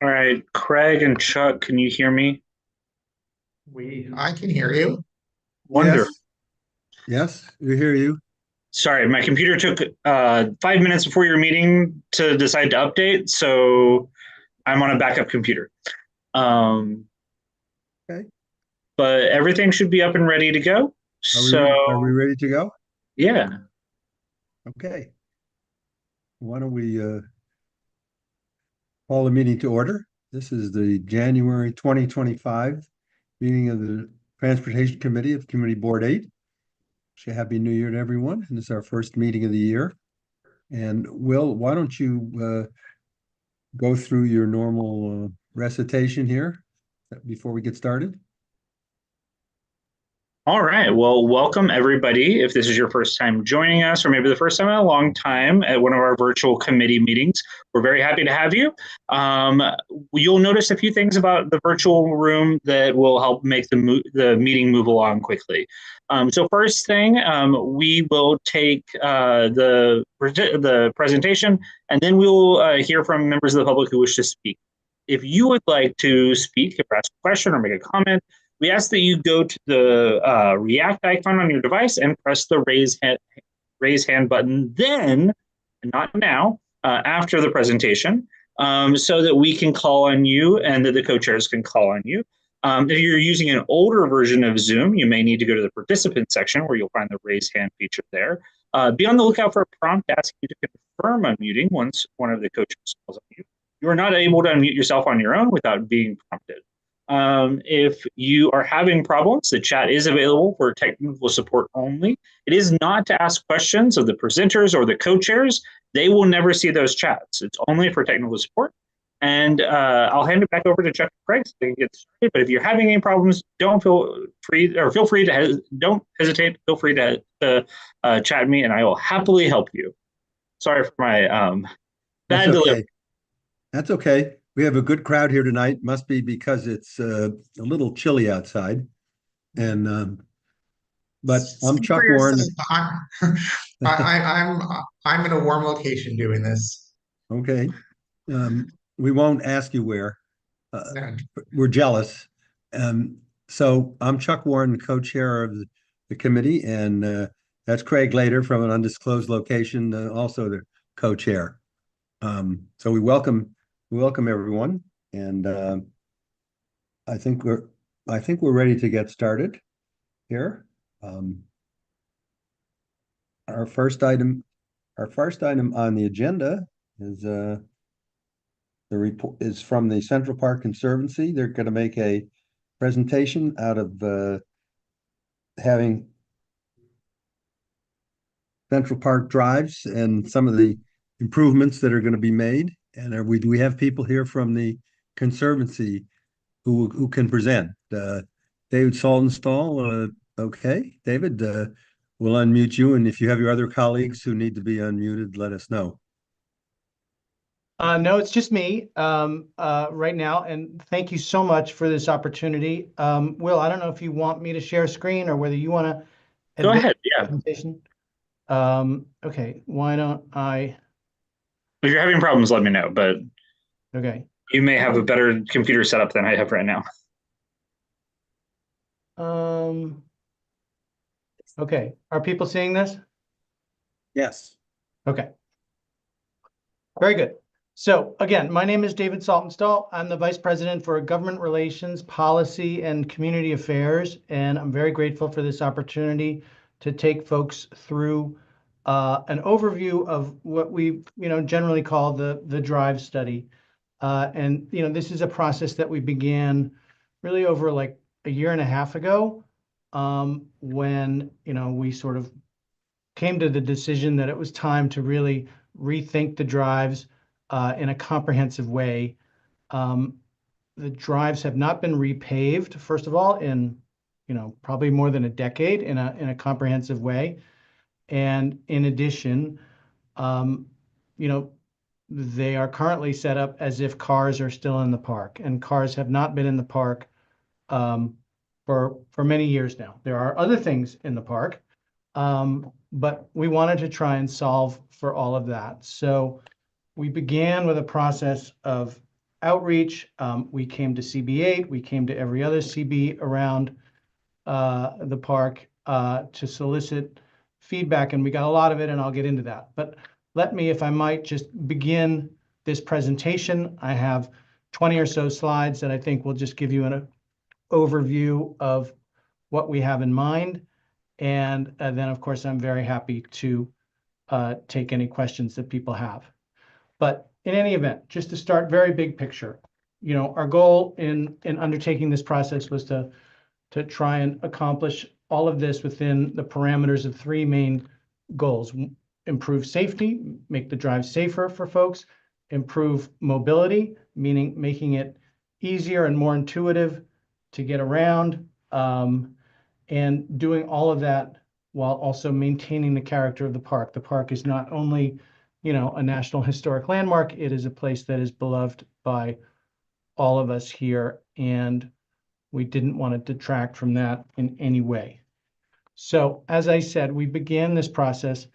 All right, Craig and Chuck, can you hear me? I can hear you. Wonderful. Yes, yes, we hear you. Sorry, my computer took 5 minutes before your meeting to decide to update, so I'm on a backup computer. Um, Okay. but everything should be up and ready to go. So, Are we ready to go? yeah. Okay. Why don't we call the meeting to order? This is the January 2025 meeting of the Transportation Committee of Committee Board 8. Say Happy New Year to everyone. And this is our first meeting of the year. And Will, why don't you go through your normal recitation here before we get started? All right. Well, welcome everybody. If this is your first time joining us, or maybe the first time in a long time at one of our virtual committee meetings, we're very happy to have you. Um, you'll notice a few things about the virtual room that will help make the meeting move along quickly. So first thing, we will take the presentation, and then we'll hear from members of the public who wish to speak. If you would like to speak or ask a question or make a comment, we ask that you go to the React icon on your device and press the raise hand button then, not now, after the presentation, so that we can call on you and that the co-chairs can call on you. If you're using an older version of Zoom, you may need to go to the participant section where you'll find the raise hand feature there. Be on the lookout for a prompt asking you to confirm unmuting once one of the co-chairs calls on you. You are not able to unmute yourself on your own without being prompted. If you are having problems, the chat is available for technical support only. It is not to ask questions of the presenters or the co-chairs. They will never see those chats. It's only for technical support. And I'll hand it back over to Chuck and Craig so they can get started. But if you're having any problems, feel free to don't hesitate. Feel free to chat me, and I will happily help you. Sorry for my That's bad delivery. okay. That's okay. We have a good crowd here tonight. Must be because it's a little chilly outside. And but I'm Speak for Chuck yourself. Warren. I'm in a warm location doing this. Okay. We won't ask you where. Uh, No. we're jealous. Um, so I'm Chuck Warren, co-chair of the committee, and that's Craig Lader from an undisclosed location, also the co-chair. So we welcome everyone, and I think we're I think we're ready to get started here. Um, our first item our first item on the agenda is the report is from the Central Park Conservancy. They're going to make a presentation out of having Central Park drives and some of the improvements that are going to be made. And do we have people here from the Conservancy who can present? David Saltonstall. Okay, David, we'll unmute you. And if you have your other colleagues who need to be unmuted, let us know. No, it's just me right now, and thank you so much for this opportunity. Will, I don't know if you want me to share screen or whether you want to Go advance ahead. the Yeah. presentation. Okay, why don't I? If you're having problems, let me know. But Okay. you may have a better computer setup than I have right now. Um, okay, are people seeing this? Yes. Okay. Very good. So again, my name is David Saltonstall. I'm the Vice President for Government Relations, Policy, and Community Affairs, and I'm very grateful for this opportunity to take folks through an overview of what we generally call the drive study. And this is a process that we began really over like a year and a half ago, when we sort of came to the decision that it was time to really rethink the drives in a comprehensive way. Um, the drives have not been repaved, first of all, in probably more than a decade in a comprehensive way. And in addition, um, you know, they are currently set up as if cars are still in the park, and cars have not been in the park um, for many years now. There are other things in the park, but we wanted to try and solve for all of that. So we began with a process of outreach. We came to CB8, we came to every other CB around the park to solicit feedback, and we got a lot of it, and I'll get into that. But let me, if I might, just begin this presentation. I have 20 or so slides that I think will just give you an overview of what we have in mind. And then, of course, I'm very happy to take any questions that people have. But in any event, just to start, very big picture, you know, our goal in undertaking this process was to try and accomplish all of this within the parameters of three main goals: improve safety, make the drive safer for folks; improve mobility, meaning making it easier and more intuitive to get around, and doing all of that while also maintaining the character of the park. The park is not only, you know, a National Historic Landmark, it is a place that is beloved by all of us here, and we didn't want to detract from that in any way. So, as I said, we began this process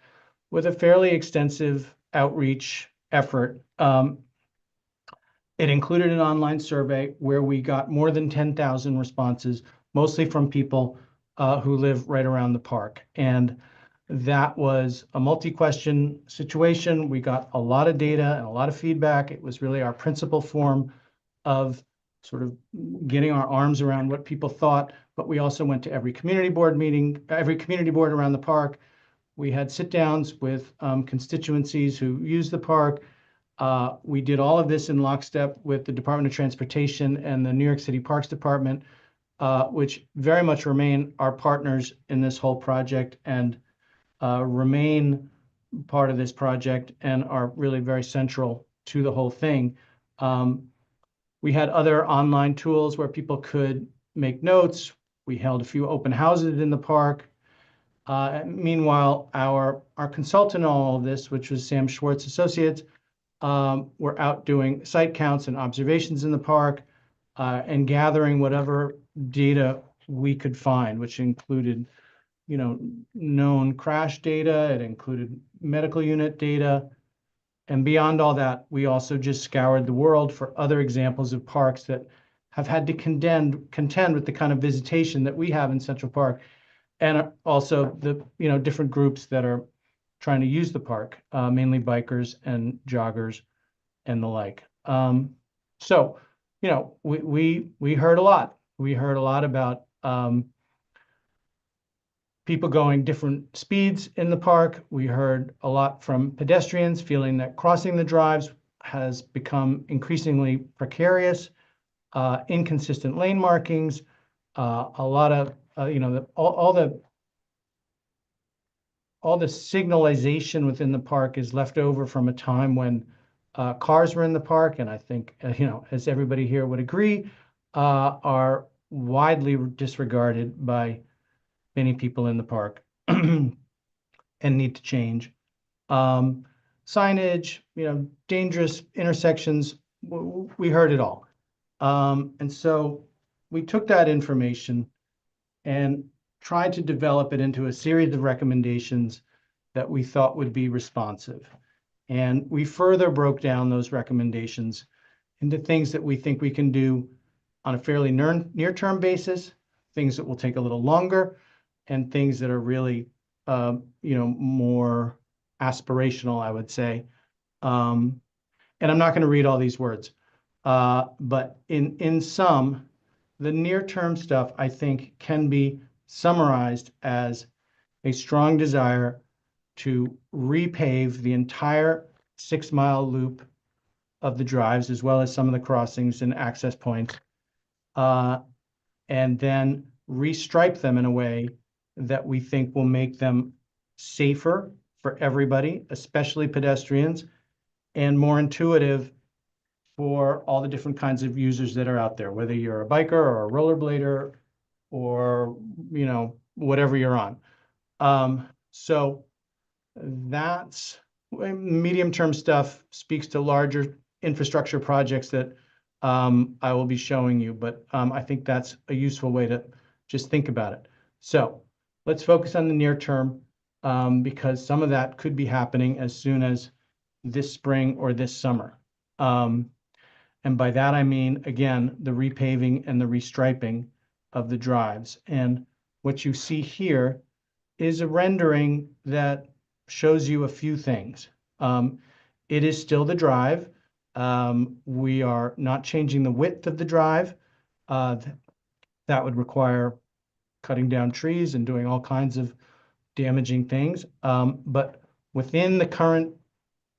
with a fairly extensive outreach effort. It included an online survey where we got more than 10,000 responses, mostly from people who live right around the park. And that was a multi-question situation. We got a lot of data and a lot of feedback. It was really our principal form of sort of getting our arms around what people thought, but we also went to every community board meeting, every community board around the park. We had sit downs with constituencies who use the park. We did all of this in lockstep with the Department of Transportation and the New York City Parks Department, which very much remain our partners in this whole project and remain part of this project and are really very central to the whole thing. We had other online tools where people could make notes. We held a few open houses in the park. Meanwhile, our consultant on all of this, which was Sam Schwartz Associates, were out doing site counts and observations in the park and gathering whatever data we could find, which included, you know, known crash data, it included medical unit data. And beyond all that, we also just scoured the world for other examples of parks that have had to contend with the kind of visitation that we have in Central Park, and also the, you know, different groups that are trying to use the park, mainly bikers and joggers and the like. So, you know, we heard a lot. We heard a lot about people going different speeds in the park. We heard a lot from pedestrians feeling that crossing the drives has become increasingly precarious, inconsistent lane markings, a lot of, you know, all the signalization within the park is left over from a time when cars were in the park, and I think, you know, as everybody here would agree, are widely disregarded by many people in the park and need to change. Signage, you know, dangerous intersections, we heard it all. And so we took that information and tried to develop it into a series of recommendations that we thought would be responsive. And we further broke down those recommendations into things that we think we can do on a fairly near-term basis, things that will take a little longer, and things that are really, you know, more aspirational, I would say. And I'm not going to read all these words, but in sum, the near-term stuff, I think, can be summarized as a strong desire to repave the entire 6-mile loop of the drives, as well as some of the crossings and access points, and then restripe them in a way that we think will make them safer for everybody, especially pedestrians, and more intuitive for all the different kinds of users that are out there, whether you're a biker or a rollerblader or, you know, whatever you're on. So that's medium-term stuff, speaks to larger infrastructure projects that I will be showing you, but I think that's a useful way to just think about it. So let's focus on the near term, because some of that could be happening as soon as this spring or this summer. And by that, I mean, again, the repaving and the restriping of the drives. And what you see here is a rendering that shows you a few things. It is still the drive. We are not changing the width of the drive. That would require cutting down trees and doing all kinds of damaging things. But within the current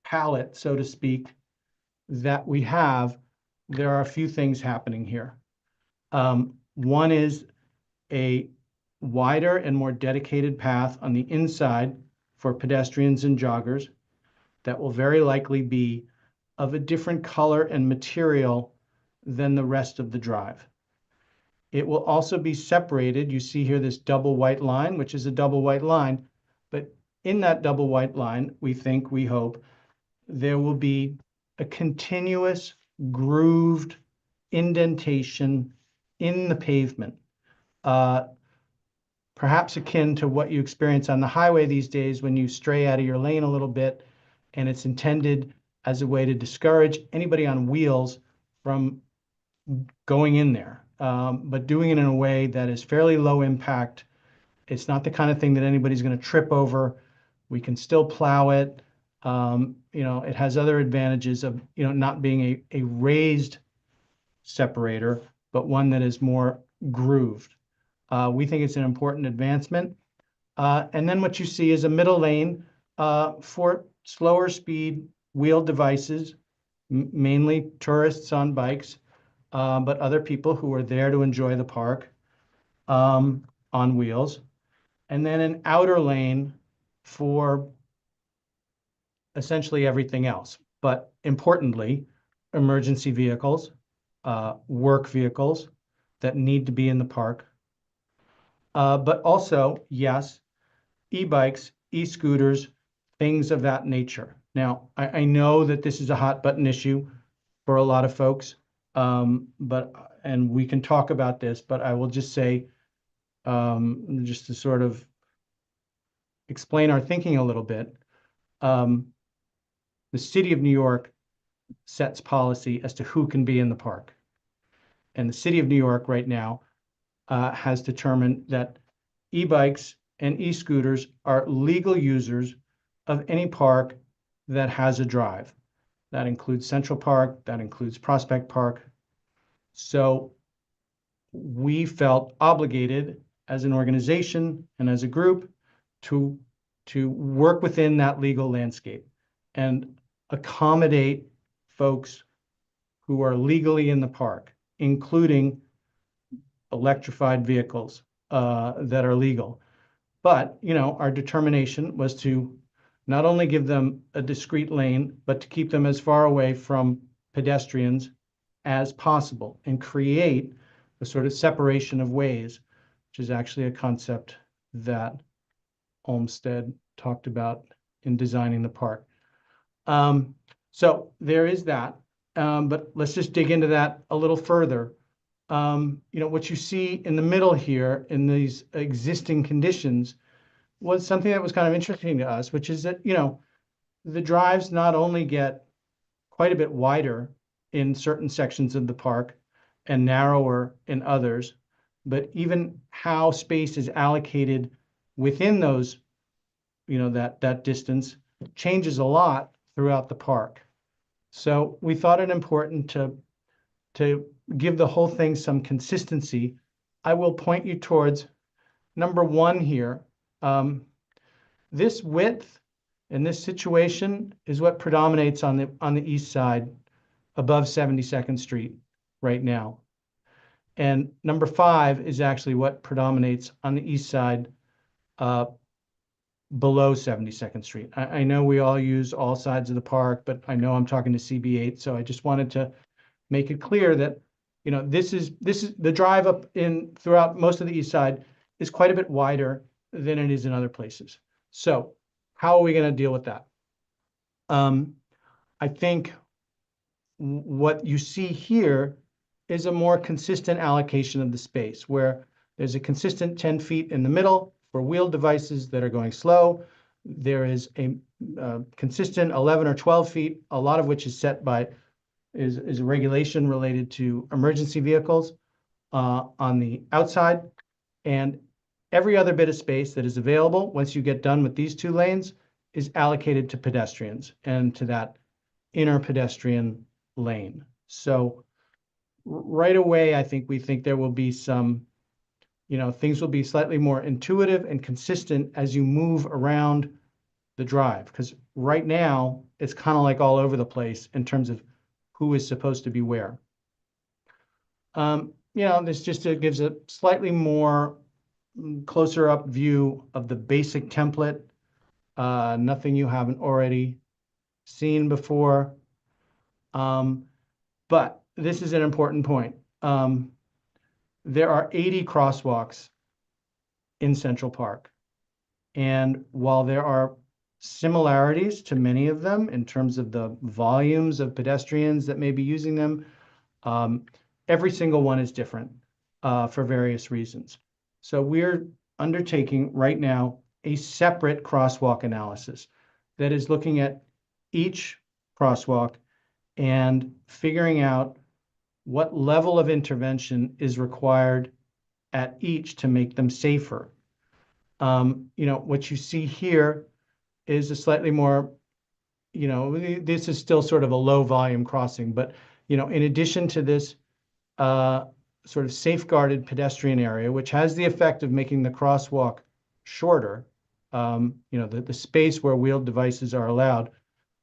palette, so to speak, that we have, there are a few things happening here. One is a wider and more dedicated path on the inside for pedestrians and joggers that will very likely be of a different color and material than the rest of the drive. It will also be separated. You see here this double white line, which is a double white line, but in that double white line, we hope, there will be a continuous grooved indentation in the pavement, perhaps akin to what you experience on the highway these days when you stray out of your lane a little bit, and it's intended as a way to discourage anybody on wheels from going in there, but doing it in a way that is fairly low impact. It's not the kind of thing that anybody's going to trip over. We can still plow it. It has other advantages of, not being a raised separator, but one that is more grooved. We think it's an important advancement. And then what you see is a middle lane for slower speed wheeled devices, mainly tourists on bikes, but other people who are there to enjoy the park on wheels. And then an outer lane for essentially everything else. But importantly, emergency vehicles, work vehicles that need to be in the park. But also, yes, e-bikes, e-scooters, things of that nature. Now, I know that this is a hot button issue for a lot of folks, and we can talk about this, but I will just say, just to sort of explain our thinking a little bit, the city of New York sets policy as to who can be in the park. And the city of New York right now has determined that e-bikes and e-scooters are legal users of any park that has a drive. That includes Central Park, that includes Prospect Park. So we felt obligated as an organization and as a group to work within that legal landscape and accommodate folks who are legally in the park, including electrified vehicles that are legal. But, our determination was to not only give them a discrete lane, but to keep them as far away from pedestrians as possible and create a sort of separation of ways, which is actually a concept that Olmsted talked about in designing the park. So there is that, but let's just dig into that a little further. What you see in the middle here in these existing conditions was something that was kind of interesting to us, which is that, the drives not only get quite a bit wider in certain sections of the park and narrower in others, but even how space is allocated within those, that distance changes a lot throughout the park. So we thought it important to give the whole thing some consistency. I will point you towards number one here. This width in this situation is what predominates on the east side above 72nd Street right now. And number 5 is actually what predominates on the east side below 72nd Street. I know we all use all sides of the park, but I know I'm talking to CB8, so I just wanted to make it clear that, this is the drive up in throughout most of the east side is quite a bit wider than it is in other places. So how are we going to deal with that? I think what you see here is a more consistent allocation of the space where there's a consistent 10 feet in the middle for wheeled devices that are going slow. There is a consistent 11 or 12 feet, a lot of which is set by is a regulation related to emergency vehicles on the outside. And every other bit of space that is available, once you get done with these 2 lanes, is allocated to pedestrians and to that inner pedestrian lane. So right away, I think we think there will be some, things will be slightly more intuitive and consistent as you move around the drive. Because right now, it's kind of like all over the place in terms of who is supposed to be where. This just gives a slightly more closer up view of the basic template. Nothing you haven't already seen before. But this is an important point. There are 80 crosswalks in Central Park. And while there are similarities to many of them in terms of the volumes of pedestrians that may be using them, every single one is different for various reasons. So we're undertaking right now a separate crosswalk analysis that is looking at each crosswalk and figuring out what level of intervention is required at each to make them safer. What you see here is a slightly more, this is still sort of a low volume crossing, but, in addition to this sort of safeguarded pedestrian area, which has the effect of making the crosswalk shorter, the space where wheeled devices are allowed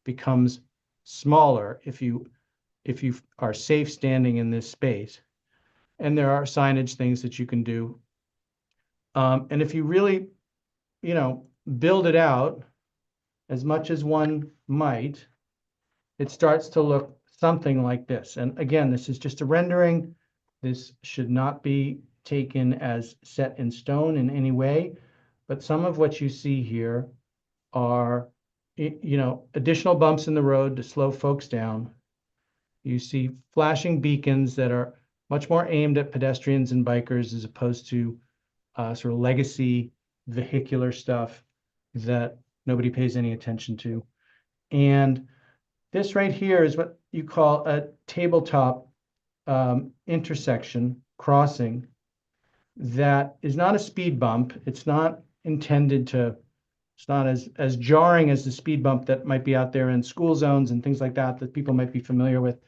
becomes smaller if you are safe standing in this space. And there are signage things that you can do. And if you really, build it out as much as one might, it starts to look something like this. And again, this is just a rendering. This should not be taken as set in stone in any way, but some of what you see here are, additional bumps in the road to slow folks down. You see flashing beacons that are much more aimed at pedestrians and bikers as opposed to sort of legacy vehicular stuff that nobody pays any attention to. And this right here is what you call a tabletop intersection crossing that is not a speed bump. It's not intended to, it's not as jarring as the speed bump that might be out there in school zones and things like that people might be familiar with.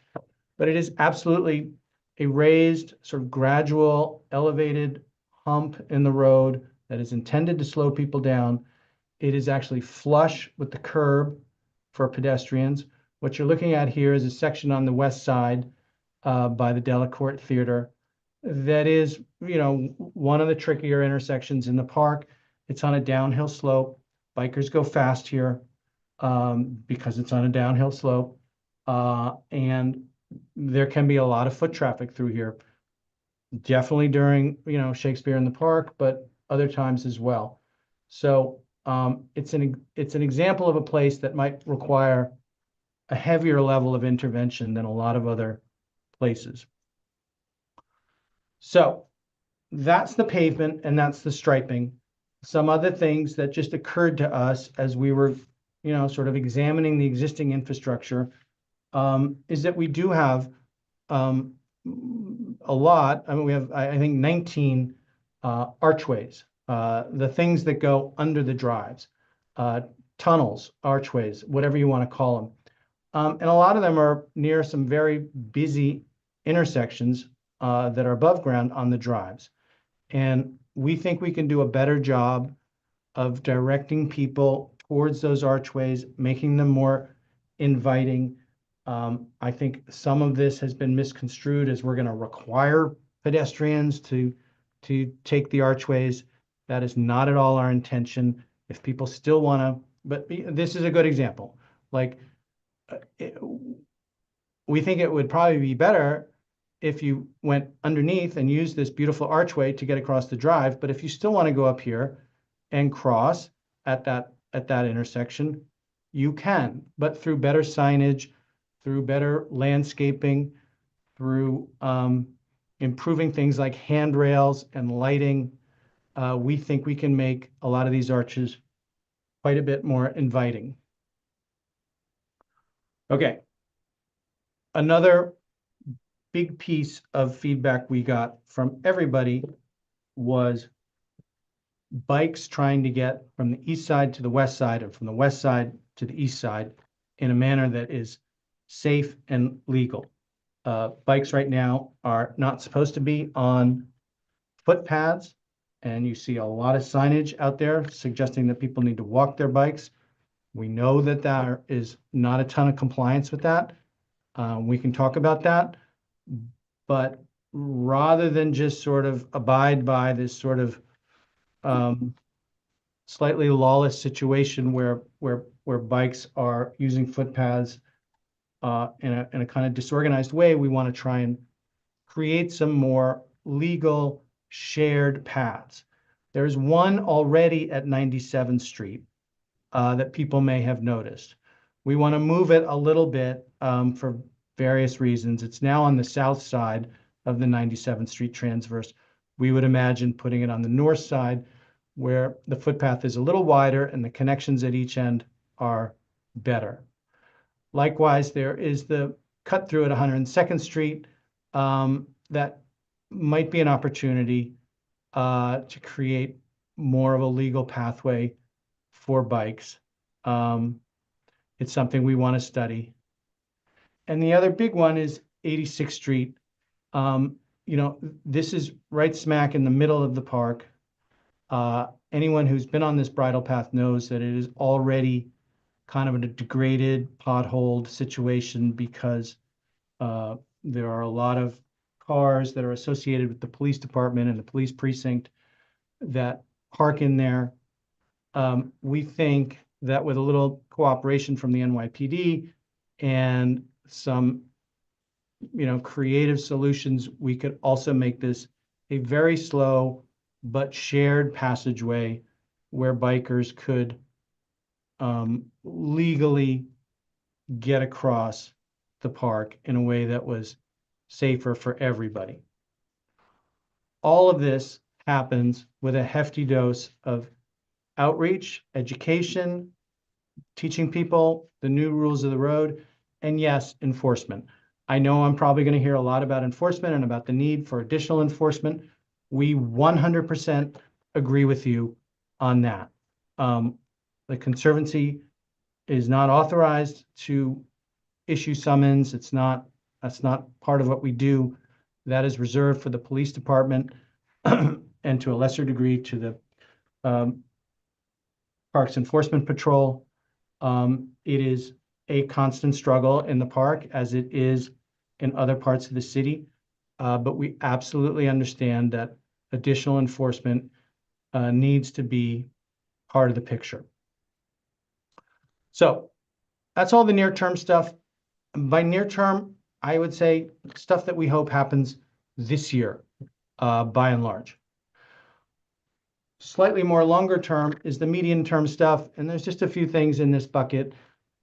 But it is absolutely a raised, sort of gradual, elevated hump in the road that is intended to slow people down. It is actually flush with the curb for pedestrians. What you're looking at here is a section on the west side by the Delacorte Theater that is, one of the trickier intersections in the park. It's on a downhill slope. Bikers go fast here because it's on a downhill slope. And there can be a lot of foot traffic through here. Definitely during, Shakespeare in the Park, but other times as well. So it's an example of a place that might require a heavier level of intervention than a lot of other places. So that's the pavement and that's the striping. Some other things that just occurred to us as we were, sort of examining the existing infrastructure is that we do have a lot. I mean, we have, I think, 19 archways, the things that go under the drives, tunnels, archways, whatever you want to call them. And a lot of them are near some very busy intersections that are above ground on the drives. And we think we can do a better job of directing people towards those archways, making them more inviting. I think some of this has been misconstrued as we're going to require pedestrians to take the archways. That is not at all our intention. If people still want to, but this is a good example. Like, we think it would probably be better if you went underneath and used this beautiful archway to get across the drive. But if you still want to go up here and cross at that intersection, you can, but through better signage, through better landscaping, through improving things like handrails and lighting, we think we can make a lot of these arches quite a bit more inviting. Okay. Another big piece of feedback we got from everybody was bikes trying to get from the east side to the west side and from the west side to the east side in a manner that is safe and legal. Bikes right now are not supposed to be on footpaths, and you see a lot of signage out there suggesting that people need to walk their bikes. We know that there is not a ton of compliance with that. We can talk about that, but rather than just sort of abide by this sort of slightly lawless situation where bikes are using footpaths in a kind of disorganized way, we want to try and create some more legal shared paths. There's one already at 97th Street that people may have noticed. We want to move it a little bit for various reasons. It's now on the south side of the 97th Street transverse. We would imagine putting it on the north side where the footpath is a little wider and the connections at each end are better. Likewise, there is the cut through at 102nd Street that might be an opportunity to create more of a legal pathway for bikes. It's something we want to study. And the other big one is 86th Street. This is right smack in the middle of the park. Anyone who's been on this bridle path knows that it is already kind of a degraded, potholed situation because there are a lot of cars that are associated with the police department and the police precinct that park in there. We think that with a little cooperation from the NYPD and some, creative solutions, we could also make this a very slow but shared passageway where bikers could legally get across the park in a way that was safer for everybody. All of this happens with a hefty dose of outreach, education, teaching people the new rules of the road, and yes, enforcement. I know I'm probably going to hear a lot about enforcement and about the need for additional enforcement. We 100% agree with you on that. The Conservancy is not authorized to issue summons. That's not part of what we do. That is reserved for the police department and to a lesser degree to the Parks Enforcement Patrol. It is a constant struggle in the park as it is in other parts of the city. But we absolutely understand that additional enforcement needs to be part of the picture. So that's all the near-term stuff. By near-term, I would say stuff that we hope happens this year, by and large. Slightly more longer term is the medium-term stuff, and there's just a few things in this bucket.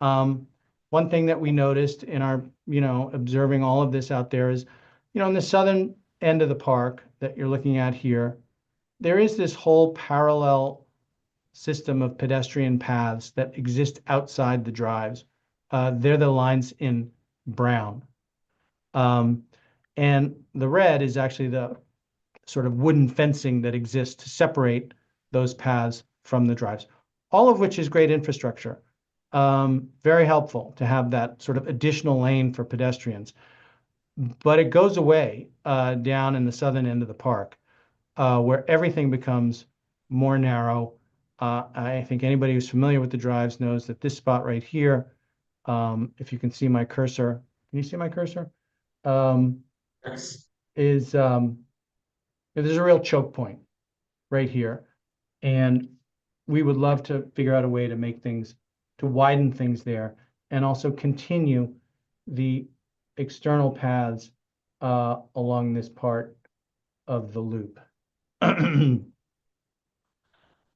One thing that we noticed in our, observing all of this out there is, in the southern end of the park that you're looking at here, there is this whole parallel system of pedestrian paths that exist outside the drives. They're the lines in brown. And the red is actually the sort of wooden fencing that exists to separate those paths from the drives, all of which is great infrastructure. Very helpful to have that sort of additional lane for pedestrians. But it goes away down in the southern end of the park, where everything becomes more narrow. I think anybody who's familiar with the drives knows that this spot right here, if you can see my cursor, can you see my cursor? Yes. There's a real choke point right here. And we would love to figure out a way to make things, to widen things there and also continue the external paths along this part of the loop.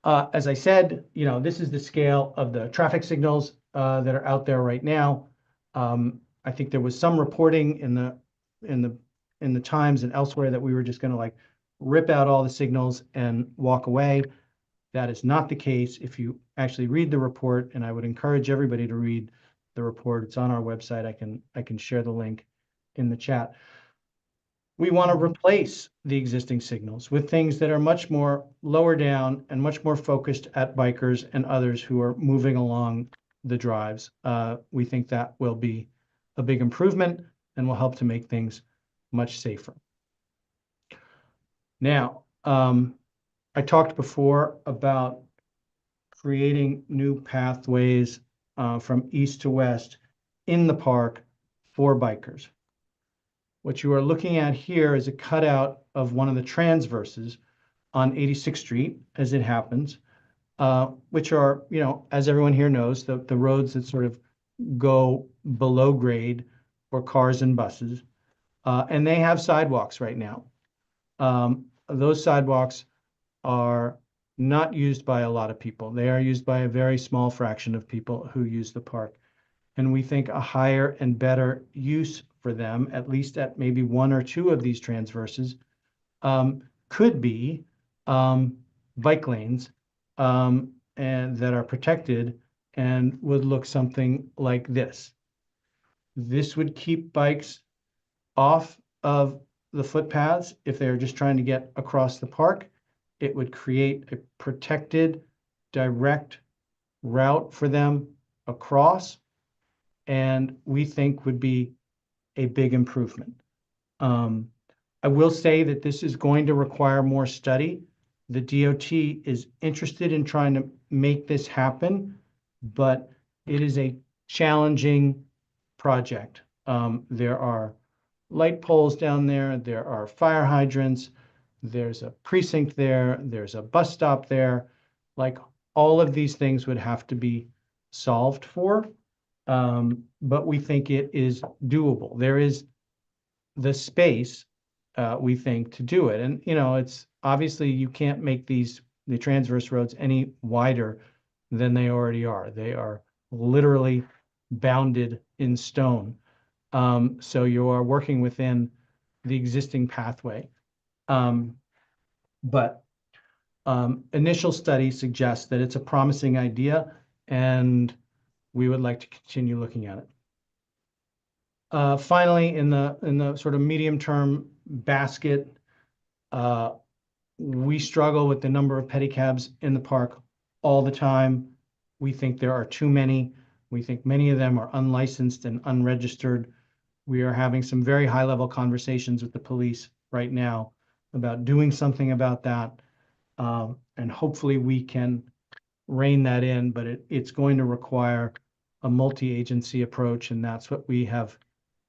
As I said, this is the scale of the traffic signals that are out there right now. I think there was some reporting in the Times and elsewhere that we were just going to rip out all the signals and walk away. That is not the case. If you actually read the report, and I would encourage everybody to read the report, it's on our website. I can share the link. in the chat. We want to replace the existing signals with things that are much more lower down and much more focused at bikers and others who are moving along the drives. We think that will be a big improvement and will help to make things much safer. Now, I talked before about creating new pathways from east to west in the park for bikers. What you are looking at here is a cutout of one of the transverses on 86th Street, as it happens, which are, you know, as everyone here knows, the roads that sort of go below grade for cars and buses. And they have sidewalks right now. Those sidewalks are not used by a lot of people. They are used by a very small fraction of people who use the park. And we think a higher and better use for them, at least at maybe one or two of these transverses, could be bike lanes and that are protected and would look something like this. This would keep bikes off of the footpaths if they're just trying to get across the park. It would create a protected, direct route for them across, and we think would be a big improvement. I will say that this is going to require more study. The DOT is interested in trying to make this happen, but it is a challenging project. There are light poles down there, there are fire hydrants, there's a precinct there, there's a bus stop there. Like, all of these things would have to be solved for, but we think it is doable. There is the space, we think, to do it. And, you know, it's obviously you can't make the transverse roads any wider than they already are. They are literally bounded in stone. So you are working within the existing pathway. But initial study suggests that it's a promising idea, and we would like to continue looking at it. Finally, in the sort of medium-term basket, we struggle with the number of pedicabs in the park all the time. We think there are too many. We think many of them are unlicensed and unregistered. We are having some very high-level conversations with the police right now about doing something about that. And hopefully we can rein that in, but it's going to require a multi-agency approach, and that's what we have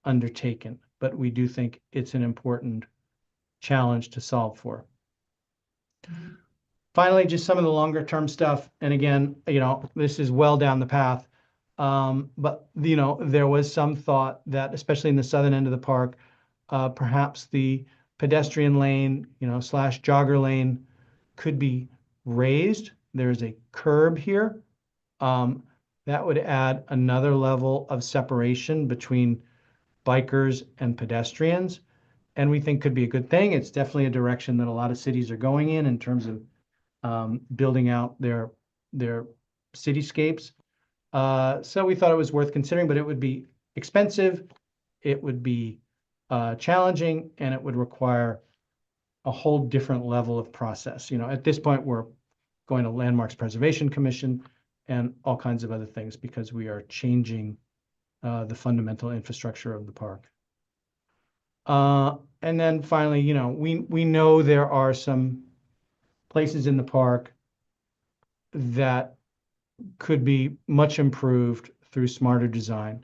undertaken. But we do think it's an important challenge to solve for. Finally, just some of the longer term stuff. And again, you know, this is well down the path. But, you know, there was some thought that, especially in the southern end of the park, perhaps the pedestrian lane, you know, / jogger lane could be raised. There's a curb here. That would add another level of separation between bikers and pedestrians, and we think could be a good thing. It's definitely a direction that a lot of cities are going in terms of building out their cityscapes. So we thought it was worth considering, but it would be expensive, it would be challenging, and it would require a whole different level of process. You know, at this point, we're going to Landmarks Preservation Commission and all kinds of other things because we are changing the fundamental infrastructure of the park. And then finally, you know, we know there are some places in the park that could be much improved through smarter design.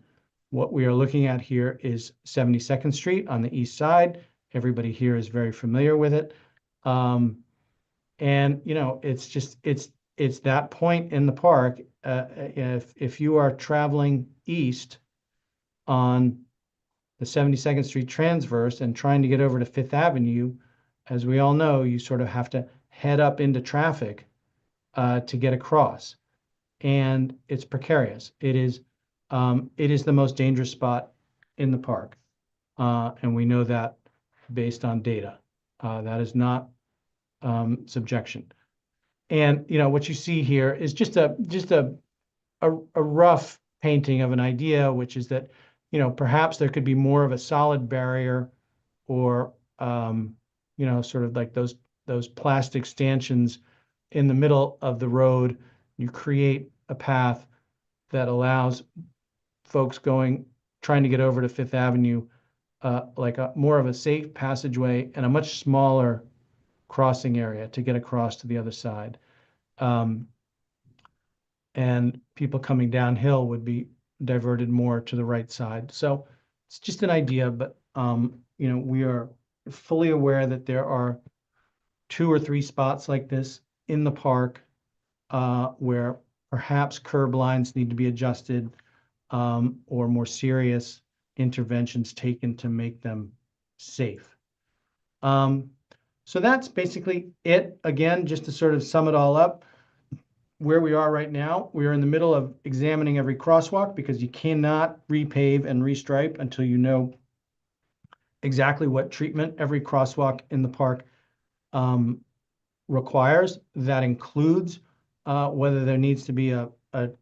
What we are looking at here is 72nd Street on the east side. Everybody here is very familiar with it. And, you know, it's just, it's that point in the park. If you are traveling east on the 72nd Street transverse and trying to get over to Fifth Avenue, as we all know, you sort of have to head up into traffic to get across. And it's precarious. It is the most dangerous spot in the park. And we know that based on data. That is not subjection. And, you know, what you see here is just a rough painting of an idea, which is that, perhaps there could be more of a solid barrier or, sort of like those plastic stanchions in the middle of the road. You create a path that allows folks trying to get over to Fifth Avenue, like more of a safe passageway and a much smaller crossing area to get across to the other side. And people coming downhill would be diverted more to the right side. So it's just an idea, but we are fully aware that there are 2 or 3 spots like this in the park where perhaps curb lines need to be adjusted, or more serious interventions taken to make them safe. So that's basically it. Again, just to sort of sum it all up, where we are right now, we are in the middle of examining every crosswalk because you cannot repave and restripe until you know exactly what treatment every crosswalk in the park requires. That includes whether there needs to be a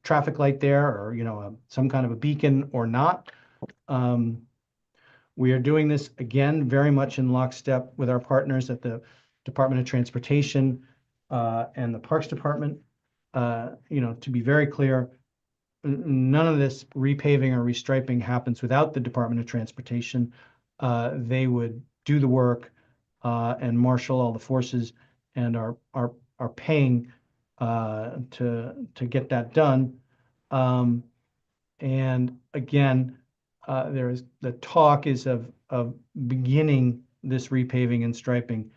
traffic light there or, some kind of a beacon or not. We are doing this again very much in lockstep with our partners at the Department of Transportation and the Parks Department. To be very clear, none of this repaving or restriping happens without the Department of Transportation. They would do the work and marshal all the forces and are paying to get that done. And again, the talk is of beginning this repaving and striping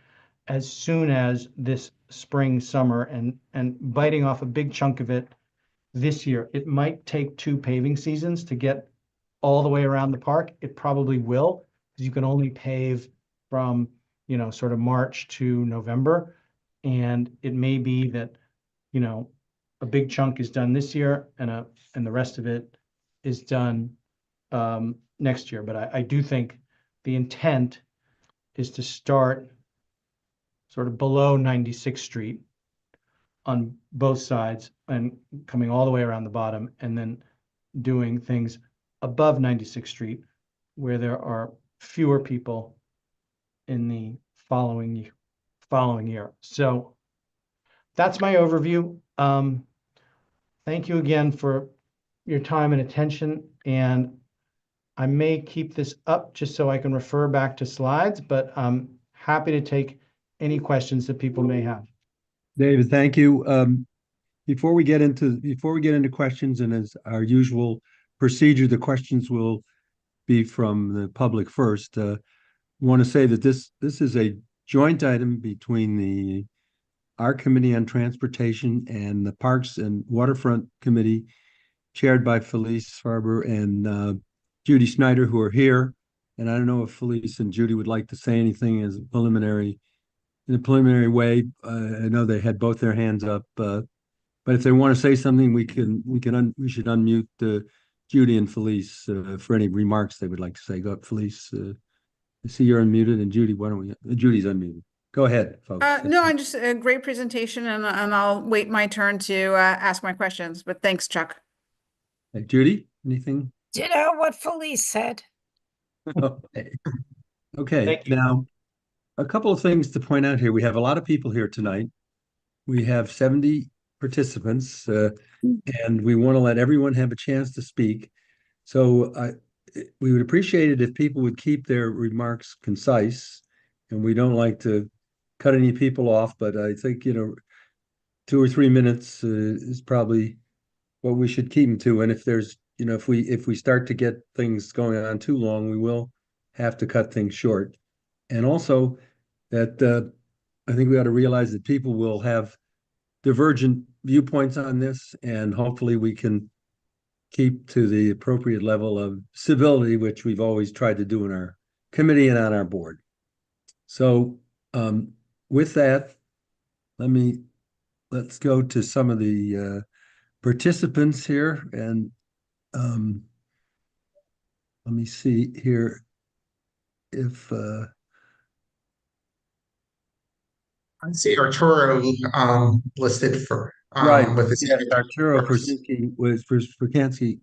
as soon as this spring, summer, and biting off a big chunk of it this year. It might take 2 paving seasons to get all the way around the park. It probably will, because you can only pave from, sort of March to November. And it may be that, a big chunk is done this year and the rest of it is done next year. But I do think the intent is to start sort of below 96th Street on both sides and coming all the way around the bottom, and then doing things above 96th Street where there are fewer people in the following year. So that's my overview. Thank you again for your time and attention, and I may keep this up just so I can refer back to slides, but I'm happy to take any questions that people may have. David, thank you. Before we get into questions, and as our usual procedure, the questions will be from the public first. I want to say that this is a joint item between our Committee on Transportation and the Parks and Waterfront Committee, chaired by Felice Farber and Judy Snyder, who are here. And I don't know if Felice and Judy would like to say anything in a preliminary way. I know they had both their hands up, but if they want to say something, we should unmute Judy and Felice for any remarks they would like to say. Go up, Felice. I see you're unmuted, and Judy, Judy's unmuted. Go ahead, folks. No, I'm just a great presentation, and I'll wait my turn to ask my questions. But thanks, Chuck. Hey, Judy, anything? Ditto what Felice said. Okay. Now, a couple of things to point out here. We have a lot of people here tonight. We have 70 participants, and we want to let everyone have a chance to speak. So we would appreciate it if people would keep their remarks concise, and we don't like to cut any people off, but I think, 2 or 3 minutes is probably what we should keep them to. And if there's, if we start to get things going on too long, we will have to cut things short. And also that I think we ought to realize that people will have divergent viewpoints on this, and hopefully we can keep to the appropriate level of civility, which we've always tried to do in our committee and on our board. So with that, let's go to some of the participants here, and let me see here if I see Arturo listed for right with his Arturo Porzinski was for Skansky,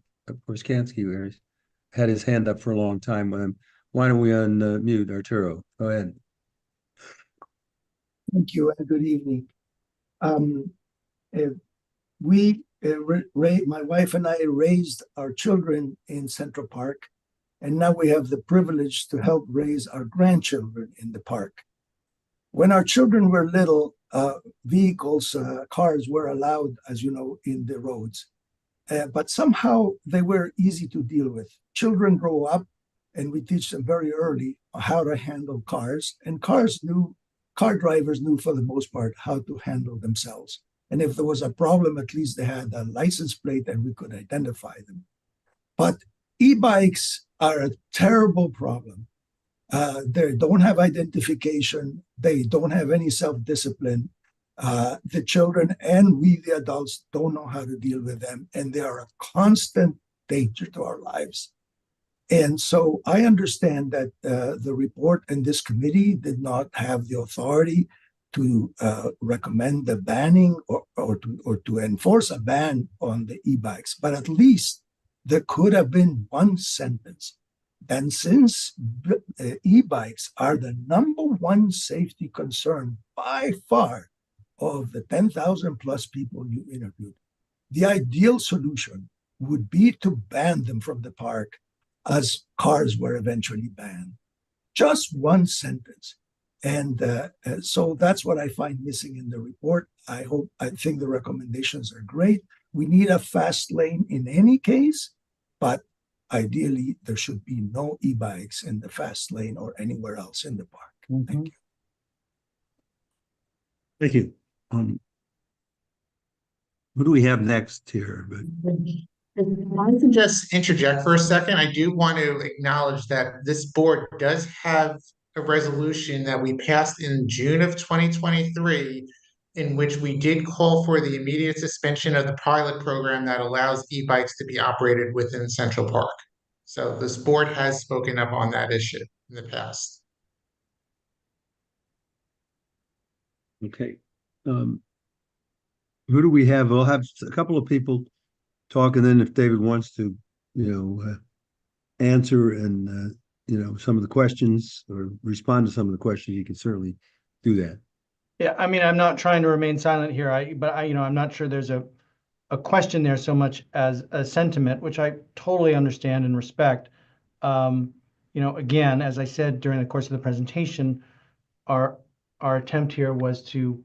where is had his hand up for a long time. Why don't we unmute Arturo? Go ahead. Thank you and good evening. My wife and I raised our children in Central Park, and now we have the privilege to help raise our grandchildren in the park. When our children were little, vehicles, cars were allowed, as you know, in the roads. But somehow they were easy to deal with. Children grow up, and we teach them very early how to handle cars, and car drivers knew for the most part how to handle themselves. And if there was a problem, at least they had a license plate and we could identify them. But e-bikes are a terrible problem. They don't have identification. They don't have any self-discipline. The children and we, the adults, don't know how to deal with them. And they are a constant danger to our lives. And so I understand that the report in this committee did not have the authority to recommend the banning or to enforce a ban on the e-bikes, but at least there could have been one sentence. And since e-bikes are the #1 safety concern by far of the 10,000 plus people you interviewed, the ideal solution would be to ban them from the park as cars were eventually banned. Just one sentence. And so that's what I find missing in the report. I think the recommendations are great. We need a fast lane in any case, but ideally there should be no e-bikes in the fast lane or anywhere else in the park. Thank you. Thank you. Who do we have next here? If I can just interject for a second, I do want to acknowledge that this board does have a resolution that we passed in June of 2023, in which we did call for the immediate suspension of the pilot program that allows e-bikes to be operated within Central Park. So this board has spoken up on that issue in the past. Okay. Who do we have? We'll have a couple of people talk, and then if David wants to, answer and, some of the questions or respond to some of the questions, you can certainly do that. Yeah, I mean, I'm not trying to remain silent here, but I'm not sure there's a question there so much as a sentiment, which I totally understand and respect. Again, as I said during the course of the presentation, our attempt here was to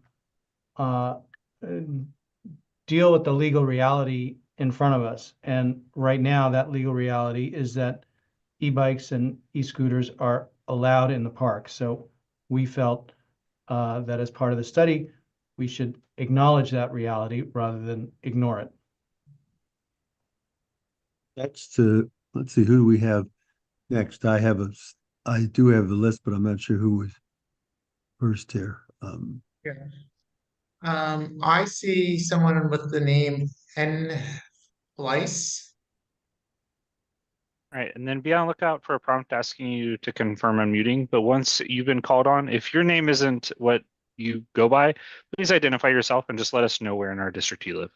deal with the legal reality in front of us. And right now, that legal reality is that e-bikes and e-scooters are allowed in the park. So we felt that as part of the study, we should acknowledge that reality rather than ignore it. Let's see, who do we have next? I do have a list, but I'm not sure who was first here. I see someone with the name N. Lice. All right, and then be on the lookout for a prompt asking you to confirm unmuting. But once you've been called on, if your name isn't what you go by, please identify yourself and just let us know where in our district you live.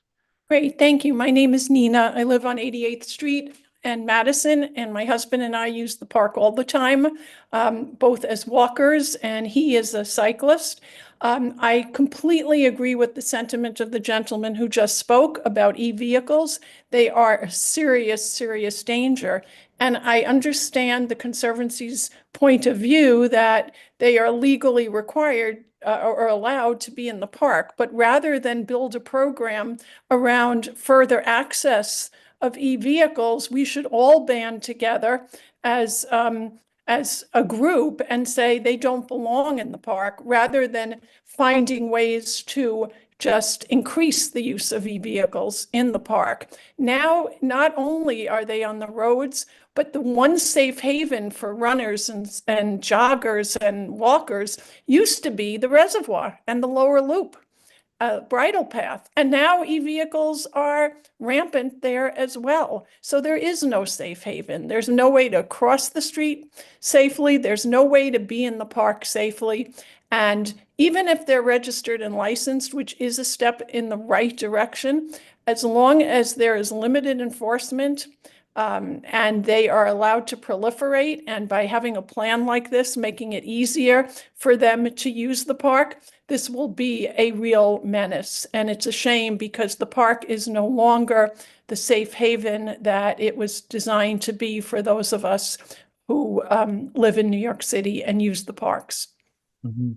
Great, thank you. My name is Nina. I live on 88th Street and Madison, and my husband and I use the park all the time, both as walkers, and he is a cyclist. I completely agree with the sentiment of the gentleman who just spoke about e-vehicles. They are a serious, serious danger. And I understand the Conservancy's point of view that they are legally required or allowed to be in the park. But rather than build a program around further access of e-vehicles, we should all band together as a group and say they don't belong in the park, rather than finding ways to just increase the use of e-vehicles in the park. Now, not only are they on the roads, but the one safe haven for runners and joggers and walkers used to be the reservoir and the lower loop. Bridle path. And now e-vehicles are rampant there as well. So there is no safe haven. There's no way to cross the street safely. There's no way to be in the park safely. And even if they're registered and licensed, which is a step in the right direction, as long as there is limited enforcement, And they are allowed to proliferate. And by having a plan like this, making it easier for them to use the park, this will be a real menace. And it's a shame because the park is no longer the safe haven that it was designed to be for those of us who live in New York City and use the parks. Mhm.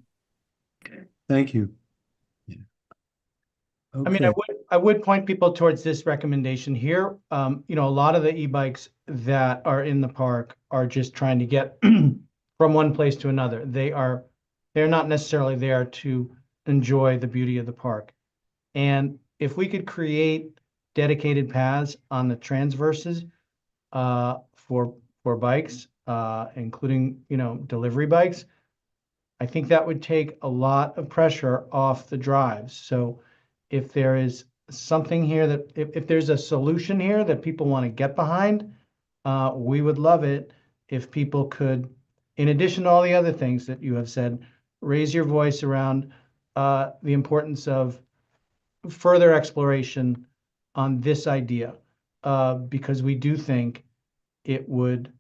Thank you. Yeah. I mean, Okay. I would point people towards this recommendation here. A lot of the e-bikes that are in the park are just trying to get from one place to another. They're not necessarily there to enjoy the beauty of the park. And if we could create dedicated paths on the transverses for bikes, including, delivery bikes, I think that would take a lot of pressure off the drives. So if there is something here that, if there's a solution here that people want to get behind, we would love it if people could, in addition to all the other things that you have said, raise your voice around the importance of further exploration on this idea, because we do think it would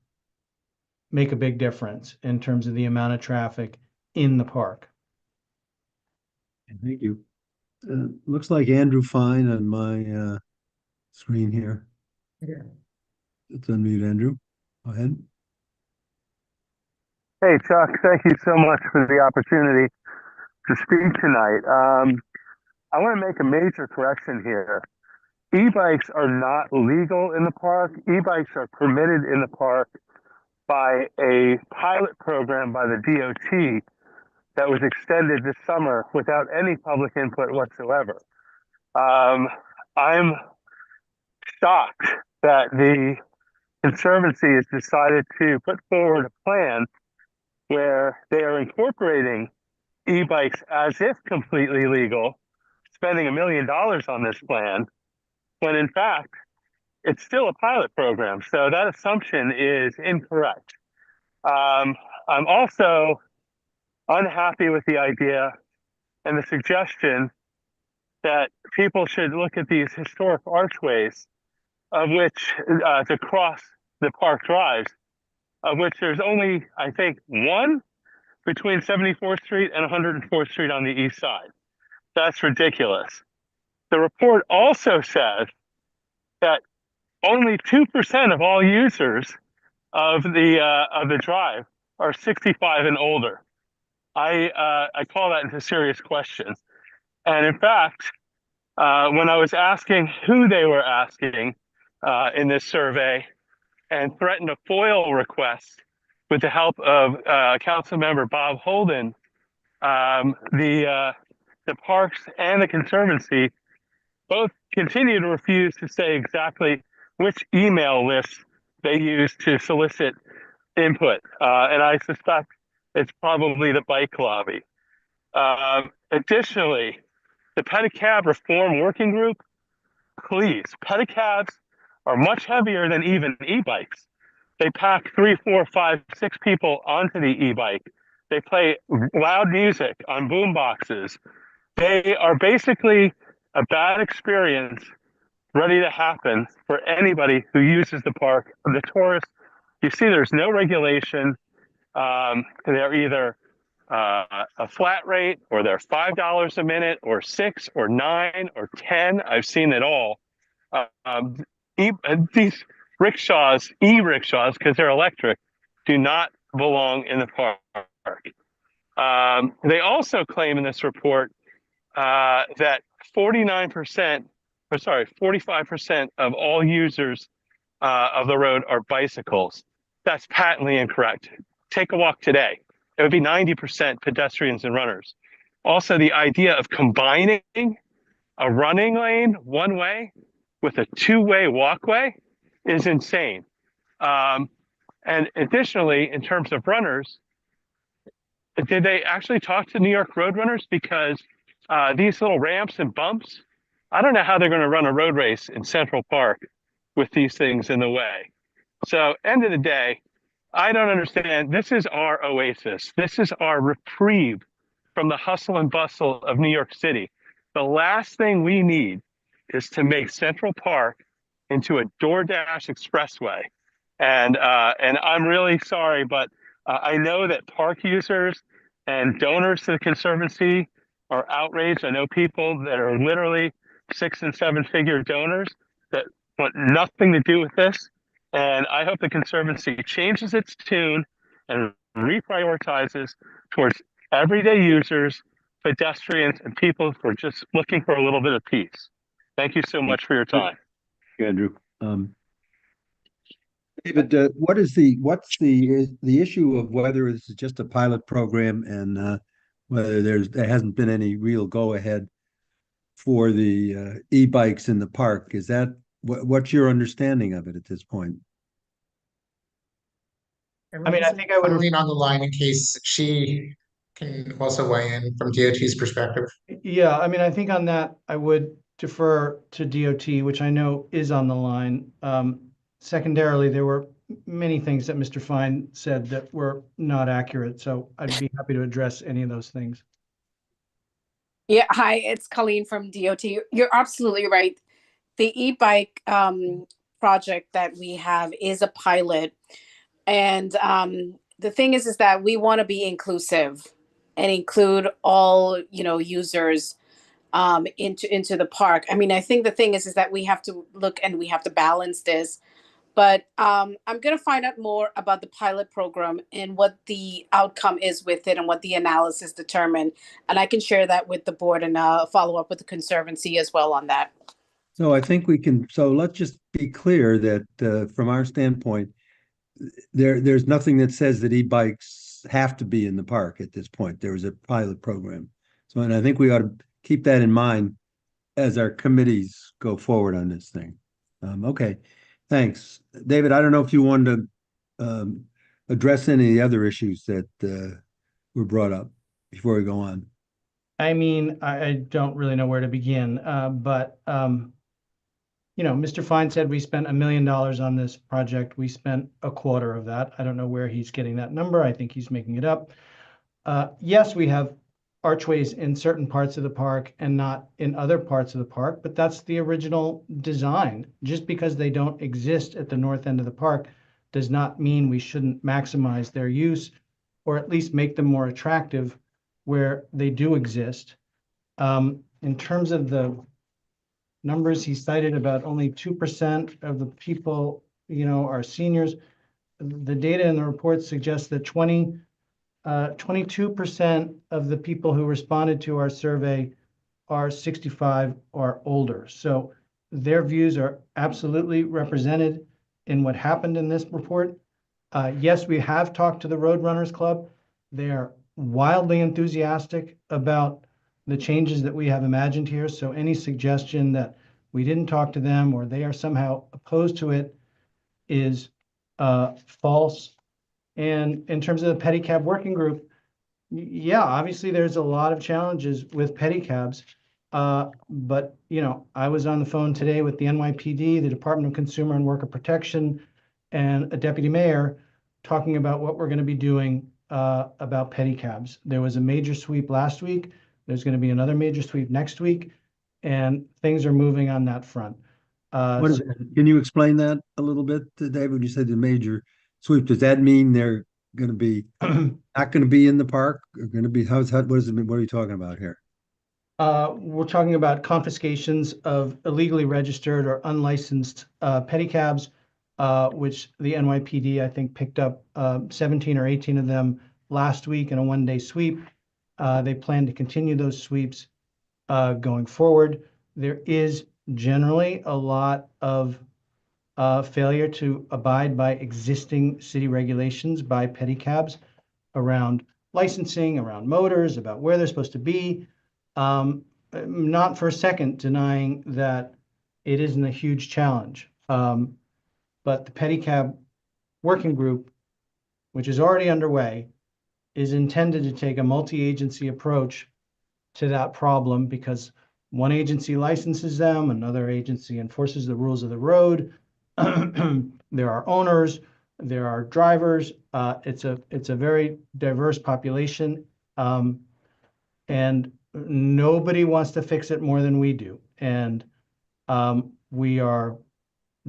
make a big difference in terms of the amount of traffic in the park. Thank you. Looks like Andrew Fine on my screen here. Yeah. Let's unmute Andrew. Go ahead. Hey, Chuck, thank you so much for the opportunity to speak tonight. I want to make a major correction here. E-bikes are not legal in the park. E-bikes are permitted in the park by a pilot program by the DOT that was extended this summer without any public input whatsoever. I'm shocked that the Conservancy has decided to put forward a plan where they are incorporating e-bikes as if completely legal, spending $1 million on this plan, when in fact, it's still a pilot program. So that assumption is incorrect. I'm also unhappy with the idea and the suggestion that people should look at these historic archways of which to cross the park drives, of which there's only, I think, one between 74th Street and 104th Street on the east side. That's ridiculous. The report also says that only 2% of all users of the drive are 65 and older. I call that into serious question. And in fact, when I was asking who they were asking in this survey and threatened a FOIL request with the help of Council Member Bob Holden, the parks and the Conservancy both continue to refuse to say exactly which email lists they use to solicit input. And I suspect it's probably the bike lobby. Additionally, the pedicab reform working group, please, pedicabs are much heavier than even e-bikes. They pack 3, 4, 5, 6 people onto the e-bike. They play loud music on boom boxes. They are basically a bad experience ready to happen for anybody who uses the park. The tourists, you see there's no regulation. They're either a flat rate, or they're $5 a minute, or $6 or $9 or $10. I've seen it all. These rickshaws, e-rickshaws, because they're electric, do not belong in the park. They also claim in this report that 45% of all users of the road are bicycles. That's patently incorrect. Take a walk today. It would be 90% pedestrians and runners. Also, the idea of combining a running lane one way with a two-way walkway is insane. And additionally, in terms of runners, did they actually talk to New York road runners? Because these little ramps and bumps, I don't know how they're going to run a road race in Central Park with these things in the way. So end of the day, I don't understand. This is our oasis. This is our reprieve from the hustle and bustle of New York City. The last thing we need is to make Central Park into a DoorDash expressway. And I'm really sorry, but I know that park users and donors to the Conservancy are outraged. I know people that are literally 6- and 7-figure donors that want nothing to do with this. And I hope the Conservancy changes its tune and reprioritizes towards everyday users, pedestrians, and people who are just looking for a little bit of peace. Thank you so much for your time. Andrew. David, what's the issue of whether this is just a pilot program and whether there hasn't been any real go ahead for the e-bikes in the park? Is that what's your understanding of it at this point? I mean, I think I would Colleen on the line in case she can also weigh in from DOT's perspective. Yeah, I mean, I think on that, I would defer to DOT, which I know is on the line. Secondarily, there were many things that Mr. Fine said that were not accurate, so I'd be happy to address any of those things. Yeah, hi, it's Colleen from DOT. You're absolutely right. The e-bike project that we have is a pilot. And the thing is that we want to be inclusive and include all, users into the park. I mean, I think the thing is that we have to look and we have to balance this. But I'm going to find out more about the pilot program and what the outcome is with it and what the analysis determined. And I can share that with the board and follow up with the Conservancy as well on that. So I think so let's just be clear that from our standpoint, there's nothing that says that e-bikes have to be in the park at this point. There was a pilot program. So, and I think we ought to keep that in mind as our committees go forward on this thing. Okay, thanks. David, I don't know if you wanted to address any of the other issues that were brought up before we go on. I mean, I don't really know where to begin, but Mr. Fine said we spent $1 million on this project. We spent a quarter of that. I don't know where he's getting that number. I think he's making it up. Yes, we have archways in certain parts of the park and not in other parts of the park, but that's the original design. Just because they don't exist at the north end of the park does not mean we shouldn't maximize their use or at least make them more attractive where they do exist. In terms of the numbers he cited about only 2% of the people, are seniors. The data in the report suggests that 22% of the people who responded to our survey are 65 or older. So their views are absolutely represented in what happened in this report. Yes, we have talked to the Roadrunners Club. They are wildly enthusiastic about the changes that we have imagined here. So any suggestion that we didn't talk to them or they are somehow opposed to it is false. And in terms of the pedicab working group, yeah, obviously there's a lot of challenges with pedicabs. But, I was on the phone today with the NYPD, the Department of Consumer and Worker Protection, and a deputy mayor talking about what we're going to be doing about pedicabs. There was a major sweep last week. There's going to be another major sweep next week, and things are moving on that front. Can you explain that a little bit, David? When you said the major sweep, does that mean they're going to be not going to be in the park? Or going to be what does it mean? What are you talking about here? We're talking about confiscations of illegally registered or unlicensed pedicabs, which the NYPD, I think, picked up 17 or 18 of them last week in a one-day sweep. They plan to continue those sweeps going forward. There is generally a lot of failure to abide by existing city regulations by pedicabs around licensing, around motors, about where they're supposed to be. Not for a second denying that it isn't a huge challenge. But the pedicab working group, which is already underway, is intended to take a multi-agency approach to that problem because one agency licenses them, another agency enforces the rules of the road. There are owners, there are drivers. It's a very diverse population, and nobody wants to fix it more than we do. And we are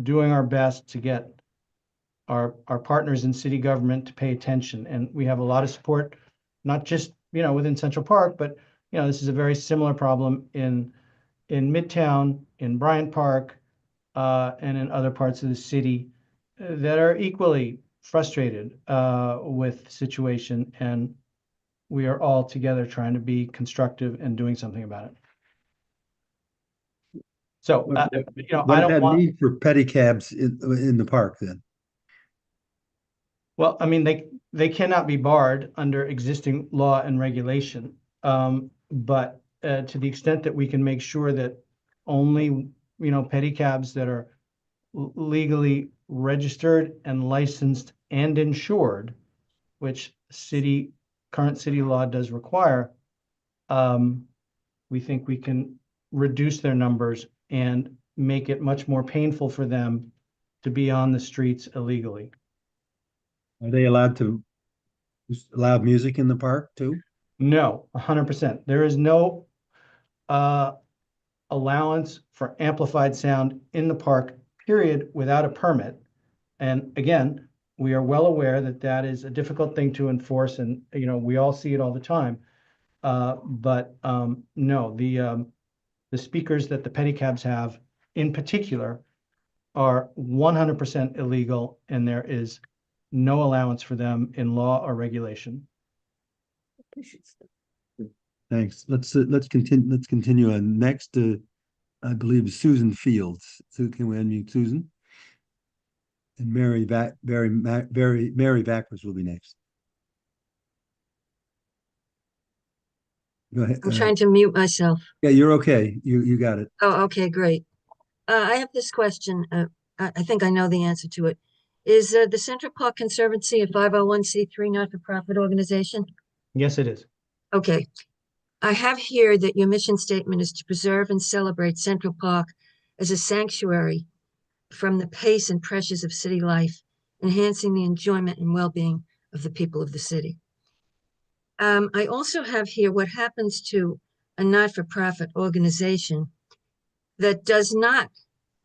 doing our best to get our partners in city government to pay attention. And we have a lot of support, not just, within Central Park, but, this is a very similar problem in Midtown, in Bryant Park, and in other parts of the city that are equally frustrated with the situation. And we are all together trying to be constructive and doing something about it. So, What I does don't that want. mean for pedicabs in the park then? Well, I mean, they cannot be barred under existing law and regulation. But to the extent that we can make sure that only, pedicabs that are legally registered and licensed and insured, which current city law does require, we think we can reduce their numbers and make it much more painful for them to be on the streets illegally. Are they allowed to allow music in the park too? No, 100%. There is no allowance for amplified sound in the park, period, without a permit. And again, we are well aware that that is a difficult thing to enforce, and we all see it all the time. But no, the speakers that the pedicabs have, in particular, are 100% illegal, and there is no allowance for them in law or regulation. Thanks. Let's continue on. Next, I believe Susan Fields. So can we unmute Susan? And Mary Vackers will be next. Go ahead. I'm trying to mute myself. Yeah, you're okay. You got it. Oh, okay, great. I have this question. I think I know the answer to it. Is the Central Park Conservancy a 501c3 not-for-profit organization? Yes, it is. Okay. I have here that your mission statement is to preserve and celebrate Central Park as a sanctuary from the pace and pressures of city life, enhancing the enjoyment and well-being of the people of the city. I also have here what happens to a not-for-profit organization that does not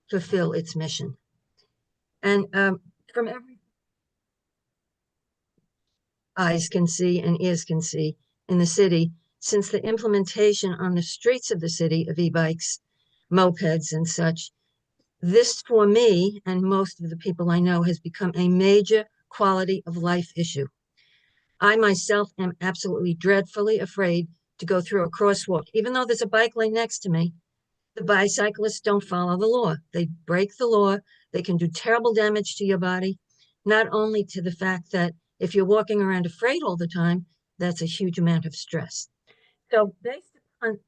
fulfill its mission. And from every eyes can see and ears can see in the city, since the implementation on the streets of the city of e-bikes, mopeds and such, this for me and most of the people I know has become a major quality of life issue. I myself am absolutely dreadfully afraid to go through a crosswalk, even though there's a bike lane next to me. The bicyclists don't follow the law. They break the law. They can do terrible damage to your body, not only to the fact that if you're walking around afraid all the time, that's a huge amount of stress. So based on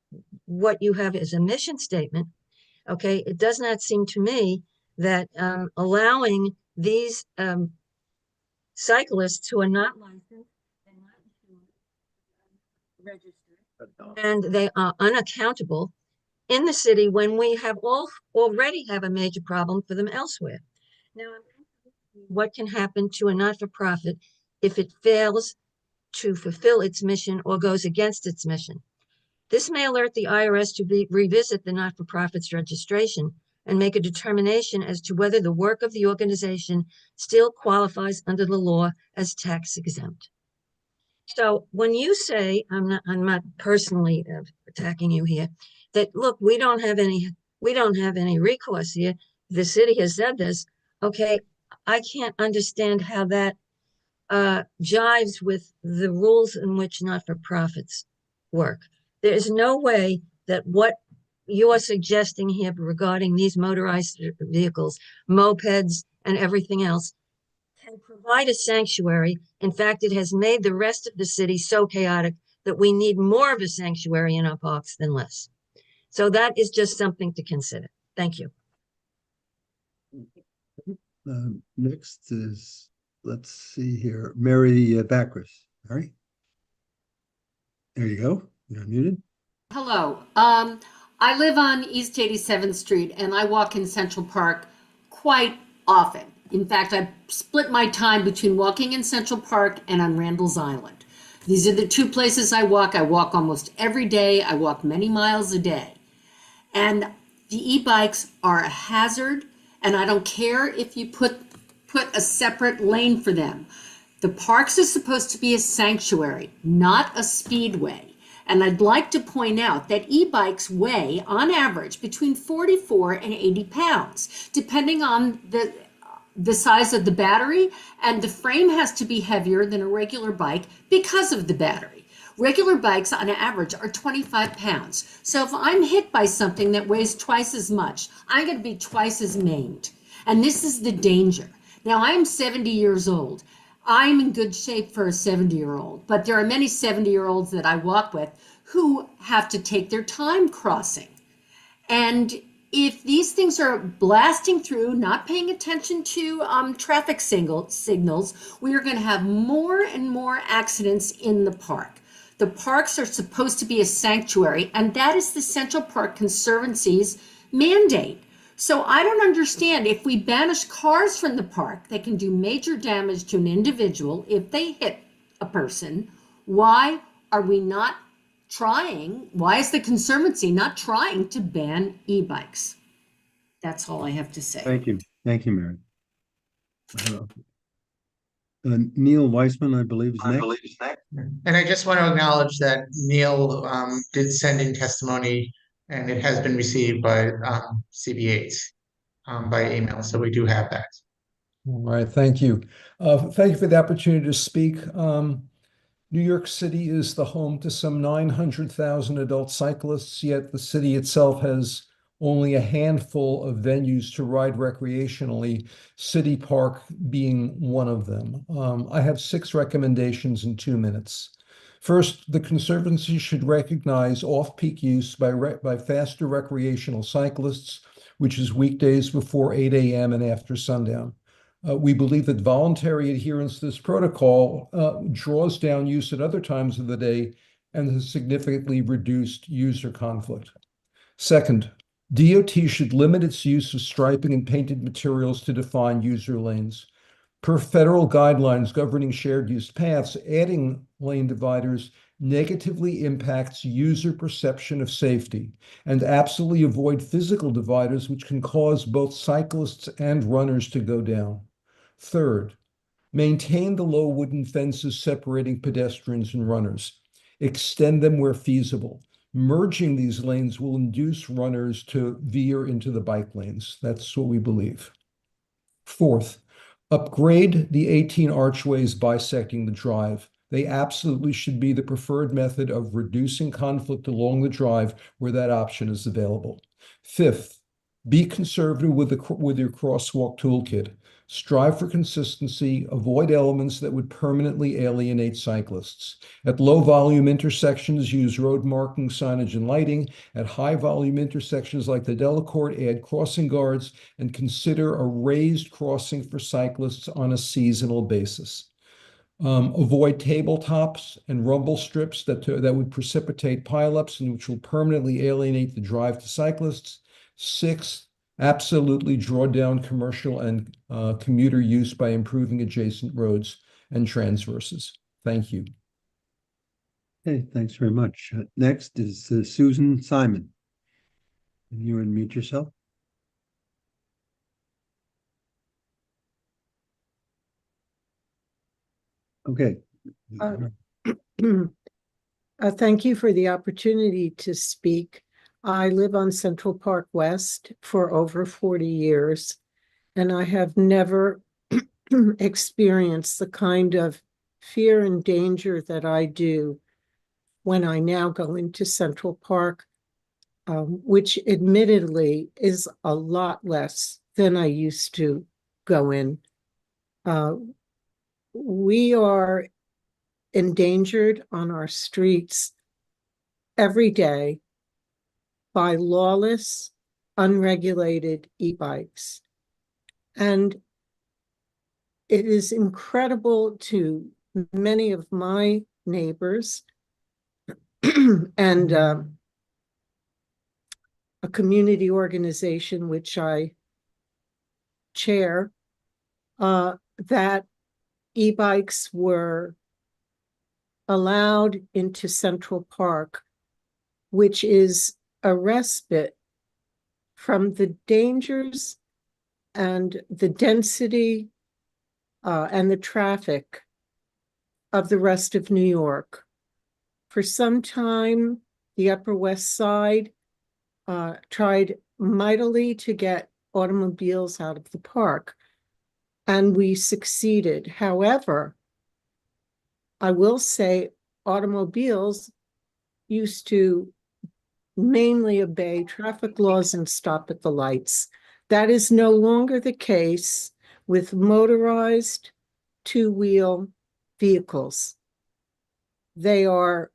what you have as a mission statement, okay, it does not seem to me that allowing these cyclists who are not licensed and not registered, and they are unaccountable in the city when we have already have a major problem for them elsewhere. Now, what can happen to a not-for-profit if it fails to fulfill its mission or goes against its mission? This may alert the IRS to revisit the not-for-profit's registration and make a determination as to whether the work of the organization still qualifies under the law as tax exempt. So when you say, I'm not personally attacking you here, that look, we don't have any recourse here. The city has said this. Okay, I can't understand how that jives with the rules in which not-for-profits work. There is no way that what you are suggesting here regarding these motorized vehicles, mopeds, and everything else can provide a sanctuary. In fact, it has made the rest of the city so chaotic that we need more of a sanctuary in our parks than less. So that is just something to consider. Thank you. Next is, let's see here, Mary Vackers. Mary? There you go. You're muted. Hello. I live on East 87th Street and I walk in Central Park quite often. In fact, I split my time between walking in Central Park and on Randall's Island. These are the two places I walk. I walk almost every day. I walk many miles a day. And the e-bikes are a hazard And I don't care if you put a separate lane for them. The parks are supposed to be a sanctuary, not a speedway. And I'd like to point out that e-bikes weigh, on average, between 44 and 80 pounds, depending on the size of the battery, and the frame has to be heavier than a regular bike because of the battery. Regular bikes on average are 25 pounds. So if I'm hit by something that weighs twice as much, I'm going to be twice as maimed. And this is the danger. Now, I'm 70 years old. I'm in good shape for a 70-year-old, but there are many 70-year-olds that I walk with who have to take their time crossing. And if these things are blasting through, not paying attention to traffic signals, we are going to have more and more accidents in the park. The parks are supposed to be a sanctuary, and that is the Central Park Conservancy's mandate. So I don't understand, if we banish cars from the park, they can do major damage to an individual if they hit a person. Why are we not trying? Why is the Conservancy not trying to ban e-bikes? That's all I have to say. Thank you. Thank you, Mary. Neil Weissman, I believe, is next. And I just want to acknowledge that Neil did send in testimony, and it has been received by CB8 by email, so we do have that. All right, thank you. Thank you for the opportunity to speak. New York City is the home to some 900,000 adult cyclists, yet the city itself has only a handful of venues to ride recreationally, City Park being one of them. I have 6 recommendations in 2 minutes. First, the Conservancy should recognize off-peak use by faster recreational cyclists, which is weekdays before 8 a.m. and after sundown. We believe that voluntary adherence to this protocol draws down use at other times of the day and has significantly reduced user conflict. Second, DOT should limit its use of striping and painted materials to define user lanes. Per federal guidelines governing shared use paths, adding lane dividers negatively impacts user perception of safety, and absolutely avoid physical dividers, which can cause both cyclists and runners to go down. Third, maintain the low wooden fences separating pedestrians and runners. Extend them where feasible. Merging these lanes will induce runners to veer into the bike lanes. That's what we believe. Fourth, upgrade the 18 archways bisecting the drive. They absolutely should be the preferred method of reducing conflict along the drive where that option is available. Fifth, be conservative with your crosswalk toolkit. Strive for consistency, avoid elements that would permanently alienate cyclists. At low volume intersections, use road marking, signage, and lighting. At high volume intersections like the Delacorte, add crossing guards and consider a raised crossing for cyclists on a seasonal basis. Avoid tabletops and rumble strips that would precipitate pileups and which will permanently alienate the drive to cyclists. 6, absolutely draw down commercial and commuter use by improving adjacent roads and transverses. Thank you. Okay, thanks very much. Next is Susan Simon. Can you unmute yourself? Okay. Thank you for the opportunity to speak. I live on Central Park West for over 40 years, and I have never experienced the kind of fear and danger that I do when I now go into Central Park, which admittedly is a lot less than I used to go in. We are endangered on our streets every day by lawless, unregulated e-bikes. And it is incredible to many of my neighbors and a community organization which I chair, that e-bikes were allowed into Central Park, which is a respite from the dangers and the density and the traffic of the rest of New York. For some time, the Upper West Side tried mightily to get automobiles out of the park, and we succeeded. However, I will say automobiles used to mainly obey traffic laws and stop at the lights. That is no longer the case with motorized two-wheel vehicles. They are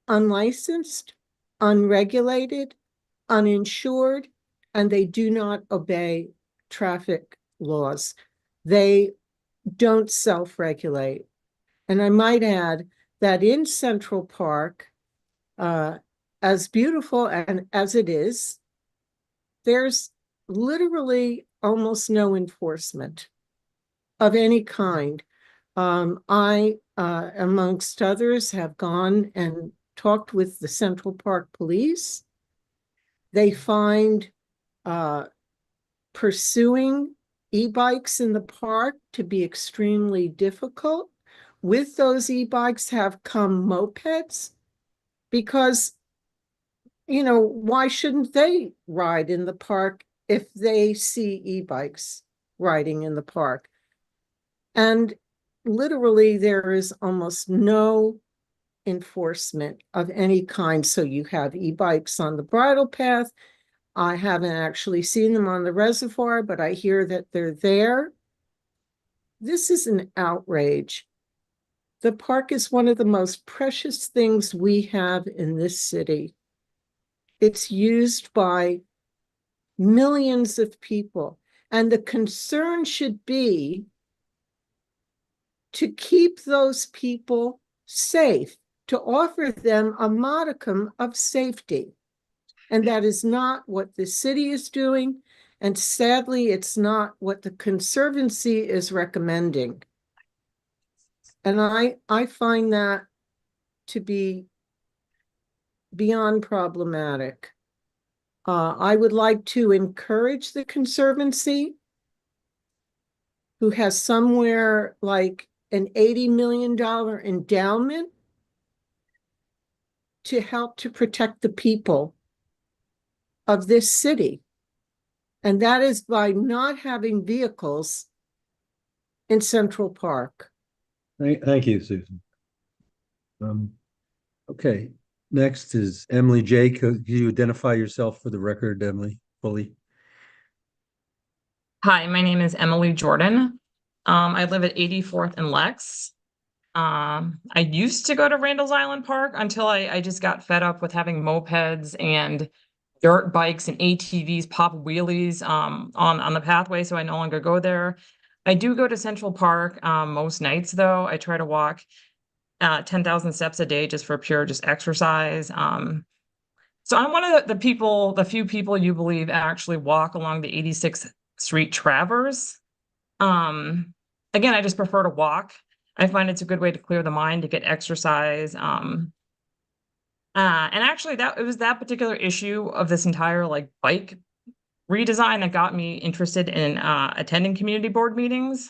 unlicensed, unregulated, uninsured, and they do not obey traffic laws. They don't self-regulate. And I might add that in Central Park, as beautiful and as it is, there's literally almost no enforcement of any kind. I, amongst others, have gone and talked with the Central Park Police. They find pursuing e-bikes in the park to be extremely difficult. With those e-bikes have come mopeds, because, you know, why shouldn't they ride in the park if they see e-bikes riding in the park? And literally there is almost no enforcement of any kind. So you have e-bikes on the bridle path. I haven't actually seen them on the reservoir, but I hear that they're there. This is an outrage. The park is one of the most precious things we have in this city. It's used by millions of people, and the concern should be to keep those people safe, to offer them a modicum of safety. And that is not what the city is doing, and sadly, it's not what the Conservancy is recommending. And I find that to be beyond problematic. I would like to encourage the Conservancy, who has somewhere like an $80 million endowment, to help to protect the people of this city. And that is by not having vehicles in Central Park. Thank you, Susan. Okay, next is Emily J. Could you identify yourself for the record, Emily, fully? Hi, my name is Emily Jordan. I live at 84th and Lex. I used to go to Randall's Island Park until I just got fed up with having mopeds and dirt bikes and ATVs pop wheelies on the pathway, so I no longer go there. I do go to Central Park most nights, though. I try to walk 10,000 steps a day just for pure exercise. So I'm one of the few people you believe actually walk along the 86th Street Traverse. Again, I just prefer to walk. I find it's a good way to clear the mind, to get exercise. And actually, it was that particular issue of this entire bike redesign that got me interested in attending community board meetings.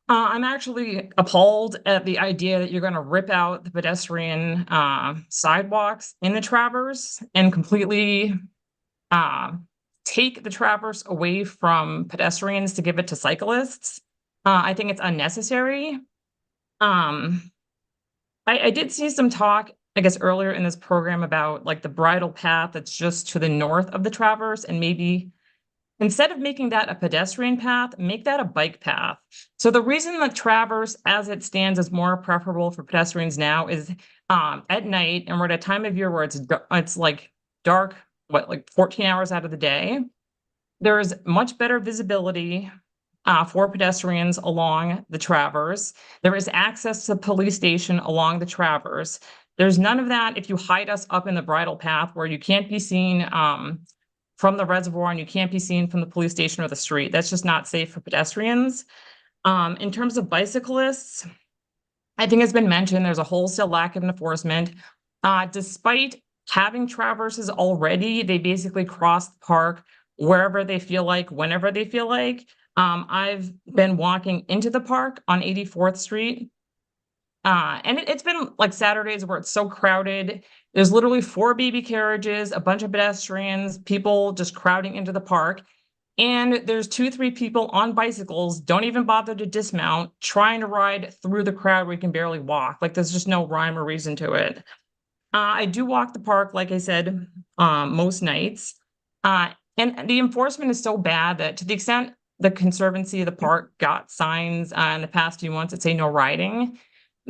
I'm actually appalled at the idea that you're going to rip out the pedestrian sidewalks in the Traverse and completely take the Traverse away from pedestrians to give it to cyclists. I think it's unnecessary. I did see some talk, I guess, earlier in this program about the bridle path that's just to the north of the Traverse, and maybe instead of making that a pedestrian path, make that a bike path. So the reason the Traverse as it stands is more preferable for pedestrians now is at night, and we're at a time of year where it's dark, 14 hours out of the day. There's much better visibility for pedestrians along the Traverse. There is access to the police station along the Traverse. There's none of that if you hide us up in the bridle path where you can't be seen from the reservoir and you can't be seen from the police station or the street. That's just not safe for pedestrians. In terms of bicyclists, I think it's been mentioned there's a wholesale lack of enforcement. Despite having traverses already, they basically cross the park wherever they feel like, whenever they feel like. I've been walking into the park on 84th Street. And it's been like Saturdays where it's so crowded. There's literally 4 baby carriages, a bunch of pedestrians, people just crowding into the park. And there's 2-3 people on bicycles, don't even bother to dismount, trying to ride through the crowd where you can barely walk. Like there's just no rhyme or reason to it. I do walk the park, like I said, most nights. And the enforcement is so bad that to the extent the Conservancy of the park got signs in the past few months that say no riding,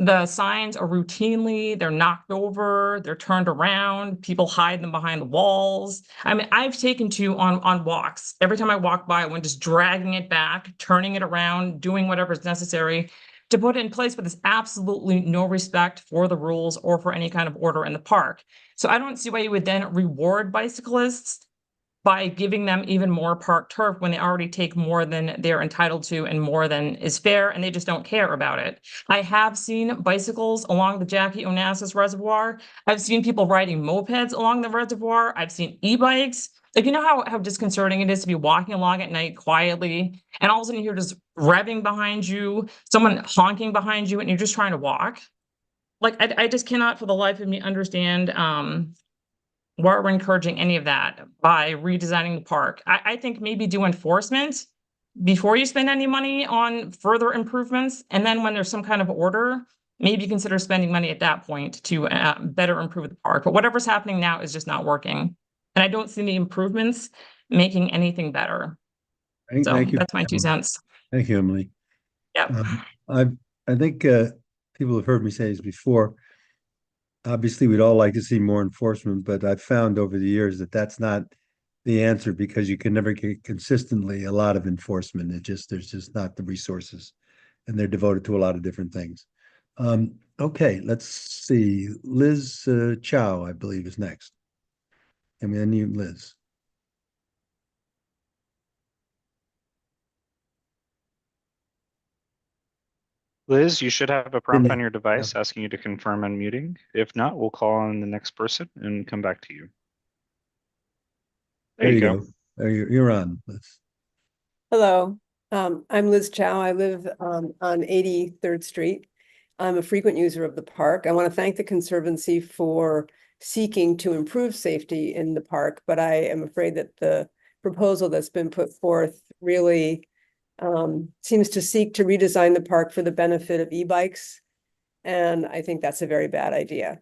the signs are they're knocked over, they're turned around, people hide them behind the walls. I mean, I've taken to on walks. Every time I walk by, I went just dragging it back, turning it around, doing whatever's necessary to put it in place, but there's absolutely no respect for the rules or for any kind of order in the park. So I don't see why you would then reward bicyclists by giving them even more park turf when they already take more than they're entitled to and more than is fair, and they just don't care about it. I have seen bicycles along the Jackie Onassis Reservoir. I've seen people riding mopeds along the reservoir. I've seen e-bikes. Like, you know how disconcerting it is to be walking along at night quietly, and all of a sudden you hear just revving behind you, someone honking behind you, and you're just trying to walk? Like, I just cannot for the life of me understand why we're encouraging any of that by redesigning the park. I think maybe do enforcement before you spend any money on further improvements. And then when there's some kind of order, maybe consider spending money at that point to better improve the park. But whatever's happening now is just not working. And I don't see the improvements making anything better. So Thank you. that's my 2 cents. Thank you, Emily. Yeah. I think people have heard me say this before. Obviously, we'd all like to see more enforcement, but I've found over the years that that's not the answer because you can never get consistently a lot of enforcement. There's just not the resources, and they're devoted to a lot of different things. Okay, let's see. Liz Chow, I believe, is next. And we unmute Liz. Liz, you should have a prompt on your device asking you to confirm unmuting. If not, we'll call on the next person and come back to you. There you go. You're on, Liz. Hello, I'm Liz Chow. I live on 83rd Street. I'm a frequent user of the park. I want to thank the Conservancy for seeking to improve safety in the park, but I am afraid that the proposal that's been put forth really seems to seek to redesign the park for the benefit of e-bikes. And I think that's a very bad idea.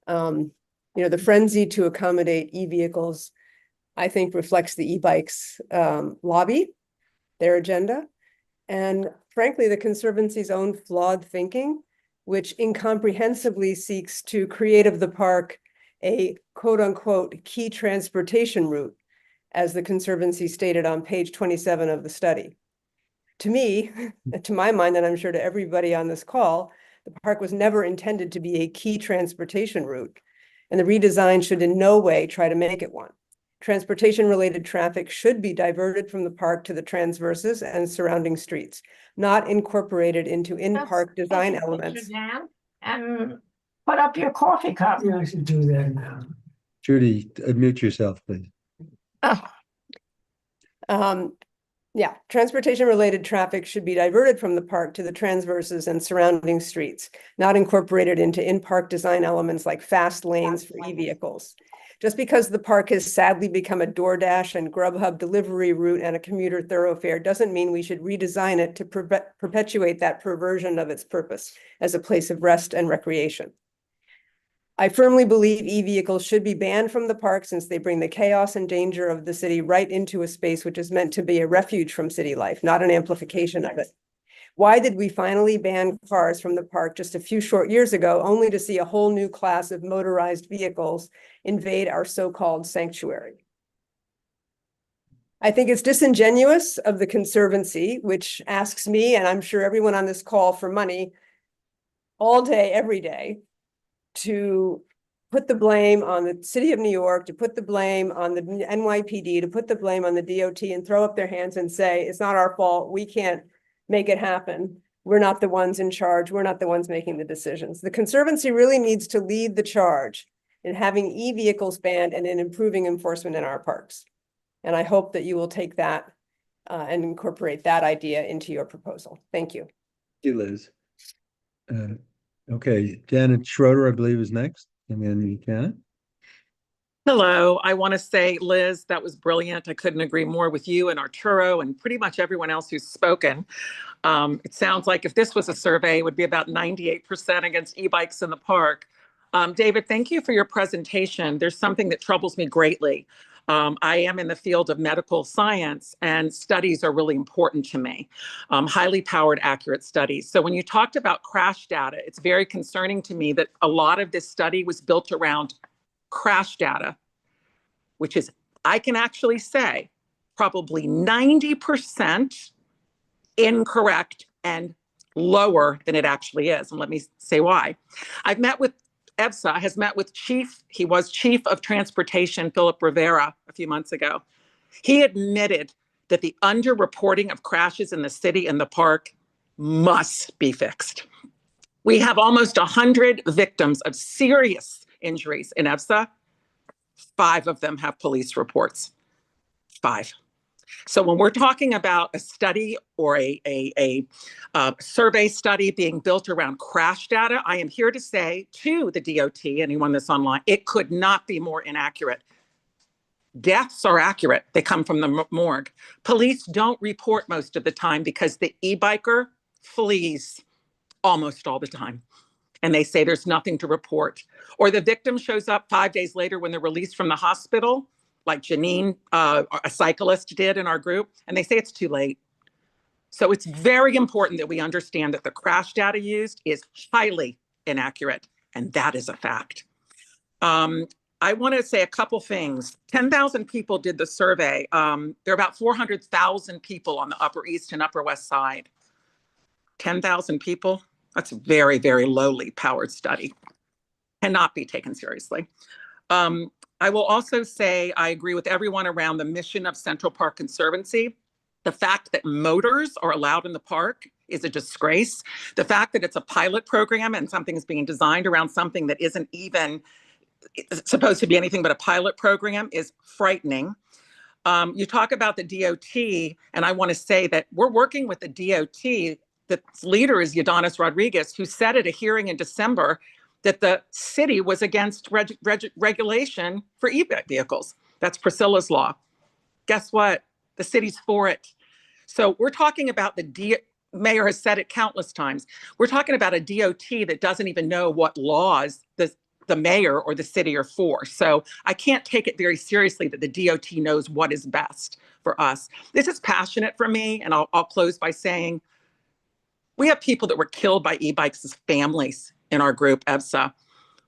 You know, the frenzy to accommodate e-vehicles, I think, reflects the e-bikes lobby, their agenda, and frankly, the Conservancy's own flawed thinking, which incomprehensibly seeks to create of the park a quote unquote key transportation route, as the Conservancy stated on page 27 of the study. To me, to my mind, and I'm sure to everybody on this call, the park was never intended to be a key transportation route, and the redesign should in no way try to make it one. Transportation-related traffic should be diverted from the park to the transverses and surrounding streets, not incorporated into in-park design elements. And put up your coffee cup. Yeah, I should do that now. Judy, unmute yourself, please. Yeah, transportation-related traffic should be diverted from the park to the transverses and surrounding streets, not incorporated into in-park design elements like fast lanes for e-vehicles. Just because the park has sadly become a DoorDash and Grubhub delivery route and a commuter thoroughfare doesn't mean we should redesign it to perpetuate that perversion of its purpose as a place of rest and recreation. I firmly believe e-vehicles should be banned from the park since they bring the chaos and danger of the city right into a space which is meant to be a refuge from city life, not an amplification of it. Why did we finally ban cars from the park just a few short years ago, only to see a whole new class of motorized vehicles invade our so-called sanctuary? I think it's disingenuous of the Conservancy, which asks me, and I'm sure everyone on this call, for money all day, every day, to put the blame on the city of New York, to put the blame on the NYPD, to put the blame on the DOT and throw up their hands and say, it's not our fault, we can't make it happen. We're not the ones in charge. We're not the ones making the decisions. The Conservancy really needs to lead the charge in having e-vehicles banned and in improving enforcement in our parks. And I hope that you will take that and incorporate that idea into your proposal. Thank you. Thank you, Liz. Okay, Janet Schroeder, I believe, is next. And then Janet. Hello, I want to say, Liz, that was brilliant. I couldn't agree more with you and Arturo and pretty much everyone else who's spoken. It sounds like if this was a survey, it would be about 98% against e-bikes in the park. David, thank you for your presentation. There's something that troubles me greatly. I am in the field of medical science, and studies are really important to me, highly powered, accurate studies. So when you talked about crash data, it's very concerning to me that a lot of this study was built around crash data, which is, I can actually say, probably 90% incorrect and lower than it actually is. And let me say why. I've met with EBSA, has met with he was Chief of Transportation, Philip Rivera, a few months ago. He admitted that the underreporting of crashes in the city and the park must be fixed. We have almost 100 victims of serious injuries in EBSA. 5 of them have police reports. 5. So when we're talking about a study or a survey study being built around crash data, I am here to say to the DOT, anyone that's online, it could not be more inaccurate. Deaths are accurate. They come from the morgue. Police don't report most of the time because the e-biker flees almost all the time. And they say there's nothing to report. Or the victim shows up 5 days later when they're released from the hospital, like Janine, a cyclist, did in our group, and they say it's too late. So it's very important that we understand that the crash data used is highly inaccurate, and that is a fact. I want to say a couple things. 10,000 people did the survey. There are about 400,000 people on the Upper East and Upper West Side. 10,000 people? That's a very, very lowly powered study. Cannot be taken seriously. I will also say I agree with everyone around the mission of Central Park Conservancy. The fact that motors are allowed in the park is a disgrace. The fact that it's a pilot program and something is being designed around something that isn't even supposed to be anything but a pilot program is frightening. You talk about the DOT, and I want to say that we're working with the DOT. The leader is Ydanis Rodriguez, who said at a hearing in December that the city was against regulation for e-vehicles. That's Priscilla's law. Guess what? The city's for it. So we're talking about mayor has said it countless times. We're talking about a DOT that doesn't even know what laws the mayor or the city are for. So I can't take it very seriously that the DOT knows what is best for us. This is passionate for me, and I'll close by saying we have people that were killed by e-bikes as families in our group, EBSA.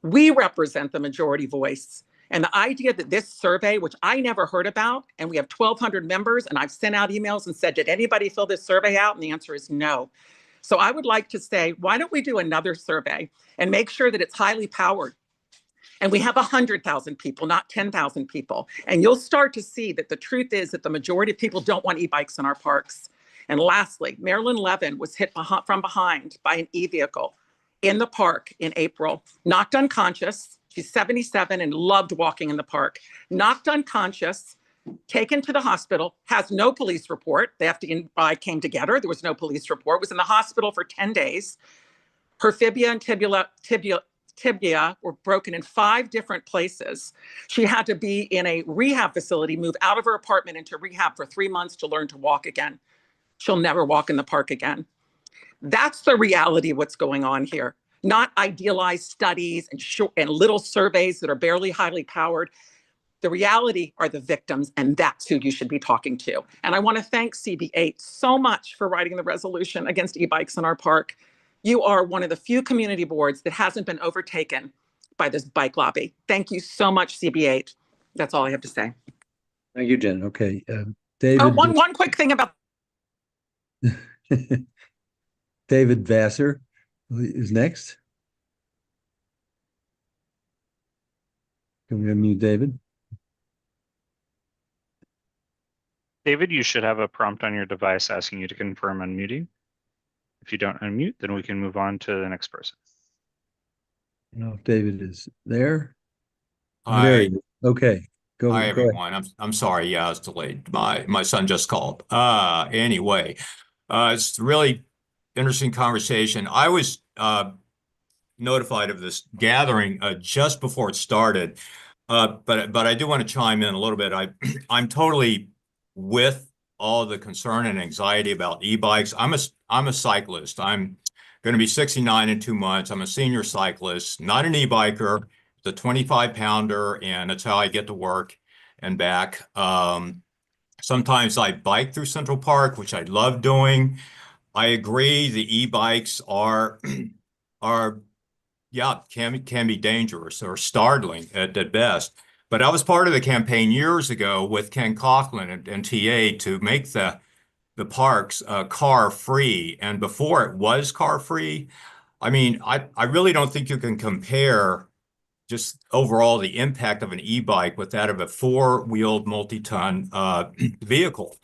We represent the majority voice. And the idea that this survey, which I never heard about, and we have 1,200 members, and I've sent out emails and said, did anybody fill this survey out? And the answer is no. So I would like to say, why don't we do another survey and make sure that it's highly powered? And we have 100,000 people, not 10,000 people. And you'll start to see that the truth is that the majority of people don't want e-bikes in our parks. And lastly, Marilyn Levin was hit from behind by an e-vehicle in the park in April, knocked unconscious. She's 77 and loved walking in the park. Knocked unconscious, taken to the hospital, has no police report. The FBI and I came together. There was no police report. Was in the hospital for 10 days. Her fibula and tibia were broken in 5 different places. She had to be in a rehab facility, move out of her apartment into rehab for 3 months to learn to walk again. She'll never walk in the park again. That's the reality of what's going on here. Not idealized studies and little surveys that are barely highly powered. The reality are the victims, and that's who you should be talking to. And I want to thank CB8 so much for writing the resolution against e-bikes in our park. You are one of the few community boards that hasn't been overtaken by this bike lobby. Thank you so much, CB8. That's all I have to say. Thank you, Jen. Okay, David. Oh, one quick thing about David Vassar is next. Can we unmute David? David, you should have a prompt on your device asking you to confirm unmuting. If you don't unmute, then we can move on to the next person. I don't know if David is there. Hi. There he is. Okay, Go Hi ahead. everyone. I'm sorry. Yeah, I was delayed. My son just called. Anyway, it's a really interesting conversation. I was notified of this gathering just before it started. But I do want to chime in a little bit. I'm totally with all the concern and anxiety about e-bikes. I'm a cyclist. I'm going to be 69 in 2 months. I'm a senior cyclist, not an e-biker. It's a 25-pounder, and that's how I get to work and back. Sometimes I bike through Central Park, which I love doing. I agree the e-bikes are yeah, can be dangerous or startling at best. But I was part of the campaign years ago with Ken Coughlin and TA to make the parks car free. And before it was car free, I mean, I really don't think you can compare just overall the impact of an e-bike with that of a four-wheeled multi-ton vehicle,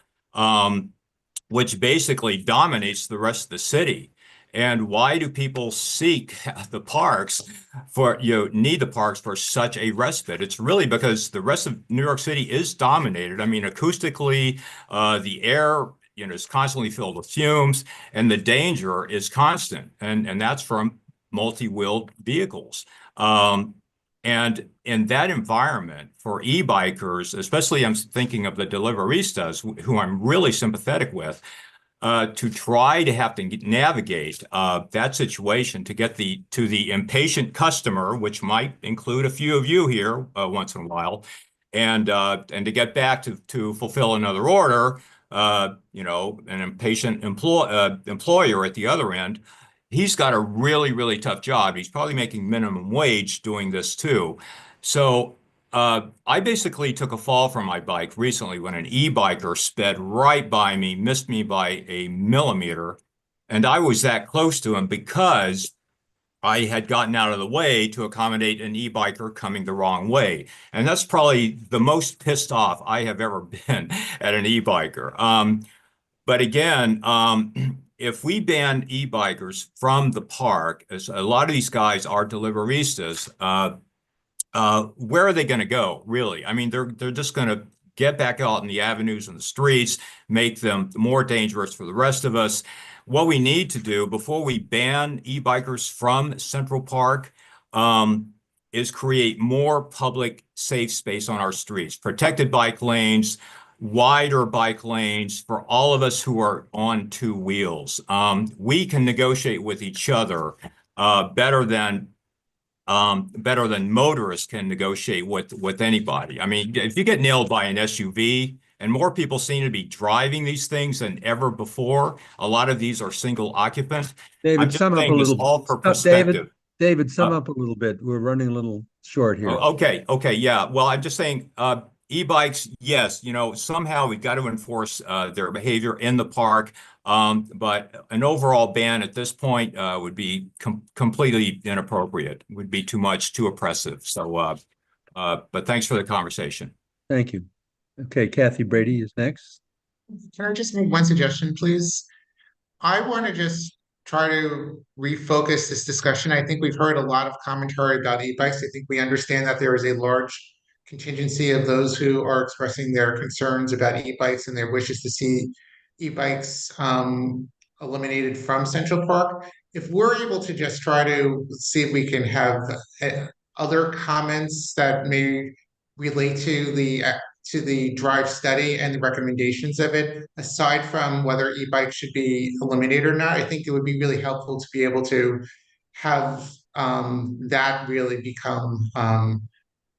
which basically dominates the rest of the city. And why do people seek the parks for, need the parks for such a respite? It's really because the rest of New York City is dominated. I mean, acoustically, the air, is constantly filled with fumes, and the danger is constant. And that's from multi-wheeled vehicles. And in that environment for e-bikers, especially I'm thinking of the deliveristas, who I'm really sympathetic with, to try to have to navigate that situation to get to the impatient customer, which might include a few of you here once in a while, and to get back to fulfill another order, an impatient employer at the other end. He's got a really, really tough job. He's probably making minimum wage doing this too. So I basically took a fall from my bike recently when an e-biker sped right by me, missed me by a millimeter, and I was that close to him because I had gotten out of the way to accommodate an e-biker coming the wrong way. And that's probably the most pissed off I have ever been at an e-biker. But again, if we ban e-bikers from the park, as a lot of these guys are deliveristas, where are they going to go, really? I mean, they're just going to get back out in the avenues and the streets, make them more dangerous for the rest of us. What we need to do before we ban e-bikers from Central Park is create more public safe space on our streets, protected bike lanes, wider bike lanes for all of us who are on two wheels. We can negotiate with each other better than motorists can negotiate with anybody. I mean, if you get nailed by an SUV, and more people seem to be driving these things than ever before, a lot of these are single occupant. David, sum up a little. All for perspective. David, sum up a little bit. We're running a little short here. Okay, yeah. Well, I'm just saying, e-bikes, yes, somehow we've got to enforce their behavior in the park. But an overall ban at this point would be completely inappropriate, would be too much, too oppressive. So, but thanks for the conversation. Thank you. Okay, Kathy Brady is next. Can I just make one suggestion, please? I want to just try to refocus this discussion. I think we've heard a lot of commentary about e-bikes. I think we understand that there is a large contingency of those who are expressing their concerns about e-bikes and their wishes to see e-bikes eliminated from Central Park. If we're able to just try to see if we can have other comments that may relate to the drive study and the recommendations of it, aside from whether e-bikes should be eliminated or not, I think it would be really helpful to be able to have that really become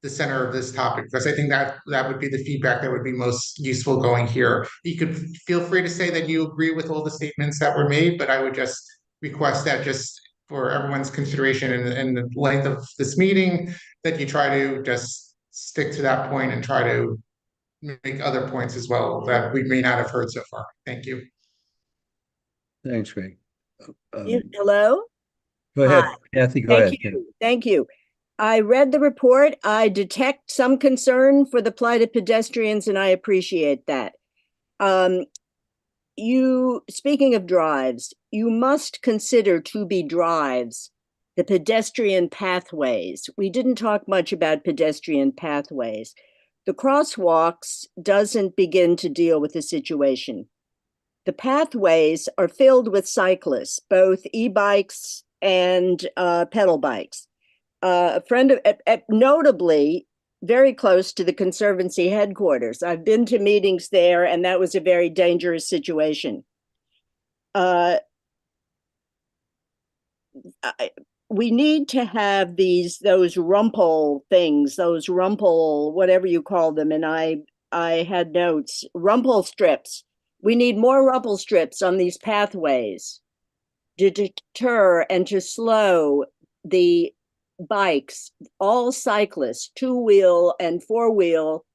the center of this topic, because I think that would be the feedback that would be most useful going here. You could feel free to say that you agree with all the statements that were made, but I would just request that just for everyone's consideration and the length of this meeting, that you try to just stick to that point and try to make other points as well that we may not have heard so far. Thank you. Thanks, Greg. Hello? Go ahead, Hi. Kathy, go ahead. Thank you. I read the report. I detect some concern for the plight of pedestrians, and I appreciate that. Speaking of drives, you must consider to be drives the pedestrian pathways. We didn't talk much about pedestrian pathways. The crosswalks doesn't begin to deal with the situation. The pathways are filled with cyclists, both e-bikes and pedal bikes. A friend of, notably, very close to the Conservancy headquarters. I've been to meetings there, and that was a very dangerous situation. We need to have those rumple things, those rumple, whatever you call them, and I had notes, rumple strips. We need more rumple strips on these pathways to deter and to slow the bikes, all cyclists, two-wheel and four-wheel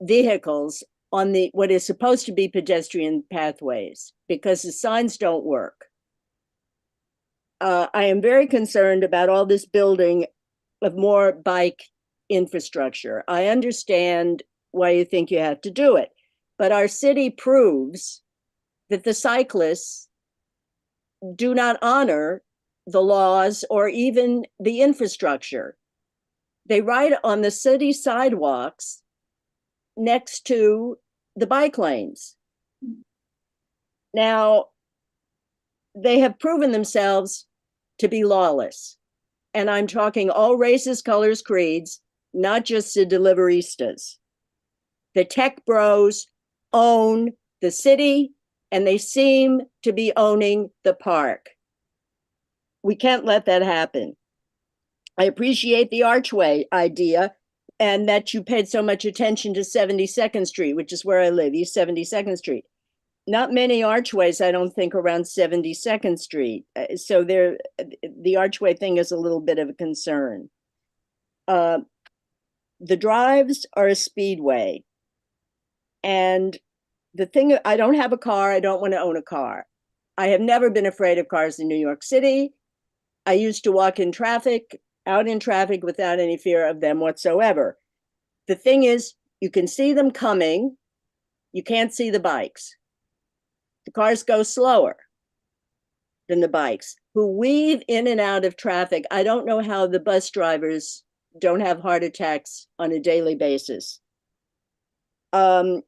vehicles on what is supposed to be pedestrian pathways, because the signs don't work. I am very concerned about all this building of more bike infrastructure. I understand why you think you have to do it, but our city proves that the cyclists do not honor the laws or even the infrastructure. They ride on the city sidewalks next to the bike lanes. Now, they have proven themselves to be lawless. And I'm talking all races, colors, creeds, not just the deliveristas. The tech bros own the city, and they seem to be owning the park. We can't let that happen. I appreciate the archway idea and that you paid so much attention to 72nd Street, which is where I live, East 72nd Street. Not many archways, I don't think, around 72nd Street. So the archway thing is a little bit of a concern. The drives are a speedway. And the thing, I don't have a car. I don't want to own a car. I have never been afraid of cars in New York City. I used to walk in traffic, out in traffic without any fear of them whatsoever. The thing is, you can see them coming. You can't see the bikes. The cars go slower than the bikes, who weave in and out of traffic. I don't know how the bus drivers don't have heart attacks on a daily basis. I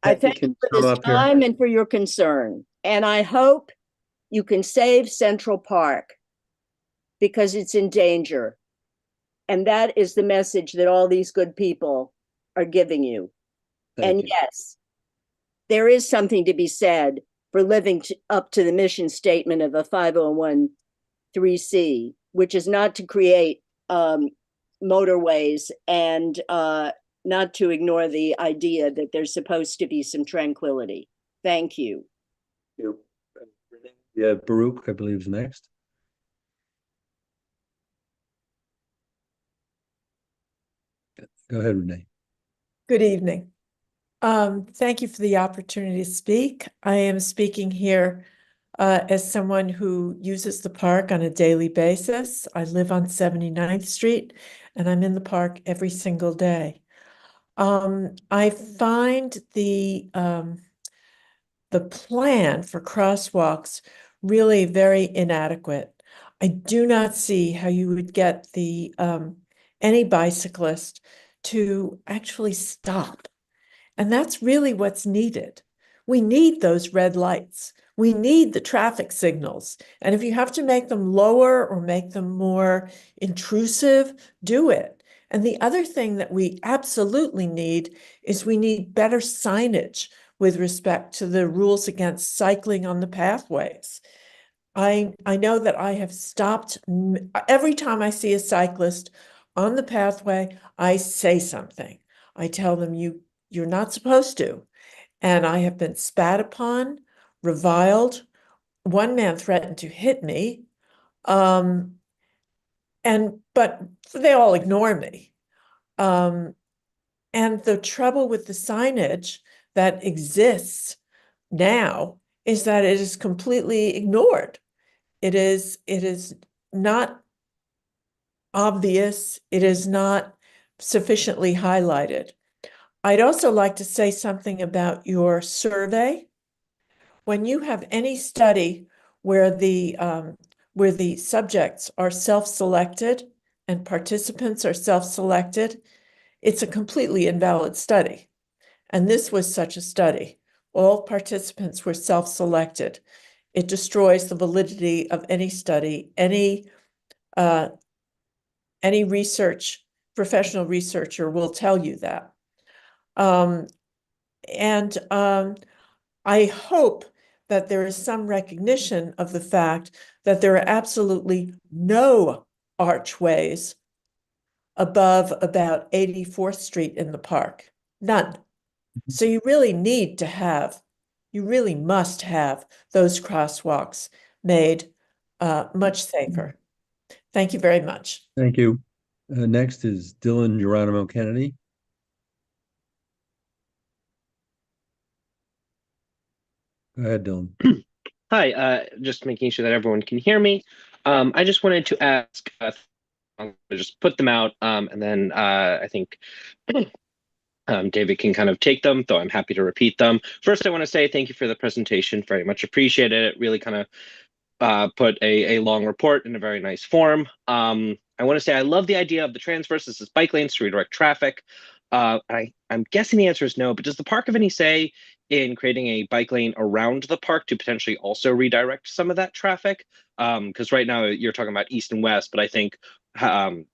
thank you for this time and for your concern. And I hope you can save Central Park because it's in danger. And that is the message that all these good people are giving you. And yes, there is something to be said for living up to the mission statement of a 501(c), which is not to create motorways and not to ignore the idea that there's supposed to be some tranquility. Thank you. Yeah, Baruch, I believe, is next. Go ahead, Renee. Good evening. Thank you for the opportunity to speak. I am speaking here as someone who uses the park on a daily basis. I live on 79th Street and I'm in the park every single day. I find the plan for crosswalks really very inadequate. I do not see how you would get any bicyclist to actually stop. And that's really what's needed. We need those red lights. We need the traffic signals. And if you have to make them lower or make them more intrusive, do it. And the other thing that we absolutely need is we need better signage with respect to the rules against cycling on the pathways. I know that I have stopped every time I see a cyclist on the pathway, I say something. I tell them you're not supposed to. And I have been spat upon, reviled. One man threatened to hit me. But they all ignore me. And the trouble with the signage that exists now is that it is completely ignored. It is not obvious. It is not sufficiently highlighted. I'd also like to say something about your survey. When you have any study where the subjects are self-selected, and participants are self-selected, it's a completely invalid study. And this was such a study. All participants were self-selected. It destroys the validity of any study, any professional researcher will tell you that. I hope that there is some recognition of the fact that there are absolutely no archways above about 84th Street in the park. None. So you really must have those crosswalks made much safer. Thank you very much. Thank you. Next is Dylan Geronimo Kennedy. Go ahead, Dylan. Hi, just making sure that everyone can hear me. I just wanted to ask, just put them out, and then I think David can kind of take them, though I'm happy to repeat them. First, I want to say thank you for the presentation. Very much appreciated it. Really kind of put a long report in a very nice form. I want to say I love the idea of the transverse. This is bike lanes to redirect traffic. I'm guessing the answer is no, but does the park have any say in creating a bike lane around the park to potentially also redirect some of that traffic? Because right now you're talking about east and west, but I think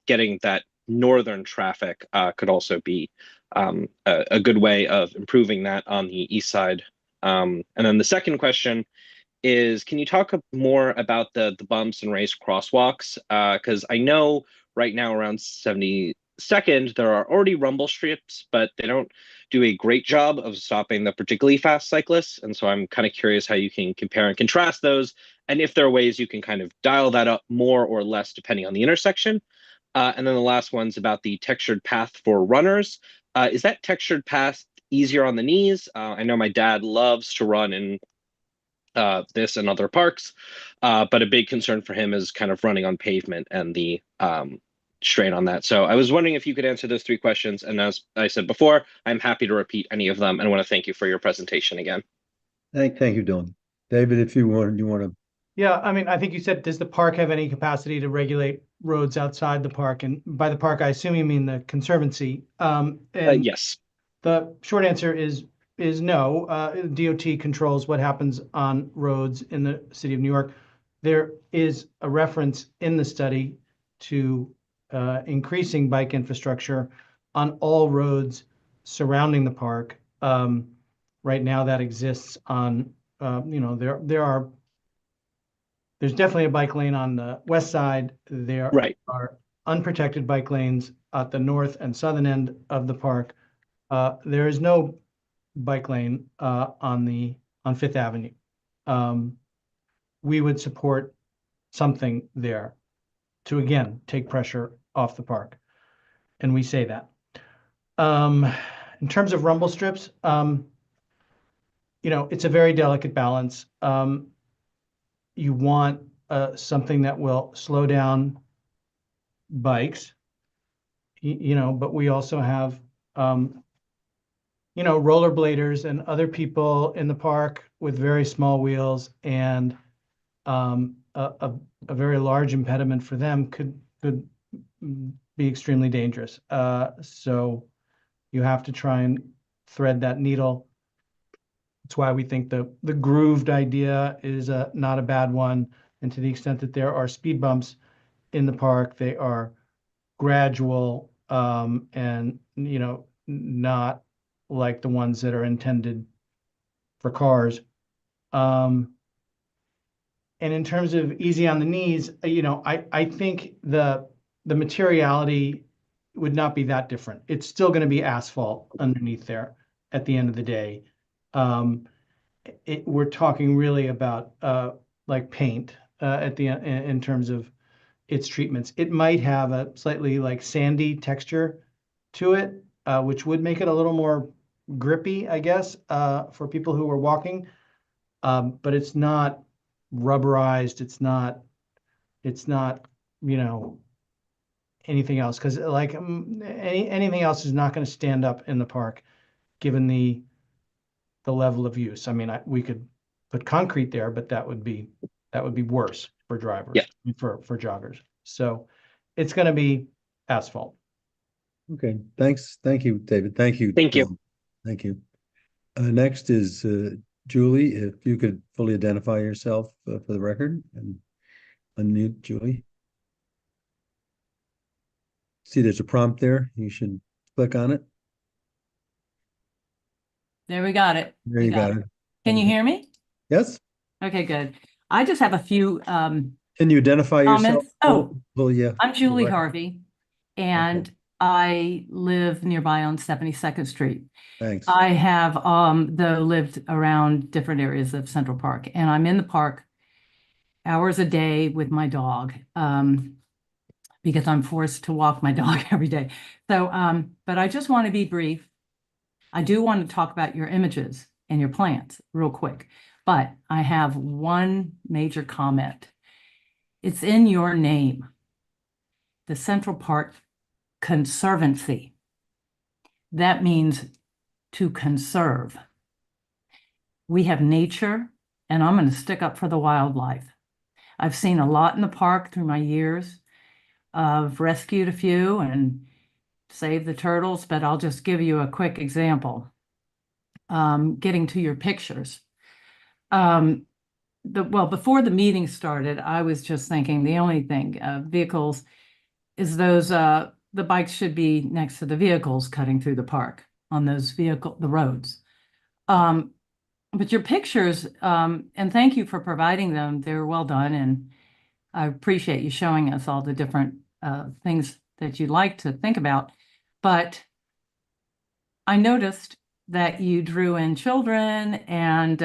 getting that northern traffic could also be a good way of improving that on the east side. And then the second question is, can you talk more about the bumps and raised crosswalks? Because I know right now around 72nd, there are already rumble strips, but they don't do a great job of stopping the particularly fast cyclists. And so I'm kind of curious how you can compare and contrast those, and if there are ways you can kind of dial that up more or less depending on the intersection. And then the last one's about the textured path for runners. Is that textured path easier on the knees? I know my dad loves to run in this and other parks, but a big concern for him is kind of running on pavement and the strain on that. So I was wondering if you could answer those three questions. And as I said before, I'm happy to repeat any of them, and I want to thank you for your presentation again. Thank you, Dylan. David, if you want to. Yeah, I mean, I think you said, does the park have any capacity to regulate roads outside the park? And by the park, I assume you mean the Conservancy. Yes. The short answer is no. DOT controls what happens on roads in the city of New York. There is a reference in the study to increasing bike infrastructure on all roads surrounding the park. Right now, that exists on, there's definitely a bike lane on the west side. There are unprotected bike lanes at the north and southern end of the park. There is no bike lane on Fifth Avenue. We would support something there to, again, take pressure off the park. And we say that. In terms of rumble strips, it's a very delicate balance. You want something that will slow down bikes, but we also have, rollerbladers and other people in the park with very small wheels, and a very large impediment for them could be extremely dangerous. So you have to try and thread that needle. That's why we think the grooved idea is not a bad one. And to the extent that there are speed bumps in the park, they are gradual and, not like the ones that are intended for cars. And in terms of easy on the knees, I think the materiality would not be that different. It's still going to be asphalt underneath there at the end of the day. We're talking really about like paint at the end in terms of its treatments. It might have a slightly like sandy texture to it, which would make it a little more grippy, I guess, for people who are walking. But it's not rubberized. It's not, anything else, because like anything else is not going to stand up in the park, given the level of use. I mean, we could put concrete there, but that would be worse for drivers, for joggers. So it's going to be asphalt. Okay, thanks. Thank you, David. Thank you. Thank you. Thank you. Next is Julie. If you could fully identify yourself for the record and unmute Julie. See, there's a prompt there. You should click on it. There we got it. There you got it. Can you hear me? Yes. Okay, good. I just have a few Can you identify yourself? comments. Oh, well, yeah. I'm Julie Right. Harvey, and I live nearby on 72nd Street. Thanks. I have though lived around different areas of Central Park, and I'm in the park hours a day with my dog because I'm forced to walk my dog every day. So, but I just want to be brief. I do want to talk about your images and your plants real quick, but I have one major comment. It's in your name, the Central Park Conservancy. That means to conserve. We have nature, and I'm going to stick up for the wildlife. I've seen a lot in the park through my years. I've rescued a few and saved the turtles, but I'll just give you a quick example. Getting to your pictures. Well, before the meeting started, I was just thinking the only thing, vehicles, is those, the bikes should be next to the vehicles cutting through the park on those the roads. But your pictures, and thank you for providing them, they're well done, and I appreciate you showing us all the different things that you like to think about. But I noticed that you drew in children and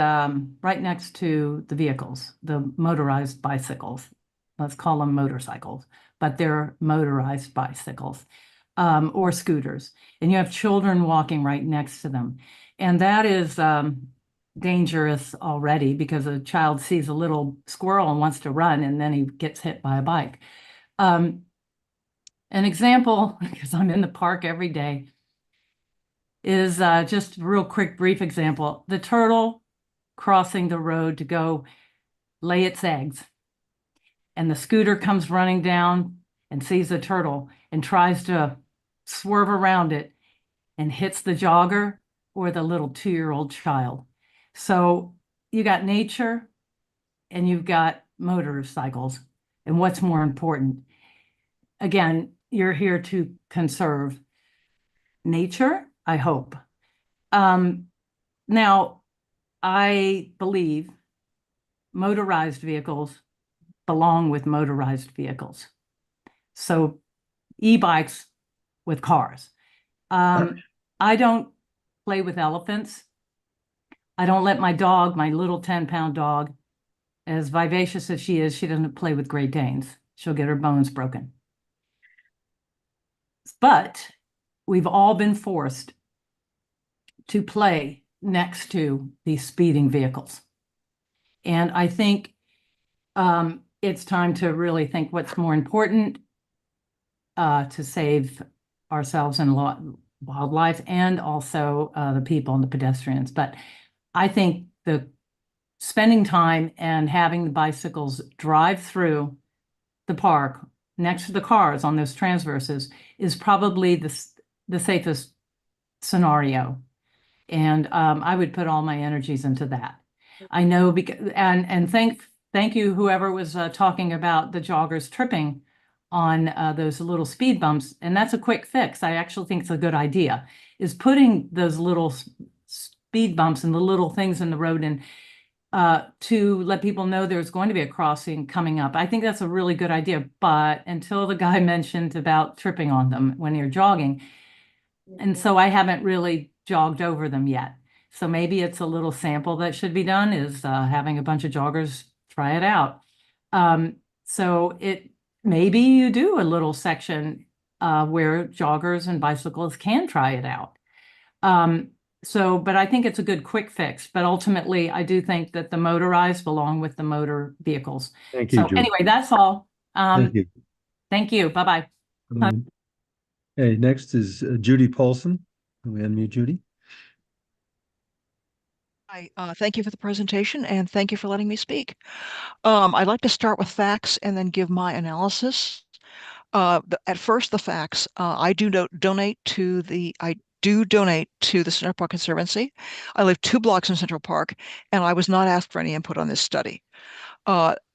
right next to the vehicles, the motorized bicycles. Let's call them motorcycles, but they're motorized bicycles or scooters. And you have children walking right next to them. And that is dangerous already because a child sees a little squirrel and wants to run and then he gets hit by a bike. An example, because I'm in the park every day, is just a real quick, brief example. The turtle crossing the road to go lay its eggs. And the scooter comes running down and sees the turtle and tries to swerve around it and hits the jogger or the little 2-year-old child. So you got nature and you've got motorcycles. And what's more important? Again, you're here to conserve nature, I hope. Now, I believe motorized vehicles belong with motorized vehicles. So e-bikes with cars. I don't play with elephants. I don't let my dog, my little 10-pound dog, as vivacious as she is, she doesn't play with Great Danes. She'll get her bones broken. But we've all been forced to play next to these speeding vehicles. And I think it's time to really think what's more important to save ourselves and wildlife and also the people and the pedestrians. But I think the spending time and having the bicycles drive through the park next to the cars on those transverses is probably the safest scenario. And I would put all my energies into that. I know because and thank you whoever was talking about the joggers tripping on those little speed bumps, and that's a quick fix. I actually think it's a good idea, is putting those little speed bumps and the little things in the road and to let people know there's going to be a crossing coming up. I think that's a really good idea, but until the guy mentioned about tripping on them when you're jogging, and so I haven't really jogged over them yet. So maybe it's a little sample that should be done is having a bunch of joggers try it out. So maybe you do a little section where joggers and bicyclists can try it out. But I think it's a good quick fix. But ultimately, I do think that the motorized belong with the motor vehicles. Thank you, Julie. Anyway, that's all. Thank you. Thank you. Bye-bye. Okay, next is Judy Paulson. Can we unmute Judy? Hi, thank you for the presentation and thank you for letting me speak. I'd like to start with facts and then give my analysis. At first, the facts. I do donate to the Central Park Conservancy. I live 2 blocks in Central Park, and I was not asked for any input on this study.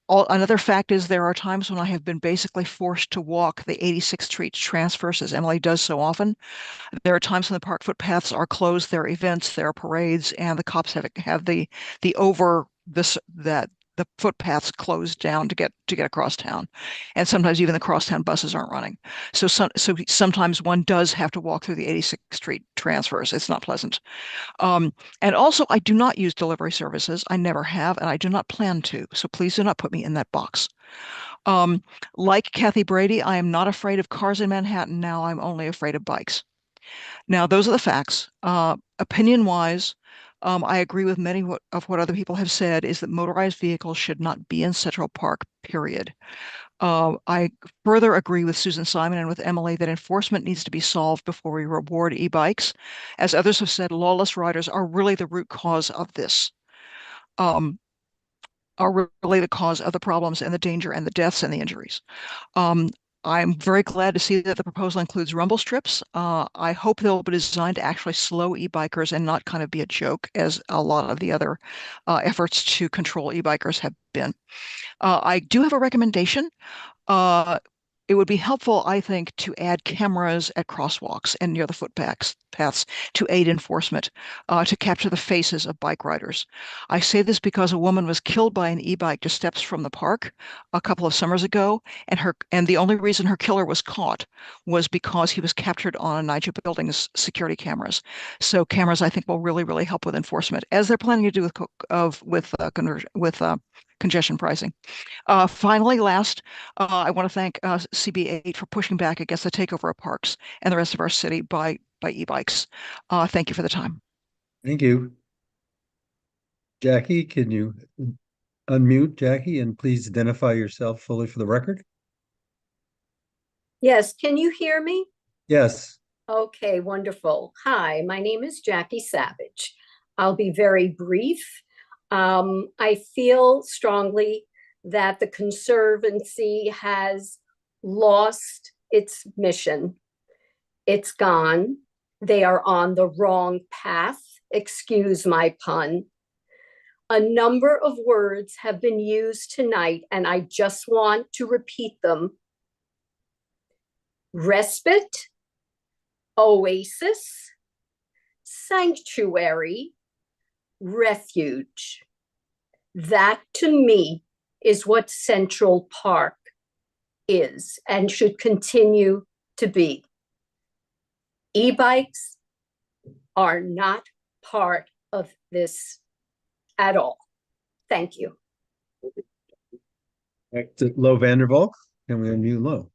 Another fact is there are times when I have been basically forced to walk the 86th Street transverse, as Emily does so often. There are times when the park footpaths are closed, there are events, there are parades, and the cops have the over this that the footpaths closed down to get across town, and sometimes even the crosstown buses aren't running. So sometimes one does have to walk through the 86th Street transverse. It's not pleasant. And also, I do not use delivery services. I never have, and I do not plan to. So please do not put me in that box. Like Kathy Brady, I am not afraid of cars in Manhattan now. I'm only afraid of bikes. Now, those are the facts. Opinion-wise, I agree with many of what other people have said, is that motorized vehicles should not be in Central Park, period. I further agree with Susan Simon and with Emily that enforcement needs to be solved before we reward e-bikes. As others have said, lawless riders are really the root cause of this, are really the cause of the problems and the danger and the deaths and the injuries. I'm very glad to see that the proposal includes rumble strips. I hope they'll be designed to actually slow e-bikers and not kind of be a joke, as a lot of the other efforts to control e-bikers have been. I do have a recommendation. It would be helpful, I think, to add cameras at crosswalks and near the footpaths to aid enforcement, to capture the faces of bike riders. I say this because a woman was killed by an e-bike just steps from the park a couple of summers ago, and the only reason her killer was caught was because he was captured on a NYCHA building's security cameras. So cameras, I think, will really, really help with enforcement, as they're planning to do with congestion pricing. Finally, last, I want to thank CB8 for pushing back against the takeover of parks and the rest of our city by e-bikes. Thank you for the time. Thank you. Jackie, can you unmute Jackie and please identify yourself fully for the record? Yes, can you hear me? Yes. Okay, wonderful. Hi, my name is Jackie Savage. I'll be very brief. I feel strongly that the Conservancy has lost its mission. It's gone. They are on the wrong path. Excuse my pun. A number of words have been used tonight, and I just want to repeat them. Respite, oasis, sanctuary, refuge. That to me is what Central Park is and should continue to be. E-bikes are not part of this at all. Thank you. Back to Lo Vandervalk. Can we unmute Lo?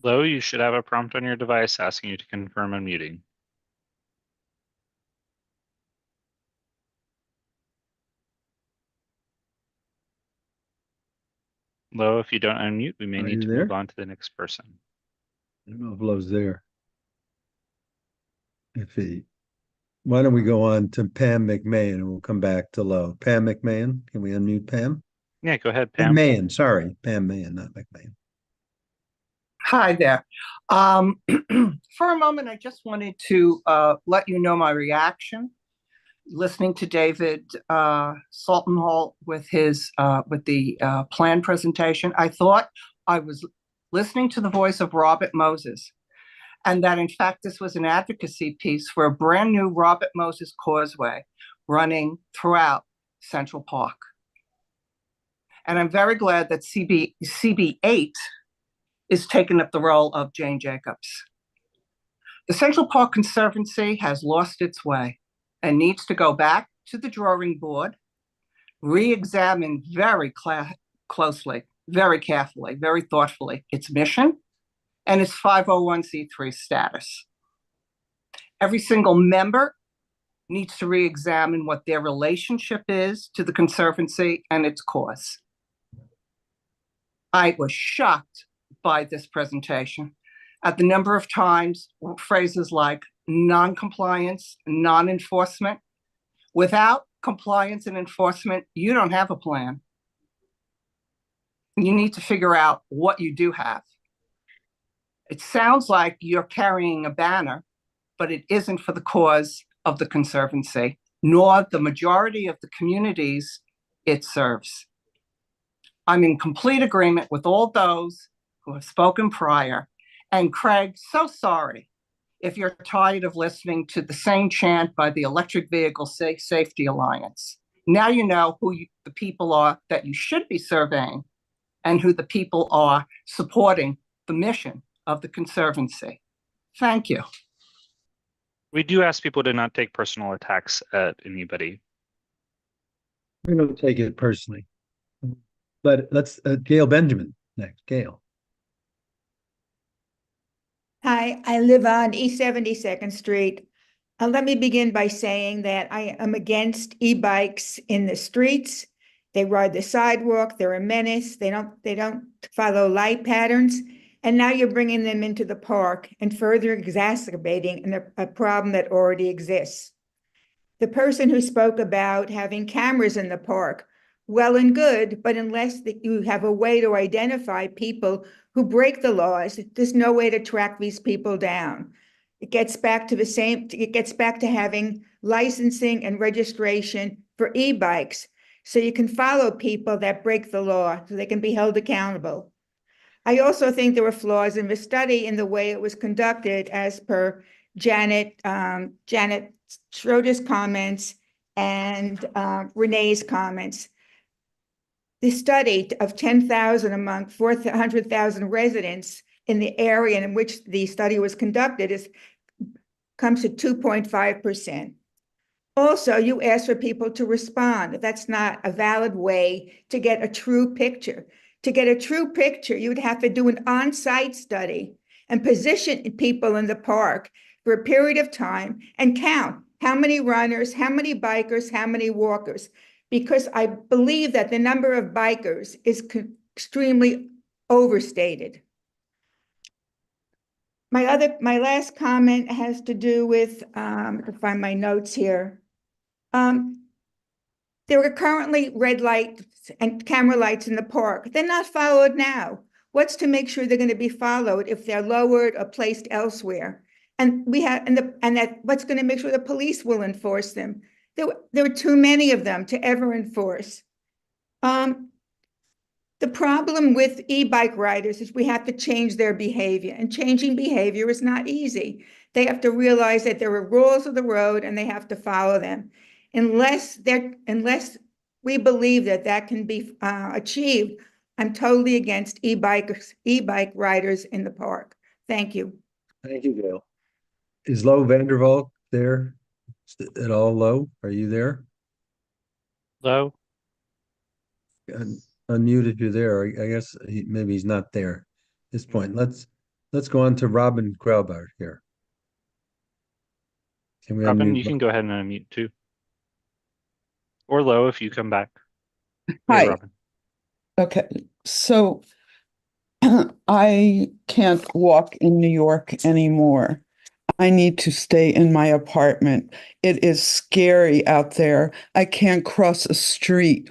Lo, you should have a prompt on your device asking you to confirm unmuting. Lo, if you don't unmute, we may need to move on to the next person. I don't know if Lo's there. Why don't we go on to Pam McMahon and we'll come back to Lo. Pam McMahon, can we unmute Pam? Yeah, go ahead, Pam. McMahon, sorry. Pam Mahon, not McMahon. Hi there. For a moment, I just wanted to let you know my reaction. Listening to David Saltonhall with the plan presentation, I thought I was listening to the voice of Robert Moses, and that in fact this was an advocacy piece for a brand new Robert Moses Causeway running throughout Central Park. And I'm very glad that CB8 is taking up the role of Jane Jacobs. The Central Park Conservancy has lost its way and needs to go back to the drawing board, re-examine very closely, very carefully, very thoughtfully its mission and its 501c3 status. Every single member needs to re-examine what their relationship is to the Conservancy and its cause. I was shocked by this presentation at the number of times phrases like non-compliance, non-enforcement, without compliance and enforcement, you don't have a plan. You need to figure out what you do have. It sounds like you're carrying a banner, but it isn't for the cause of the Conservancy, nor the majority of the communities it serves. I'm in complete agreement with all those who have spoken prior. And Craig, so sorry if you're tired of listening to the same chant by the Electric Vehicle Safety Alliance. Now you know who the people are that you should be surveying and who the people are supporting the mission of the Conservancy. Thank you. We do ask people to not take personal attacks at anybody. We don't take it personally. But let's, Gail Benjamin next. Gail. Hi, I live on East 72nd Street. Let me begin by saying that I am against e-bikes in the streets. They ride the sidewalk, they're a menace, they don't follow light patterns. And now you're bringing them into the park and further exacerbating a problem that already exists. The person who spoke about having cameras in the park, well and good, but unless you have a way to identify people who break the laws, there's no way to track these people down. It gets back to having licensing and registration for e-bikes so you can follow people that break the law so they can be held accountable. I also think there were flaws in the study in the way it was conducted as per Janet Schroeder's comments and Renee's comments. The study of 10,000 among 400,000 residents in the area in which the study was conducted comes to 2.5%. Also, you ask for people to respond. That's not a valid way to get a true picture. To get a true picture, you would have to do an on-site study and position people in the park for a period of time and count how many runners, how many bikers, how many walkers, because I believe that the number of bikers is extremely overstated. My last comment has to do with, I can find my notes here. There are currently red lights and camera lights in the park. They're not followed now. What's to make sure they're going to be followed if they're lowered or placed elsewhere? And what's going to make sure the police will enforce them? There are too many of them to ever enforce. The problem with e-bike riders is we have to change their behavior, and changing behavior is not easy. They have to realize that there are rules of the road and they have to follow them. Unless we believe that can be achieved, I'm totally against e-bike riders in the park. Thank you. Thank you, Gail. Is Lo Vanderwall there at all? Lo, are you there? Lo? Unmute if you're there. I guess maybe he's not there at this point. Let's go on to Robin Graubart here. Can we Robin, unmute? you can go ahead and unmute too. Or Lo if you come back. Hi. Hey, Robin. Okay, so I can't walk in New York anymore. I need to stay in my apartment. It is scary out there. I can't cross a street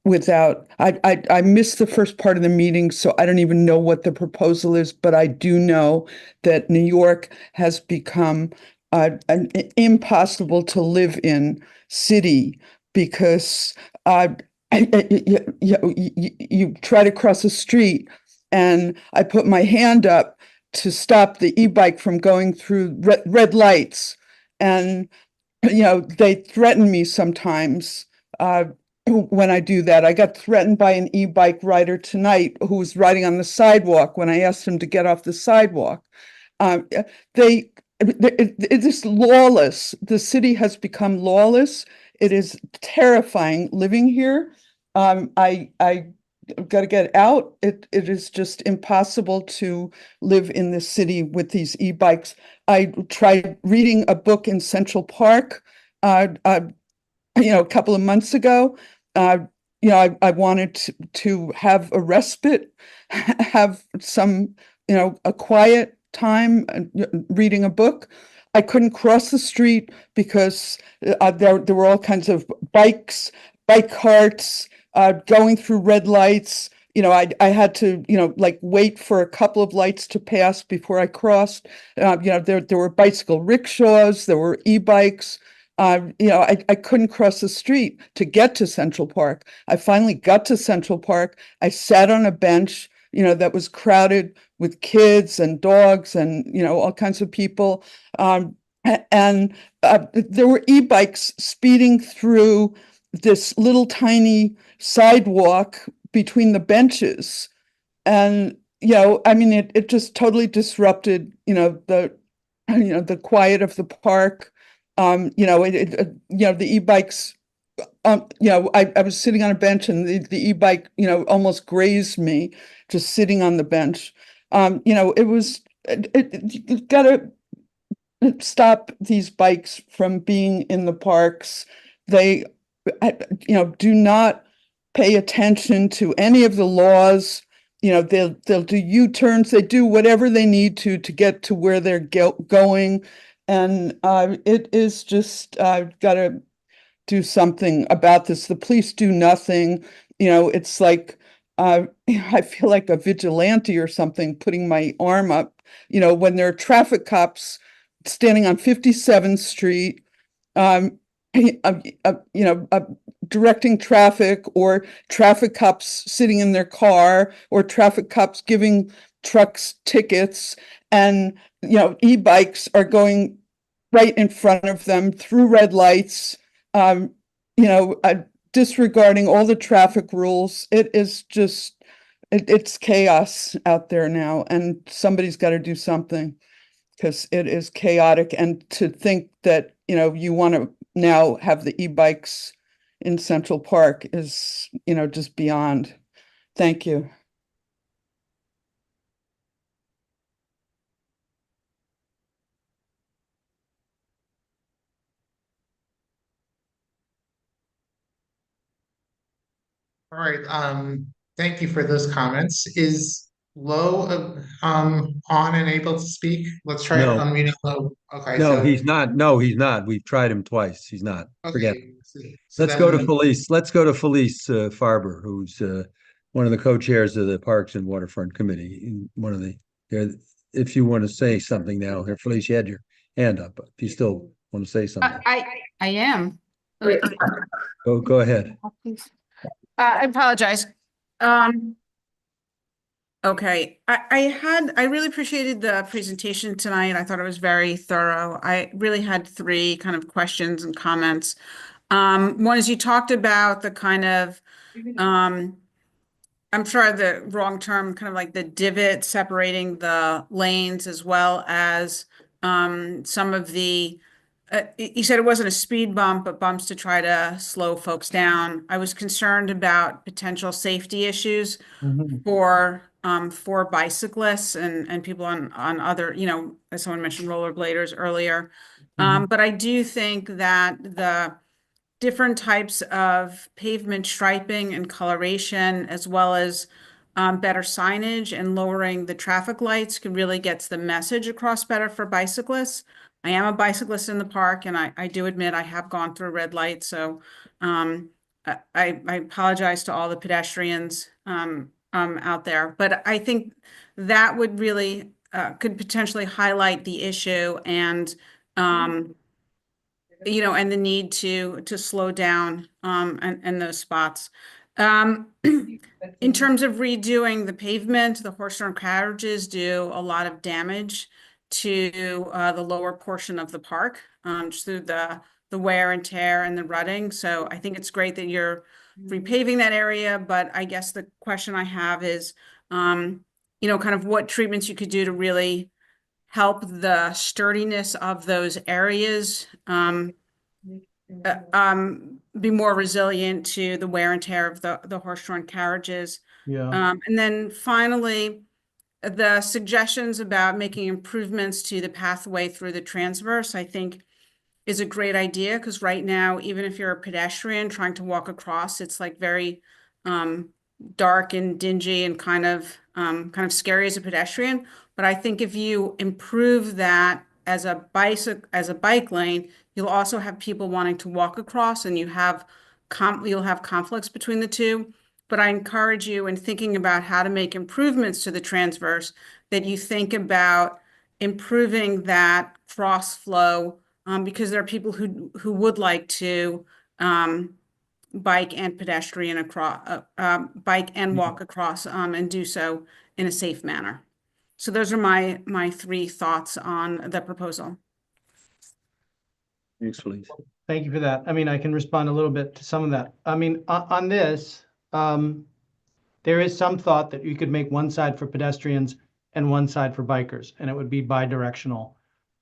without. I missed the first part of the meeting, so I don't even know what the proposal is, but I do know that New York has become an impossible to live in city because you try to cross a street and I put my hand up to stop the e-bike from going through red lights. And, they threaten me sometimes when I do that. I got threatened by an e-bike rider tonight who was riding on the sidewalk when I asked him to get off the sidewalk. It is lawless. The city has become lawless. It is terrifying living here. I got to get out. It is just impossible to live in the city with these e-bikes. I tried reading a book in Central Park, a couple of months ago. I wanted to have a respite, have some, a quiet time reading a book. I couldn't cross the street because there were all kinds of bike carts going through red lights. I had to, like wait for a couple of lights to pass before I crossed. There were bicycle rickshaws, there were e-bikes. I couldn't cross the street to get to Central Park. I finally got to Central Park. I sat on a bench, that was crowded with kids and dogs and, all kinds of people. And there were e-bikes speeding through this little tiny sidewalk between the benches. And, I mean, it just totally disrupted, the quiet of the park. The e-bikes, I was sitting on a bench and the e-bike, almost grazed me just sitting on the bench. You gotta stop these bikes from being in the parks. They, do not pay attention to any of the laws. They'll do U-turns. They do whatever they need to get to where they're going. And it is just, got to do something about this. The police do nothing. It's like, I feel like a vigilante or something, putting my arm up, when there are traffic cops standing on 57th Street, um, directing traffic, or traffic cops sitting in their car, or traffic cops giving trucks tickets, and e-bikes are going right in front of them through red lights, um, disregarding all the traffic rules. It is just, it's chaos out there now, and somebody's got to do something because it is chaotic. And to think that, you want to now have the e-bikes in Central Park is, just beyond. Thank you. All right, thank you for those comments. Is Lo on and able to speak? Let's try No. unmuting Lo. Okay, No, so he's not. No, he's not. We've tried him twice. He's not. Forget it. okay. So Let's go to then- Felice. Let's go to Felice Farber, who's one of the co-chairs of the Parks and Waterfront Committee. One of the, if you want to say something now, here, Felice, you had your hand up. If you still want to say something, I am. go ahead. I apologize. Okay, I really appreciated the presentation tonight. I thought it was very thorough. I really had three kind of questions and comments. One is you talked about the kind of, I'm sorry, the wrong term, kind of like the divot separating the lanes, as well as some of the, you said it wasn't a speed bump, but bumps to try to slow folks down. I was concerned about potential safety issues for bicyclists and people on other, as someone mentioned, rollerbladers earlier. But I do think that the different types of pavement striping and coloration, as well as better signage and lowering the traffic lights, can really get the message across better for bicyclists. I am a bicyclist in the park, and I do admit I have gone through red lights. So I apologize to all the pedestrians out there, but I think that would really could potentially highlight the issue and and the need to slow down and those spots. In terms of redoing the pavement, the horse-drawn carriages do a lot of damage to the lower portion of the park, just through the wear and tear and the rutting. So I think it's great that you're repaving that area, but I guess the question I have is, kind of what treatments you could do to really help the sturdiness of those areas, be more resilient to the wear and tear of the horse-drawn carriages. Yeah. And then finally, the suggestions about making improvements to the pathway through the transverse, I think is a great idea, because right now, even if you're a pedestrian trying to walk across, it's like very dark and dingy and kind of scary as a pedestrian. But I think if you improve that a bike lane, you'll also have people wanting to walk across, and you'll have conflicts between the two. But I encourage you, in thinking about how to make improvements to the transverse, that you think about improving that cross flow, because there are people who would like to bike and pedestrian across, bike and walk across, and do so in a safe manner. So those are my three thoughts on the proposal. Thanks, Felice. Thank you for that. I mean, I can respond a little bit to some of that. I mean, on this, there is some thought that you could make one side for pedestrians and one side for bikers, and it would be bi-directional.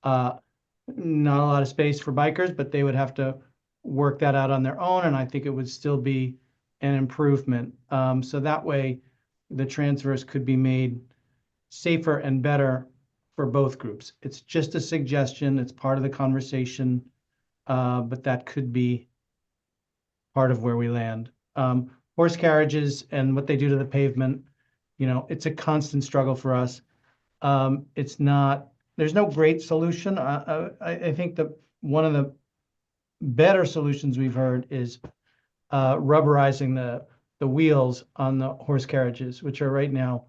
Not a lot of space for bikers, but they would have to work that out on their own, and I think it would still be an improvement. So that way, the transverse could be made safer and better for both groups. It's just a suggestion. It's part of the conversation, but that could be part of where we land. Horse carriages and what they do to the pavement, you know, it's a constant struggle for us. It's not, there's no great solution. I think that one of the better solutions we've heard is rubberizing the wheels on the horse carriages, which are right now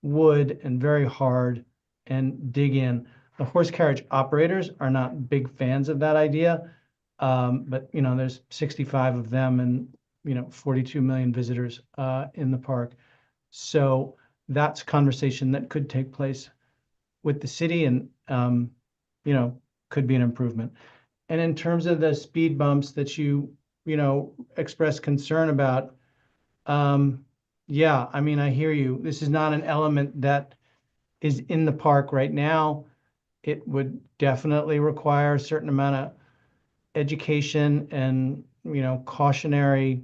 wood and very hard and dig in. The horse carriage operators are not big fans of that idea, but you know, there's 65 of them and you know 42 million visitors in the park. So that's a conversation that could take place with the city and you know, could be an improvement. And in terms of the speed bumps that you know, express concern about, yeah, I mean, I hear you. This is not an element that is in the park right now. It would definitely require a certain amount of education and, you know, cautionary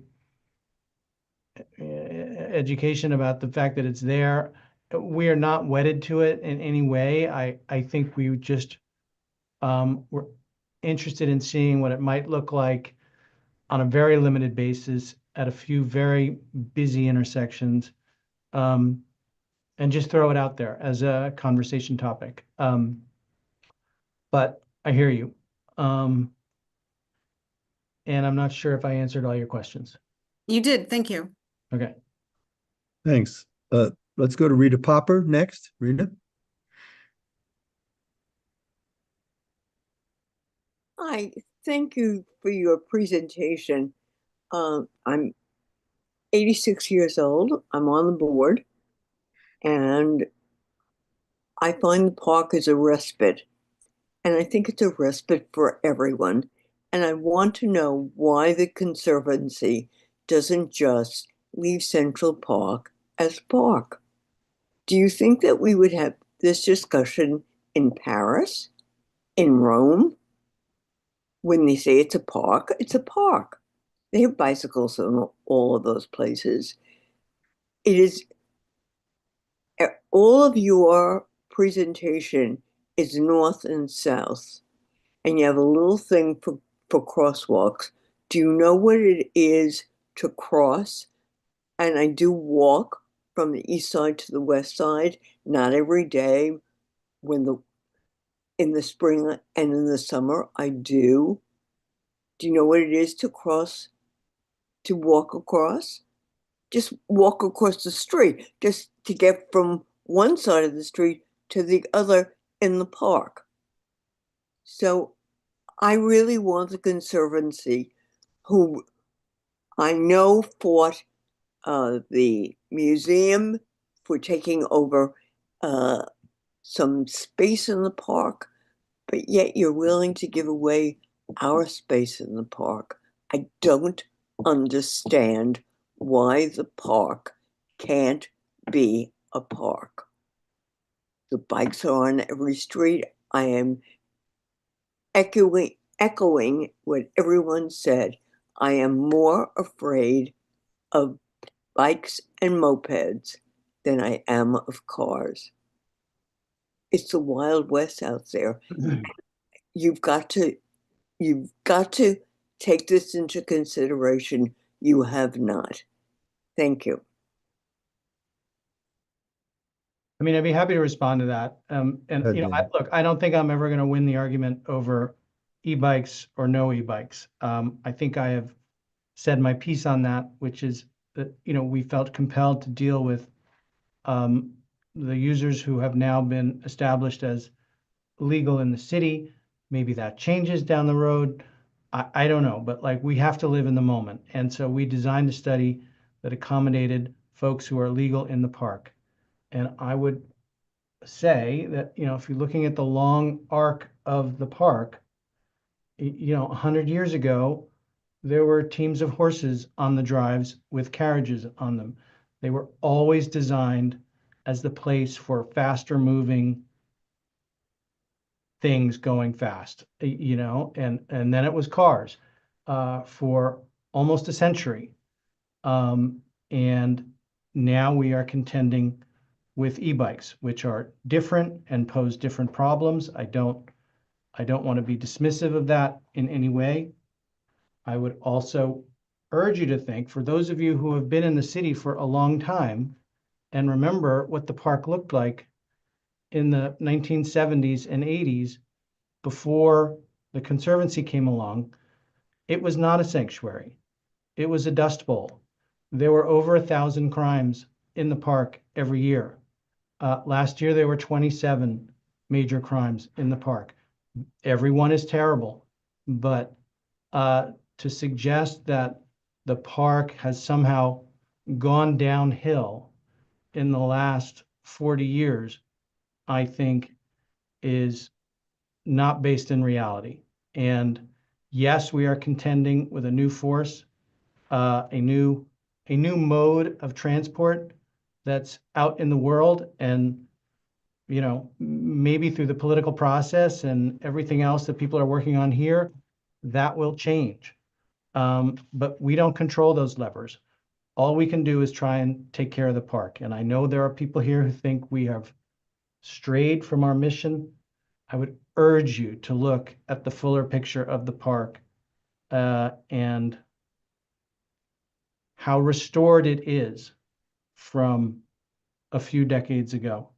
education about the fact that it's there. We are not wedded to it in any way. I think we just we're interested in seeing what it might look like on a very limited basis at a few very busy intersections, and just throw it out there as a conversation topic. But I hear you. And I'm not sure if I answered all your questions. You did. Thank you. Okay. Thanks. Let's go to Rita Popper next. Rita? Hi, thank you for your presentation. I'm 86 years old. I'm on the board, and I find the park is a respite. And I think it's a respite for everyone. And I want to know why the Conservancy doesn't just leave Central Park as park. Do you think that we would have this discussion in Paris, in Rome? When they say it's a park, it's a park. They have bicycles in all of those places. It is, all of your presentation is north and south, and you have a little thing for crosswalks. Do you know what it is to cross? And I do walk from the east side to the west side, not every day. In the spring and in the summer, I do. Do you know what it is to cross, to walk across? Just walk across the street, just to get from one side of the street to the other in the park. So I really want the Conservancy, who I know fought the museum for taking over some space in the park, but yet you're willing to give away our space in the park. I don't understand why the park can't be a park. The bikes are on every street. I am echoing what everyone said. I am more afraid of bikes and mopeds than I am of cars. It's the Wild West out there. You've got to take this into consideration. You have not. Thank you. mean, I'd be happy to respond to that. And, you know, look, I don't think I'm ever going to win the argument over e-bikes or no e-bikes. I think I have said my piece on that, which is that, you know, we felt compelled to deal with the users who have now been established as legal in the city. Maybe that changes down the road. I don't know, but like we have to live in the moment. And so we designed a study that accommodated folks who are legal in the park. And I would say that, you know, if you're looking at the long arc of the park, you know, 100 years ago, there were teams of horses on the drives with carriages on them. They were always designed as the place for faster moving things going fast, you know, and then it was cars for almost a century. And now we are contending with e-bikes, which are different and pose different problems. I don't want to be dismissive of that in any way. I would also urge you to think, for those of you who have been in the city for a long time and remember what the park looked like in the 1970s and 80s before the Conservancy came along, it was not a sanctuary. It was a dust bowl. There were over 1,000 crimes in the park every year. Last year, there were 27 major crimes in the park. Everyone is terrible, but to suggest that the park has somehow gone downhill in the last 40 years, I think is not based in reality. And yes, we are contending with a new force, a new mode of transport that's out in the world. And, you know, maybe through the political process and everything else that people are working on here, that will change. But we don't control those levers. All we can do is try and take care of the park. And I know there are people here who think we have strayed from our mission. I would urge you to look at the fuller picture of the park and how restored it is from a few decades ago.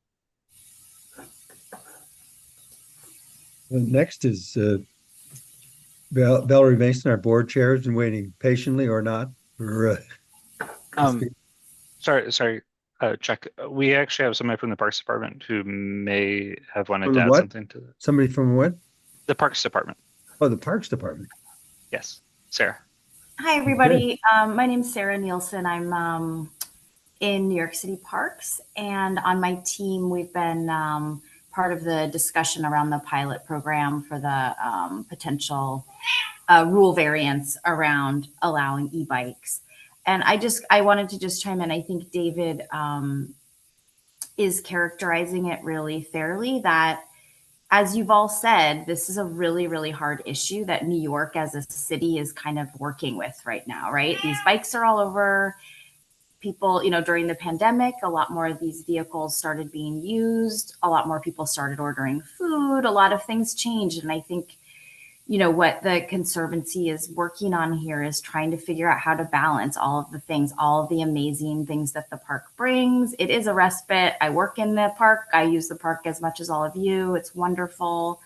Next is Valerie Mason, our board chair, has been waiting patiently or not for. Sorry, Chuck. We actually have somebody from the Parks Department who may have wanted From to the add what? something to Somebody from what? the Parks Department. Oh, the Parks Department. Yes, Sarah. Hi, everybody. My name's Sarah Nielsen. I'm in New York City Parks, and on my team, we've been part of the discussion around the pilot program for the potential rule variants around allowing e-bikes. And I wanted to just chime in. I think David is characterizing it really fairly, that as you've all said, this is a really, really hard issue that New York as a city is kind of working with right now, right? These bikes are all over. People, you know, during the pandemic, a lot more of these vehicles started being used. A lot more people started ordering food. A lot of things changed. And I think, you know, what the Conservancy is working on here is trying to figure out how to balance all of the things, all of the amazing things that the park brings. It is a respite. I work in the park. I use the park as much as all of you. It's wonderful.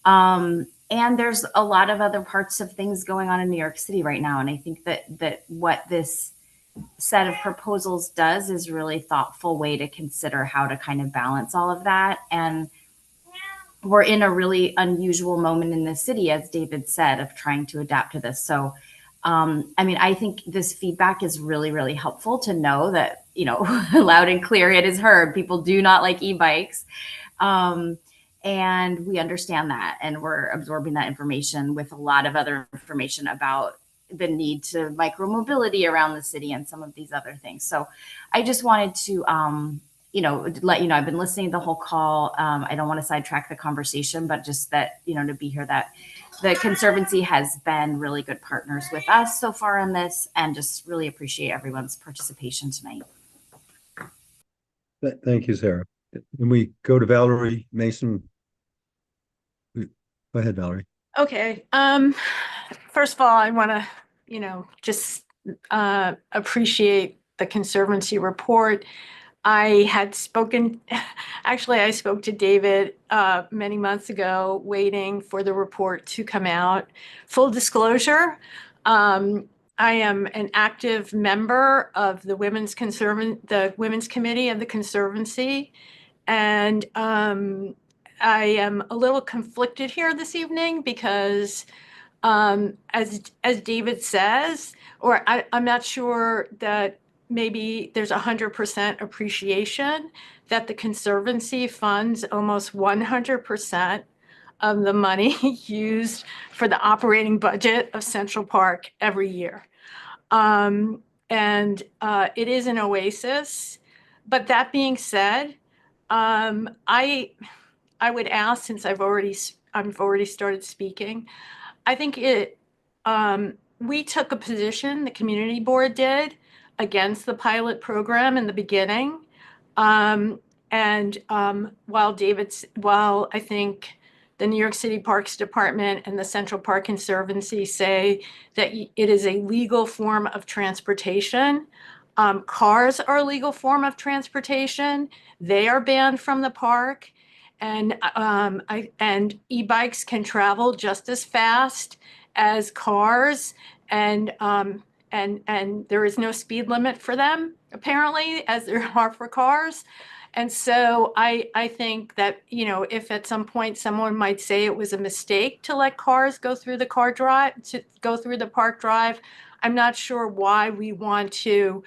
And there's a lot of other parts of things going on in New York City right now. And I think that what this set of proposals does is really thoughtful way to consider how to kind of balance all of that. And we're in a really unusual moment in the city, as David said, of trying to adapt to this. So, I mean, I think this feedback is really, really helpful to know that, you know, loud and clear, it is heard. People do not like e-bikes. And we understand that, and we're absorbing that information with a lot of other information about the need to micromobility around the city and some of these other things. So I just wanted to, you know, let you know, I've been listening to the whole call. I don't want to sidetrack the conversation, but just that, you know, to be here, that the Conservancy has been really good partners with us so far in this, and just really appreciate everyone's participation tonight. Thank you, Sarah. When we go to Valerie Mason, go ahead, Valerie. Okay. First of all, I want to, you know, just appreciate the Conservancy report. I had spoken, actually, I spoke to David many months ago, waiting for the report to come out. Full disclosure, I am an active member of the Women's Committee of the Conservancy, and I am a little conflicted here this evening because, as David says, or I'm not sure that maybe there's 100% appreciation that the Conservancy funds almost 100% of the money used for the operating budget of Central Park every year. And it is an oasis. But that being said, I would ask, since I've already started speaking, I think we took a position, the community board did, against the pilot program in the beginning. While I think the New York City Parks Department and the Central Park Conservancy say that it is a legal form of transportation, cars are a legal form of transportation. They are banned from the park. And e-bikes can travel just as fast as cars, and there is no speed limit for them, apparently, as there are for cars. And so I think that, if at some point someone might say it was a mistake to let cars go through the park drive, I'm not sure why we want to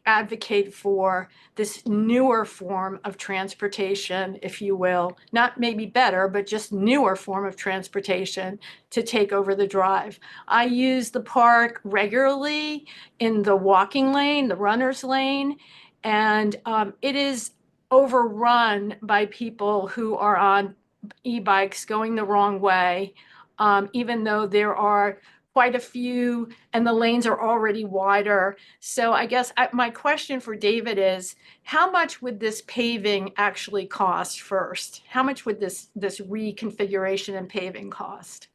advocate for this newer form of transportation, if you will, not maybe better, but just newer form of transportation to take over the drive. I use the park regularly in the walking lane, the runner's lane, and it is overrun by people who are on e-bikes going the wrong way, even though there are quite a few, and the lanes are already wider. So I guess my question for David is, how much would this paving actually cost first? How much would this reconfiguration and paving cost?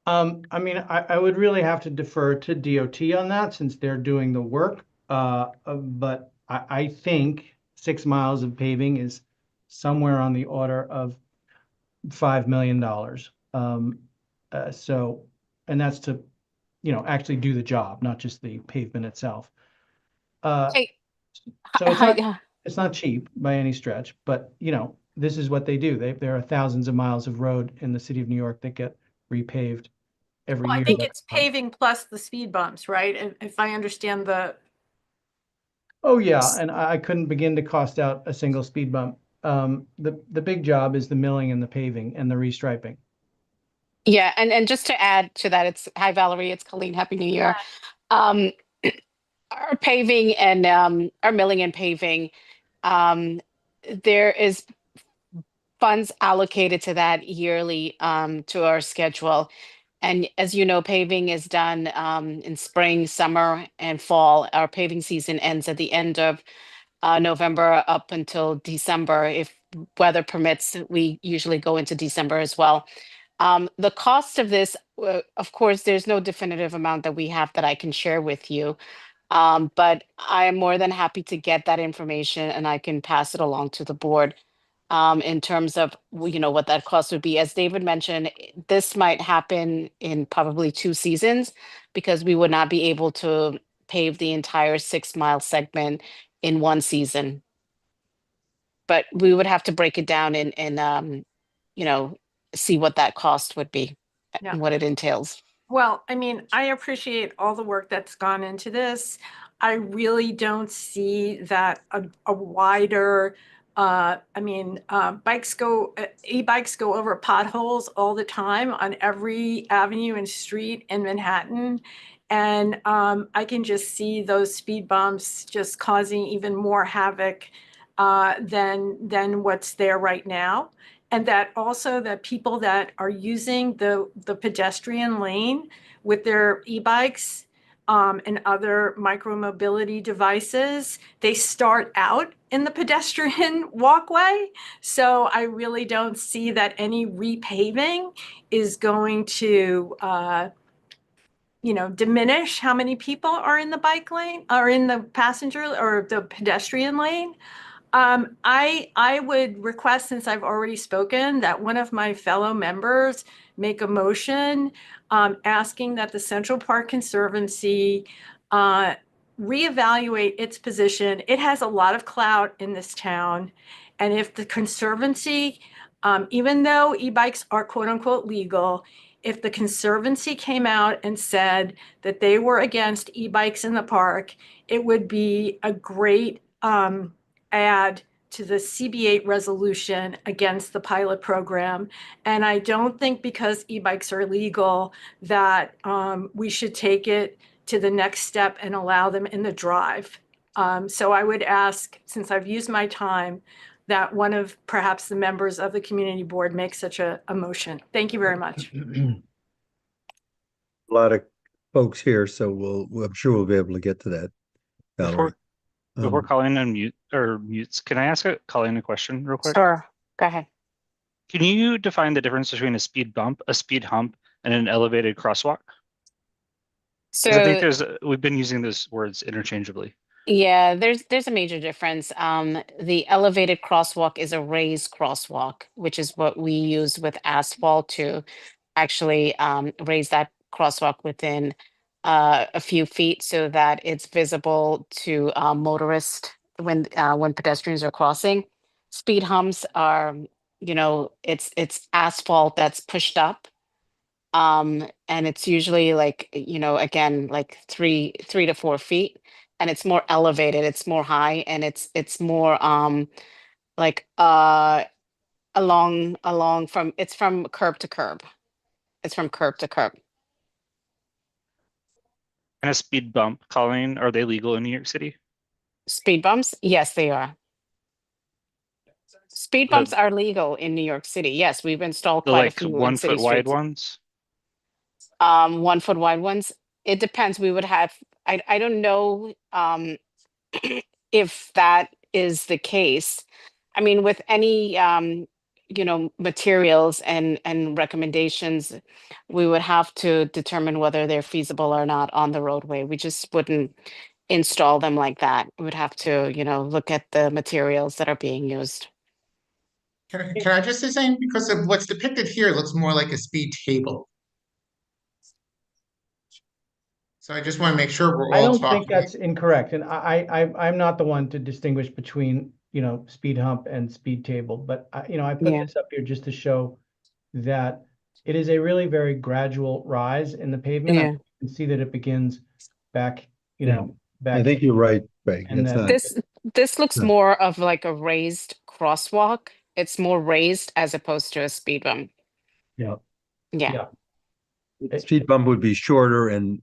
I mean, I would really have to defer to DOT on that since they're doing the work. But I think 6 miles of paving is somewhere on the order of $5 million. And that's to, actually do the job, not just the pavement itself. Hey, So yeah. it's not cheap by any stretch, but this is what they do. There are thousands of miles of road in the city of New York that get repaved every Well, I year. think it's paving plus the speed bumps, right? If I understand the. Oh yeah, and I couldn't begin to cost out a single speed bump. The big job is the milling and the paving and the restriping. Yeah, and just to add to that, hi Valerie, it's Colleen. Happy New Year. Um, our paving and our milling and paving, there is funds allocated to that yearly to our schedule. And as you know, paving is done in spring, summer, and fall. Our paving season ends at the end of November up until December. If weather permits, we usually go into December as well. The cost of this, of course, there's no definitive amount that we have that I can share with you. But I am more than happy to get that information and I can pass it along to the board in terms of, what that cost would be. As David mentioned, this might happen in probably 2 seasons because we would not be able to pave the entire 6-mile segment in 1 season. But we would have to break it down and see what that cost would be and what it entails. Well, I mean, I appreciate all the work that's gone into this. I really don't see that a wider, e-bikes go over potholes all the time on every avenue and street in Manhattan. And I can just see those speed bumps just causing even more havoc than what's there right now. And that also the people that are using the pedestrian lane with their e-bikes and other micromobility devices, they start out in the pedestrian walkway. So I really don't see that any repaving is going to diminish how many people are in the bike lane or in the passenger or the pedestrian lane. I would request, since I've already spoken, that one of my fellow members make a motion asking that the Central Park Conservancy reevaluate its position. It has a lot of clout in this town. And if the Conservancy, even though e-bikes are quote unquote legal, if the Conservancy came out and said that they were against e-bikes in the park, it would be a great add to the CB8 resolution against the pilot program. And I don't think because e-bikes are legal that we should take it to the next step and allow them in the drive. So I would ask, since I've used my time, that one of perhaps the members of the community board make such a motion. Thank you very much. A lot of folks here, so I'm sure we'll be able to get to that, Valerie. Before Colleen mutes, can I ask Colleen a question real quick? Sure, go ahead. Can you define the difference between a speed bump, a speed hump, and an elevated crosswalk? So I think we've been using those words interchangeably. yeah, there's a major difference. The elevated crosswalk is a raised crosswalk, which is what we use with asphalt to actually raise that crosswalk within a few feet so that it's visible to motorists when pedestrians are crossing. Speed humps are, it's asphalt that's pushed up. And it's usually like, again, like 3 to 4 feet, and it's more elevated, it's more high, and it's more like along from it's from curb to curb. It's from curb to curb. And a speed bump, Colleen, are they legal in New York City? Speed bumps? Yes, they are. Speed bumps are legal in New York City. Yes, we've installed The quite a like few in 1 city foot wide streets. ones? 1 foot wide ones. It depends. We would have, I don't know if that is the case. I mean, with any materials and recommendations, we would have to determine whether they're feasible or not on the roadway. We just wouldn't install them like that. We would have to, look at the materials that are being used. Can I just say something? Because of what's depicted here looks more like a speed table. So I just want to make sure we're I all don't talking. think that's incorrect. And I'm not the one to distinguish between, speed hump and speed table, but I put Yeah. this up here just to show that it is a really very gradual rise in the pavement. Yeah. You can see that it begins back, I back. think you're right, Craig. And It's then not. This looks more of like a raised crosswalk. It's more raised as opposed to a speed bump. Yeah. Yeah. Speed bump would be shorter and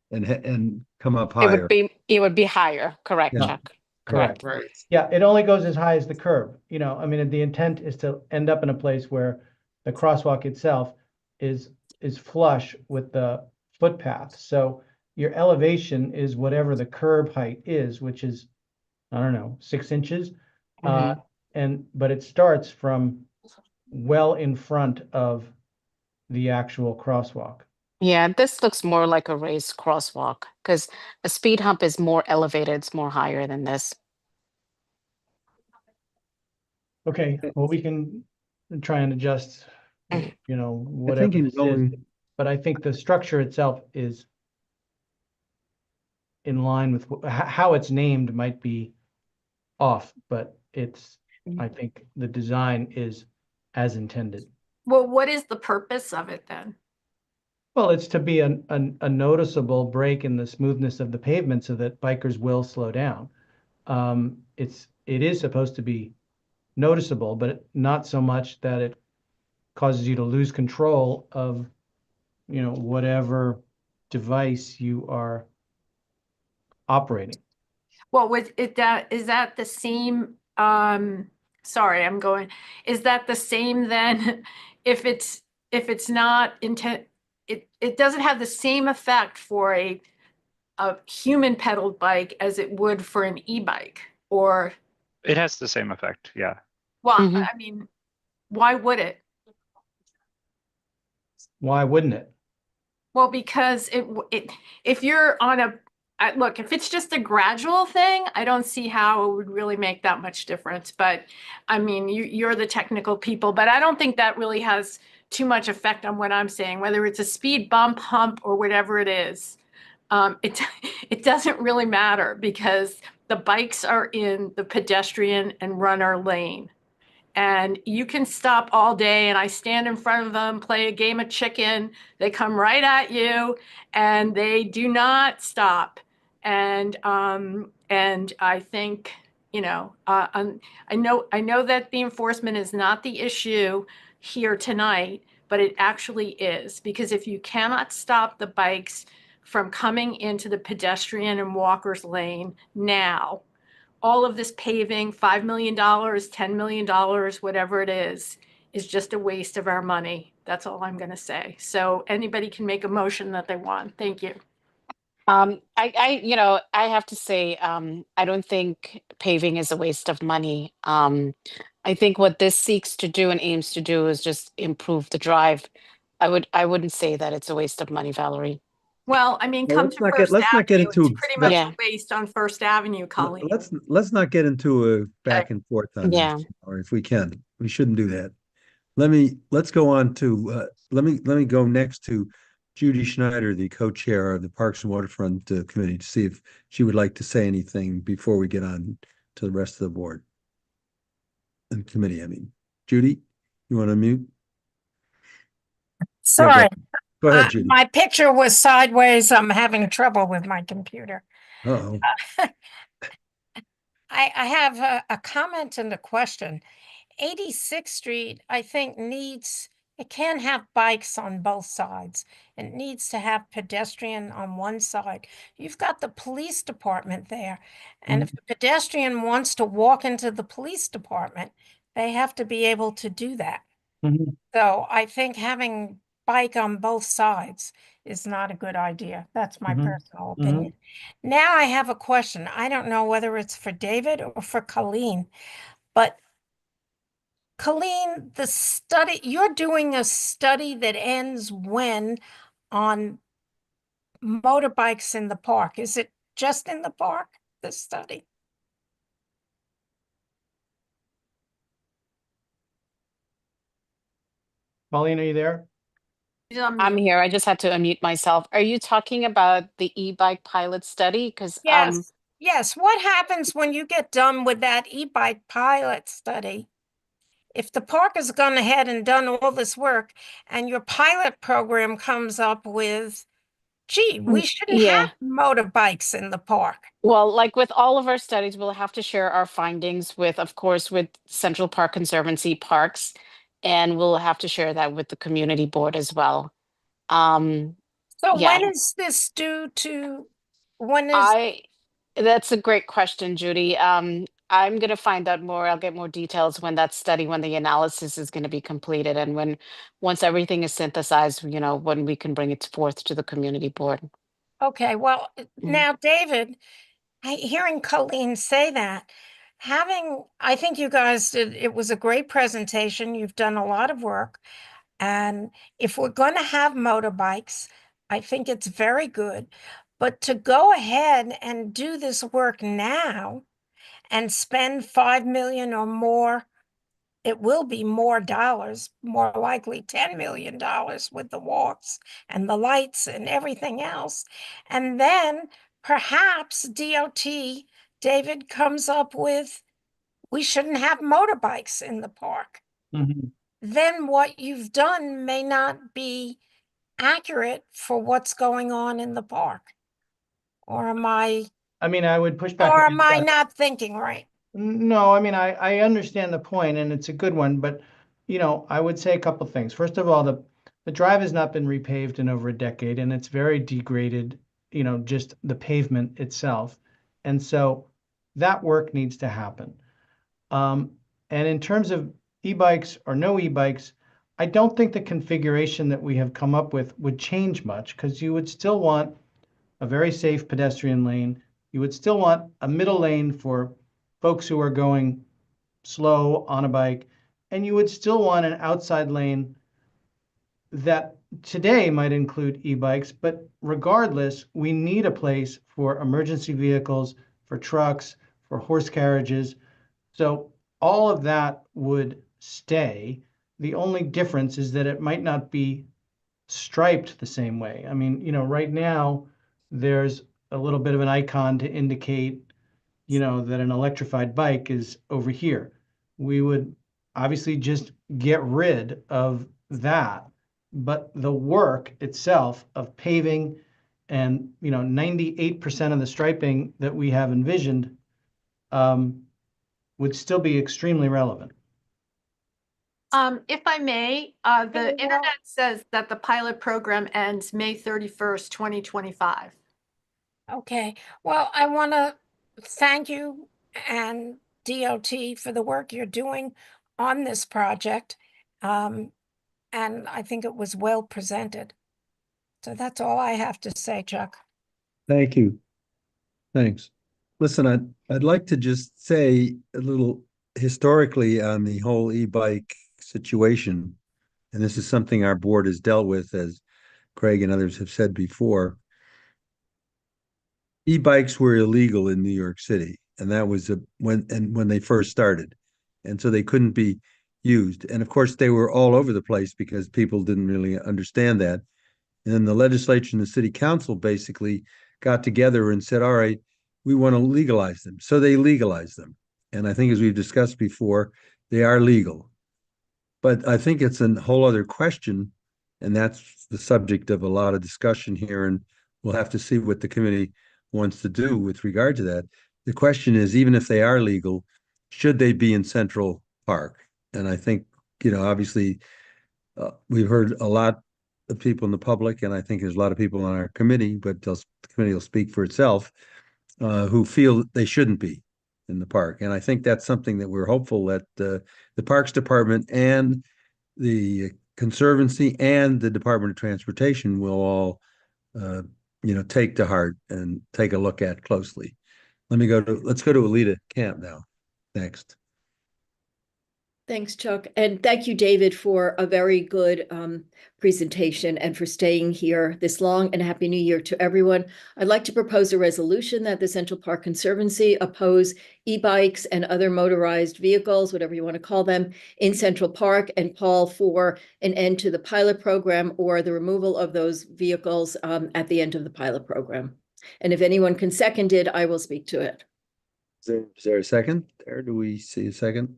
come up higher. It would be higher. Correct, Yeah. Chuck. Correct. Right. Yeah, it only goes as high as the curb. I mean, the intent is to end up in a place where the crosswalk itself is flush with the footpath. So your elevation is whatever the curb height is, which is, I don't know, 6 inches. But it starts from well in front of the actual crosswalk. Yeah, this looks more like a raised crosswalk because a speed hump is more elevated, it's more higher than this. Okay, well, we can try and adjust, whatever in this is. going- But I think the structure itself is in line with how it's named might be off, but I think the design is as intended. Well, what is the purpose of it then? Well, it's to be a noticeable break in the smoothness of the pavement so that bikers will slow down. It is supposed to be noticeable, but not so much that it causes you to lose control of, whatever device you are operating. Well, is that the same, sorry, is that the same then if it's not intent, it doesn't have the same effect for a human pedaled bike as it would for an e-bike, or? It has the same effect, yeah. Well, I mean, why would it? Why wouldn't it? Well, because if you're on look, if it's just a gradual thing, I don't see how it would really make that much difference. But I mean, you're the technical people, but I don't think that really has too much effect on what I'm saying, whether it's a speed bump, hump, or whatever it is. It it doesn't really matter because the bikes are in the pedestrian and runner lane. And you can stop all day and I stand in front of them, play a game of chicken. They come right at you and they do not stop. And I think, I know that the enforcement is not the issue here tonight, but it actually is, because if you cannot stop the bikes from coming into the pedestrian and walkers lane now, all of this paving, $5 million, $10 million, whatever it is just a waste of our money. That's all I'm going to say. So anybody can make a motion that they want. Thank you. I have to say, I don't think paving is a waste of money. I think what this seeks to do and aims to do is just improve the drive. I wouldn't say that it's a waste of money, Valerie. Well, I mean, Well, come to First let's not get Avenue. It's into pretty that. much Yeah. a waste on First Avenue, Colleen. Let's not get into a back and forth on Yeah. this, or if we can, we shouldn't do that. Let's go on to let me go next to Judy Schneider, the co-chair of the Parks and Waterfront Committee, to see if she would like to say anything before we get on to the rest of the board and committee. I mean, Judy, you want to mute? Sorry. Go ahead, Judy. My picture was sideways. I'm having trouble with my computer. Uh-oh. I have a comment and a question. 86th Street, I think, it can have bikes on both sides. It needs to have pedestrian on one side. You've got the police department there. And if the pedestrian wants to walk into the police department, they have to be able to do that. So I think having bike on both sides is not a good idea. That's my personal opinion. Now I have a question. I don't know whether it's for David or for Colleen, but Colleen, you're doing a study that ends when on motorbikes in the park? Is it just in the park, this study? Colleen, are you there? I'm here. I just had to unmute myself. Are you talking about the e-bike pilot study? Because Yes. Yes. What happens when you get done with that e-bike pilot study? If the park has gone ahead and done all this work and your pilot program comes up with, gee, we shouldn't have motorbikes in the park. Well, like with all of our studies, we'll have to share our findings with, of course, with Central Park Conservancy Parks, and we'll have to share that with the community board as well. So Yeah. when is this due to, when is? That's a great question, Judy. I'm going to find out more. I'll get more details when the analysis is going to be completed, and once everything is synthesized, when we can bring it forth to the community board. Okay, well, now, David, hearing Colleen say that, I think you guys it was a great presentation. You've done a lot of work. And if we're going to have motorbikes, I think it's very good. But to go ahead and do this work now and spend 5 million or more, it will be more dollars, more likely $10 million with the walks and the lights and everything else. And then perhaps DOT, David, comes up with, we shouldn't have motorbikes in the park. Then what you've done may not be accurate for what's going on in the park. Or am I would push back. Or am I not thinking right? No, I understand the point and it's a good one, but I would say a couple things. First of all, the drive has not been repaved in over a decade and it's very degraded, just the pavement itself. And so that work needs to happen. And in terms of e-bikes or no e-bikes, I don't think the configuration that we have come up with would change much because you would still want a very safe pedestrian lane. You would still want a middle lane for folks who are going slow on a bike, and you would still want an outside lane that today might include e-bikes, but regardless, we need a place for emergency vehicles, for trucks, for horse carriages. So all of that would stay. The only difference is that it might not be striped the same way. I mean, right now there's a little bit of an icon to indicate, that an electrified bike is over here. We would obviously just get rid of that, but the work itself of paving and 98% of the striping that we have envisioned would still be extremely relevant. If I may, the internet says that the pilot program ends May 31st, 2025. Okay, well, I want to thank you and DOT for the work you're doing on this project. And I think it was well presented. So that's all I have to say, Chuck. Thank you. Thanks. Listen, I'd like to just say a little historically on the whole e-bike situation, and this is something our board has dealt with, as Craig and others have said before. E-bikes were illegal in New York City, and that was when they first started, and so they couldn't be used. And of course, they were all over the place because people didn't really understand that. And then the legislature and the city council basically got together and said, all right, we want to legalize them. So they legalized them. And I think, as we've discussed before, they are legal. But I think it's a whole other question, and that's the subject of a lot of discussion here. And we'll have to see what the committee wants to do with regard to that. The question is, even if they are legal, should they be in Central Park? And I think, obviously, we've heard a lot of people in the public, and I think there's a lot of people on our committee, but the committee will speak for itself, who feel they shouldn't be in the park. And I think that's something that we're hopeful that the Parks Department and the Conservancy and the Department of Transportation will all, take to heart and take a look at closely. Let's go to Alita Camp now. Next. Thanks, Chuck. And thank you, David, for a very good presentation and for staying here this long, and Happy New Year to everyone. I'd like to propose a resolution that the Central Park Conservancy oppose e-bikes and other motorized vehicles, whatever you want to call them, in Central Park, and call for an end to the pilot program or the removal of those vehicles at the end of the pilot program. And if anyone can second it, I will speak to it. Is there a second? Do we see a second?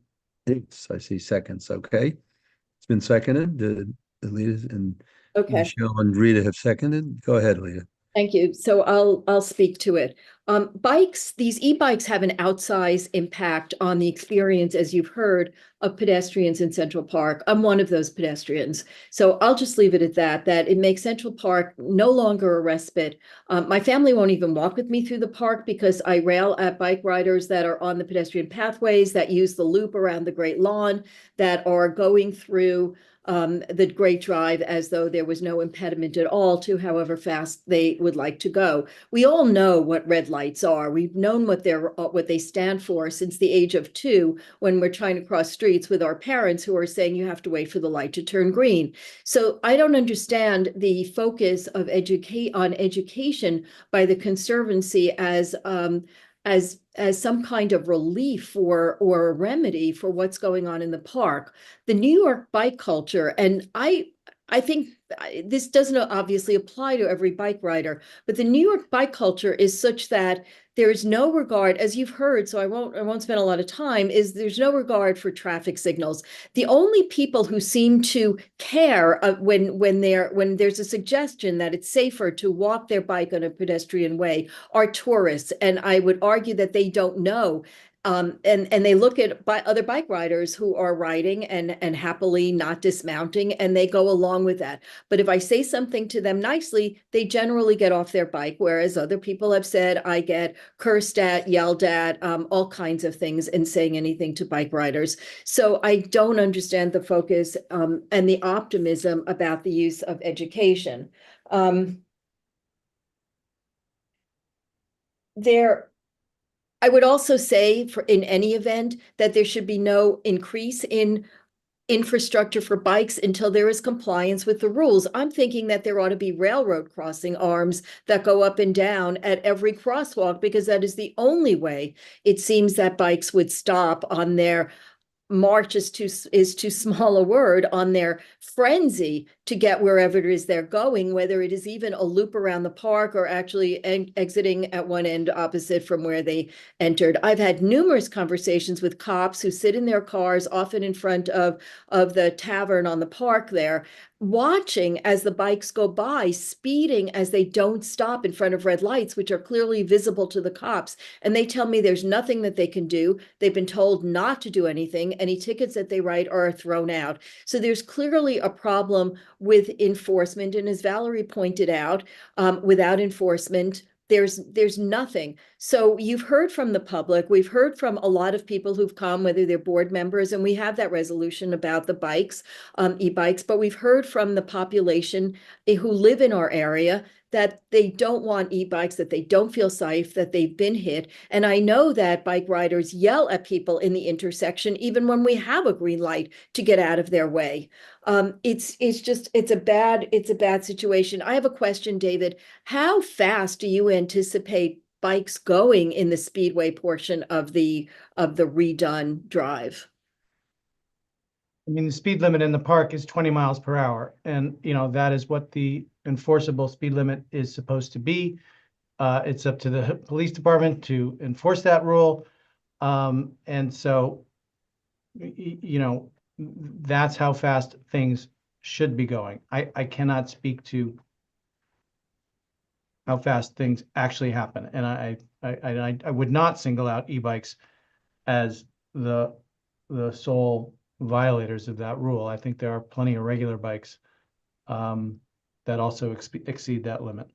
Yes, I see seconds. Okay. It's been seconded. Alita and Michelle and Rita have seconded. Go ahead, Alita. Thank you. So I'll speak to it. These e-bikes have an outsized impact on the experience, as you've heard, of pedestrians in Central Park. I'm one of those pedestrians. So I'll just leave it at that it makes Central Park no longer a respite. My family won't even walk with me through the park because I rail at bike riders that are on the pedestrian pathways, that use the loop around the Great Lawn, that are going through the Great Drive as though there was no impediment at all to however fast they would like to go. We all know what red lights are. We've known what they stand for since the age of 2, when we're trying to cross streets with our parents who are saying you have to wait for the light to turn green. So I don't understand the focus of education by the Conservancy as some kind of relief or a remedy for what's going on in the park. The New York bike culture, and I think this doesn't obviously apply to every bike rider, but the New York bike culture is such that there is no regard, as you've heard, so I won't spend a lot of time, there's no regard for traffic signals. The only people who seem to care when there's a suggestion that it's safer to walk their bike on a pedestrian way are tourists. And I would argue that they don't know. And they look at other bike riders who are riding and happily not dismounting, and they go along with that. But if I say something to them nicely, they generally get off their bike, whereas other people have said I get cursed at, yelled at, all kinds of things in saying anything to bike riders. So I don't understand the focus and the optimism about the use of education. I would also say, in any event, that there should be no increase in infrastructure for bikes until there is compliance with the rules. I'm thinking that there ought to be railroad crossing arms that go up and down at every crosswalk, because that is the only way it seems that bikes would stop on their march is too small a word, on their frenzy to get wherever it is they're going, whether it is even a loop around the park or actually exiting at one end opposite from where they entered. I've had numerous conversations with cops who sit in their cars, often in front of the tavern on the park there, watching as the bikes go by, speeding as they don't stop in front of red lights, which are clearly visible to the cops. And they tell me there's nothing that they can do. They've been told not to do anything. Any tickets that they write are thrown out. So there's clearly a problem with enforcement. And as Valerie pointed out, without enforcement, there's nothing. So you've heard from the public. We've heard from a lot of people who've come, whether they're board members, and we have that resolution about the bikes, e-bikes, but we've heard from the population who live in our area that they don't want e-bikes, that they don't feel safe, that they've been hit. And I know that bike riders yell at people in the intersection, even when we have a green light, to get out of their way. It's a bad situation. I have a question, David. How fast do you anticipate bikes going in the speedway portion of the redone drive? I mean, the speed limit in the park is 20 miles per hour. And, that is what the enforceable speed limit is supposed to be. It's up to the police department to enforce that rule. And so, that's how fast things should be going. I cannot speak to how fast things actually happen. And I would not single out e-bikes as the sole violators of that rule. I think there are plenty of regular bikes that also exceed that limit.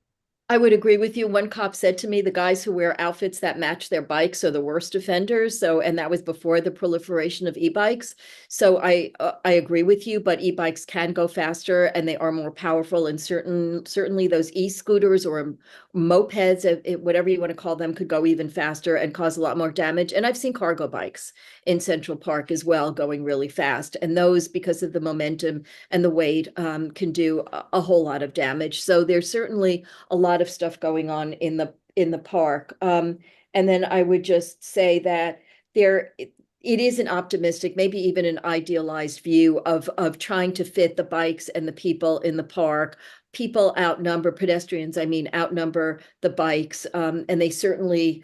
I would agree with you. One cop said to me, the guys who wear outfits that match their bikes are the worst offenders. And that was before the proliferation of e-bikes. So I agree with you, but e-bikes can go faster and they are more powerful. And certainly those e-scooters or mopeds, whatever you want to call them, could go even faster and cause a lot more damage. And I've seen cargo bikes in Central Park as well, going really fast. And those, because of the momentum and the weight, can do a whole lot of damage. So there's certainly a lot of stuff going on in the park. And then I would just say that it is an optimistic, maybe even an idealized view of trying to fit the bikes and the people in the park. People outnumber, pedestrians, I mean, outnumber the bikes, and they certainly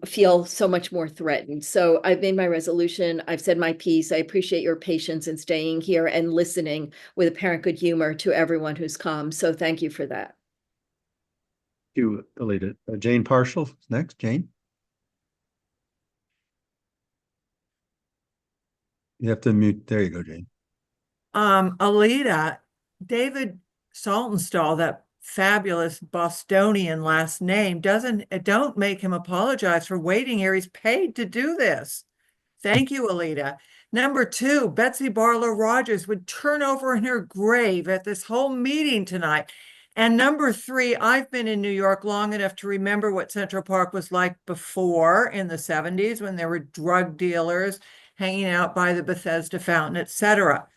feel so much more threatened. So I've made my resolution. I've said my piece. I appreciate your patience in staying here and listening with apparent good humor to everyone who's come. So thank you for that. You, Alita. Jane Partial next. Jane. You have to mute. There you go, Jane. Alita, David Saltonstall, that fabulous Bostonian last name, don't make him apologize for waiting here. He's paid to do this. Thank you, Alita. Number 2, Betsy Barlow Rogers would turn over in her grave at this whole meeting tonight. And number 3, I've been in New York long enough to remember what Central Park was like before in the 70s, when there were drug dealers hanging out by the Bethesda fountain, etc.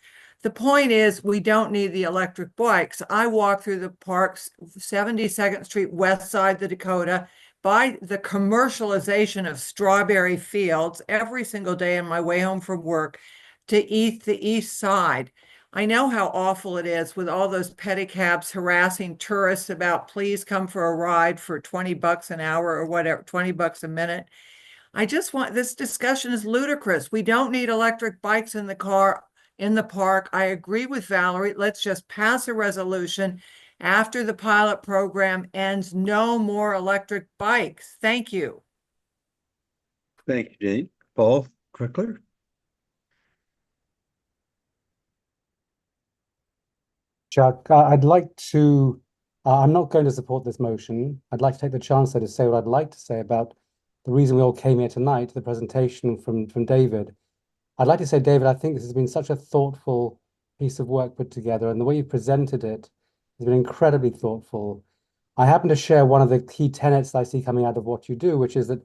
The point is, we don't need the electric bikes. I walk through the parks, 72nd Street, west side, the Dakota, by the commercialization of strawberry fields every single day on my way home from work to eat the east side. I know how awful it is with all those pedicabs harassing tourists about, please come for a ride for 20 bucks an hour or whatever, 20 bucks a minute. This discussion is ludicrous. We don't need electric bikes in the park. I agree with Valerie. Let's just pass a resolution after the pilot program ends. No more electric bikes. Thank you. Thank you, Jane. Paul Crickler. Chuck, I'd like to, I'm not going to support this motion. I'd like to take the chance to say what I'd like to say about the reason we all came here tonight, the presentation from David. I'd like to say, David, I think this has been such a thoughtful piece of work put together, and the way you presented it has been incredibly thoughtful. I happen to share one of the key tenets that I see coming out of what you do, which is that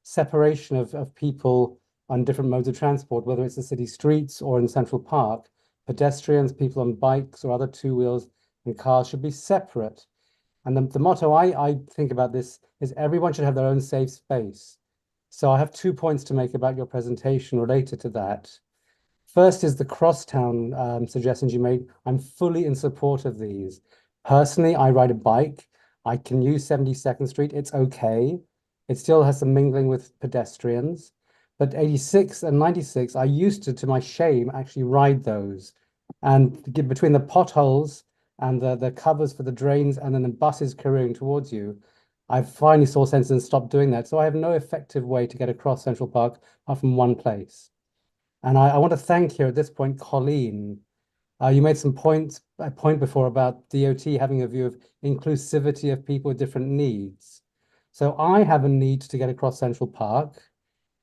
separation of people on different modes of transport, whether it's the city streets or in Central Park, pedestrians, people on bikes or other two wheels and cars should be separate. And the motto I think about this is everyone should have their own safe space. So I have 2 points to make about your presentation related to that. First is the crosstown suggestions you made. I'm fully in support of these. Personally, I ride a bike. I can use 72nd Street. It's okay. It still has some mingling with pedestrians. But 86 and 96, I used to my shame, actually ride those. And between the potholes and the covers for the drains and then the buses careering towards you, I finally saw sense and stopped doing that. So I have no effective way to get across Central Park apart from one place. And I want to thank you at this point, Colleen. You made a point before about DOT having a view of inclusivity of people with different needs. So I have a need to get across Central Park.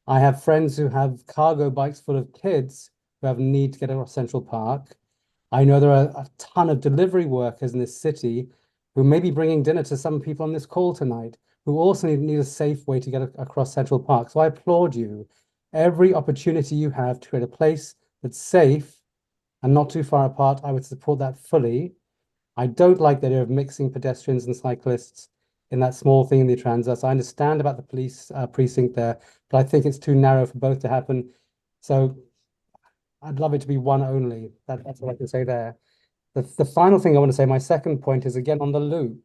I have friends who have cargo bikes full of kids who have a need to get across Central Park. I know there are a ton of delivery workers in this city who may be bringing dinner to some people on this call tonight, who also need a safe way to get across Central Park. So I applaud you. Every opportunity you have to create a place that's safe and not too far apart, I would support that fully. I don't like the idea of mixing pedestrians and cyclists in that small thing in the transverse. I understand about the police precinct there, but I think it's too narrow for both to happen. So I'd love it to be one only. That's what I can say there. The final thing I want to say, my second point is again on the loop.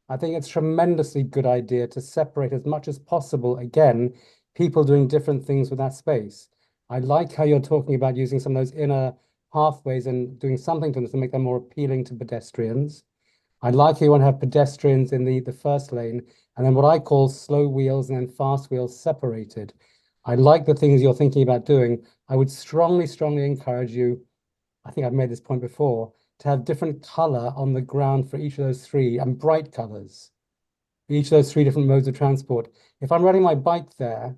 I think it's a tremendously good idea to separate as much as possible, again, people doing different things with that space. I like how you're talking about using some of those inner pathways and doing something to them to make them more appealing to pedestrians. I like how you want to have pedestrians in the first lane, and then what I call slow wheels and then fast wheels separated. I like the things you're thinking about doing. I would strongly, strongly encourage you, I think I've made this point before, to have different color on the ground for each of those three and bright colors, each of those three different modes of transport. If I'm riding my bike there,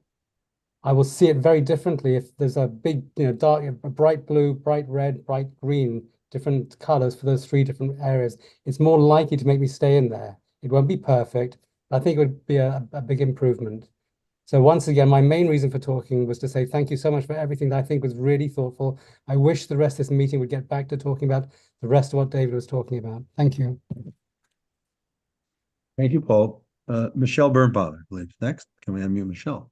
I will see it very differently if there's a big, dark, a bright blue, bright red, bright green, different colors for those three different areas. It's more likely to make me stay in there. It won't be perfect, but I think it would be a big improvement. So once again, my main reason for talking was to say thank you so much for everything that I think was really thoughtful. I wish the rest of this meeting would get back to talking about the rest of what David was talking about. Thank you. Thank you, Paul. Michelle Bernfather, I believe. Next, can we unmute Michelle?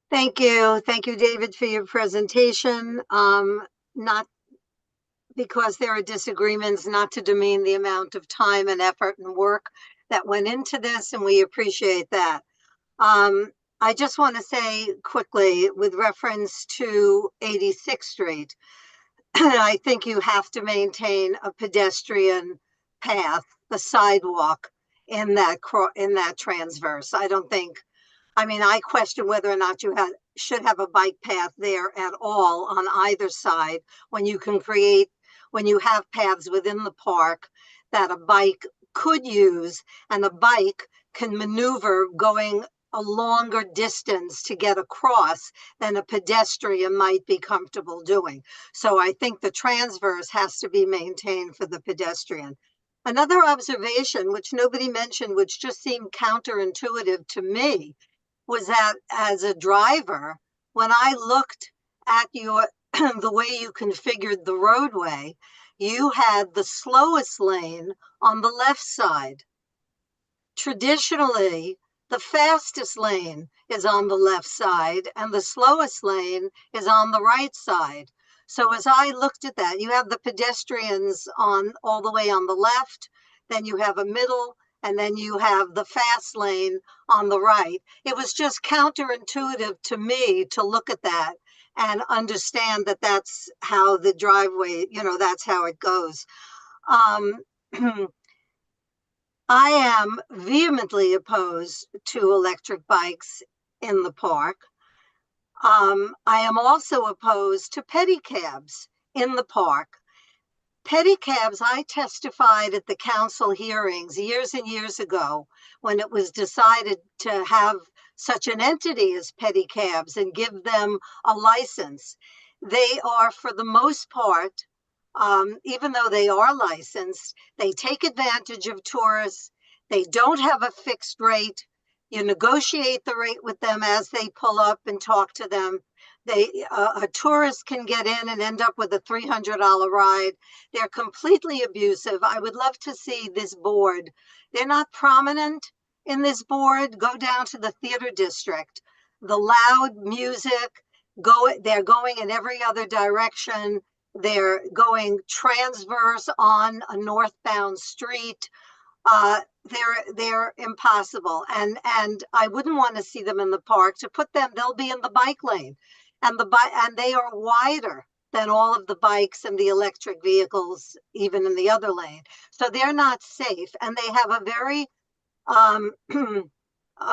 Thank you. Thank you, David, for your presentation. Not because there are disagreements, not to demean the amount of time and effort and work that went into this, and we appreciate that. I just want to say quickly, with reference to 86th Street, I think you have to maintain a pedestrian path, the sidewalk in that transverse. I question whether or not you should have a bike path there at all on either side when you have paths within the park that a bike could use, and a bike can maneuver going a longer distance to get across than a pedestrian might be comfortable doing. So I think the transverse has to be maintained for the pedestrian. Another observation, which nobody mentioned, which just seemed counterintuitive to me, was that as a driver, when I looked at the way you configured the roadway, you had the slowest lane on the left side. Traditionally, the fastest lane is on the left side and the slowest lane is on the right side. So as I looked at that, you have the pedestrians all the way on the left, then you have a middle, and then you have the fast lane on the right. It was just counterintuitive to me to look at that and understand that that's how the driveway, that's how it goes. I am vehemently opposed to electric bikes in the park. I am also opposed to pedicabs in the park. Pedicabs, I testified at the council hearings years and years ago when it was decided to have such an entity as pedicabs and give them a license. They are, for the most part, even though they are licensed, they take advantage of tourists. They don't have a fixed rate. You negotiate the rate with them as they pull up and talk to them. A tourist can get in and end up with a $300 ride. They're completely abusive. I would love to see this board. They're not prominent in this board. Go down to the theater district. The loud music, they're going in every other direction. They're going transverse on a northbound street. They're impossible, and I wouldn't want to see them in the park. To put them, they'll be in the bike lane, and they are wider than all of the bikes and the electric vehicles, even in the other lane. So they're not safe, and they have a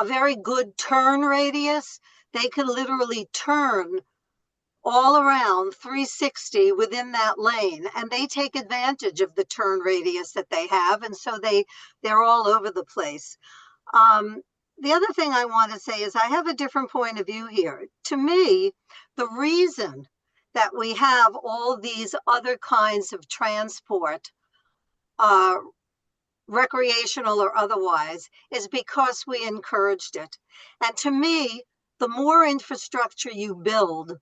very good turn radius. They can literally turn all around 360 within that lane, and they take advantage of the turn radius that they have, and so they're all over the place. The other thing I want to say is I have a different point of view here. To me, the reason that we have all these other kinds of transport, recreational or otherwise, is because we encouraged it. And to me, the more infrastructure you build,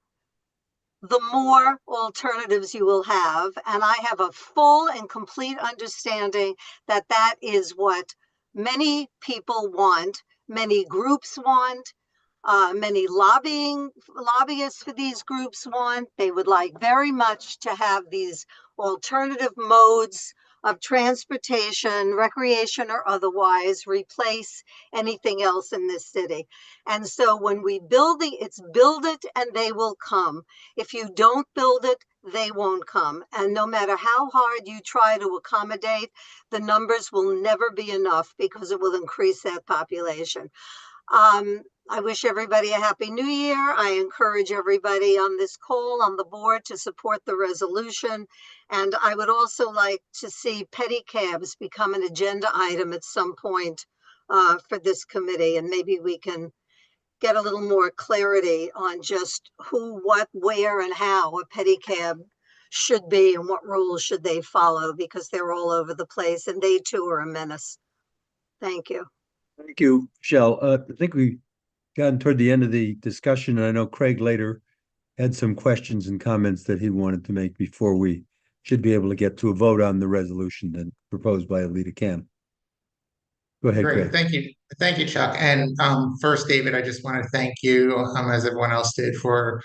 the more alternatives you will have. And I have a full and complete understanding that that is what many people want, many groups want, many lobbyists for these groups want. They would like very much to have these alternative modes of transportation, recreation or otherwise, replace anything else in this city. And so when we build it's build it and they will come. If you don't build it, they won't come. And no matter how hard you try to accommodate, the numbers will never be enough because it will increase that population. I wish everybody a happy new year. I encourage everybody on this call, on the board, to support the resolution. And I would also like to see pedicabs become an agenda item at some point for this committee. And maybe we can get a little more clarity on just who, what, where, and how a pedicab should be and what rules should they follow, because they're all over the place and they too are a menace. Thank you. Thank you, Michelle. I think we've gotten toward the end of the discussion, and I know Craig later had some questions and comments that he wanted to make before we should be able to get to a vote on the resolution then proposed by Alita Cam. Go ahead, Great, Craig. thank you, Chuck. And first, David, I just want to thank you, as everyone else did, for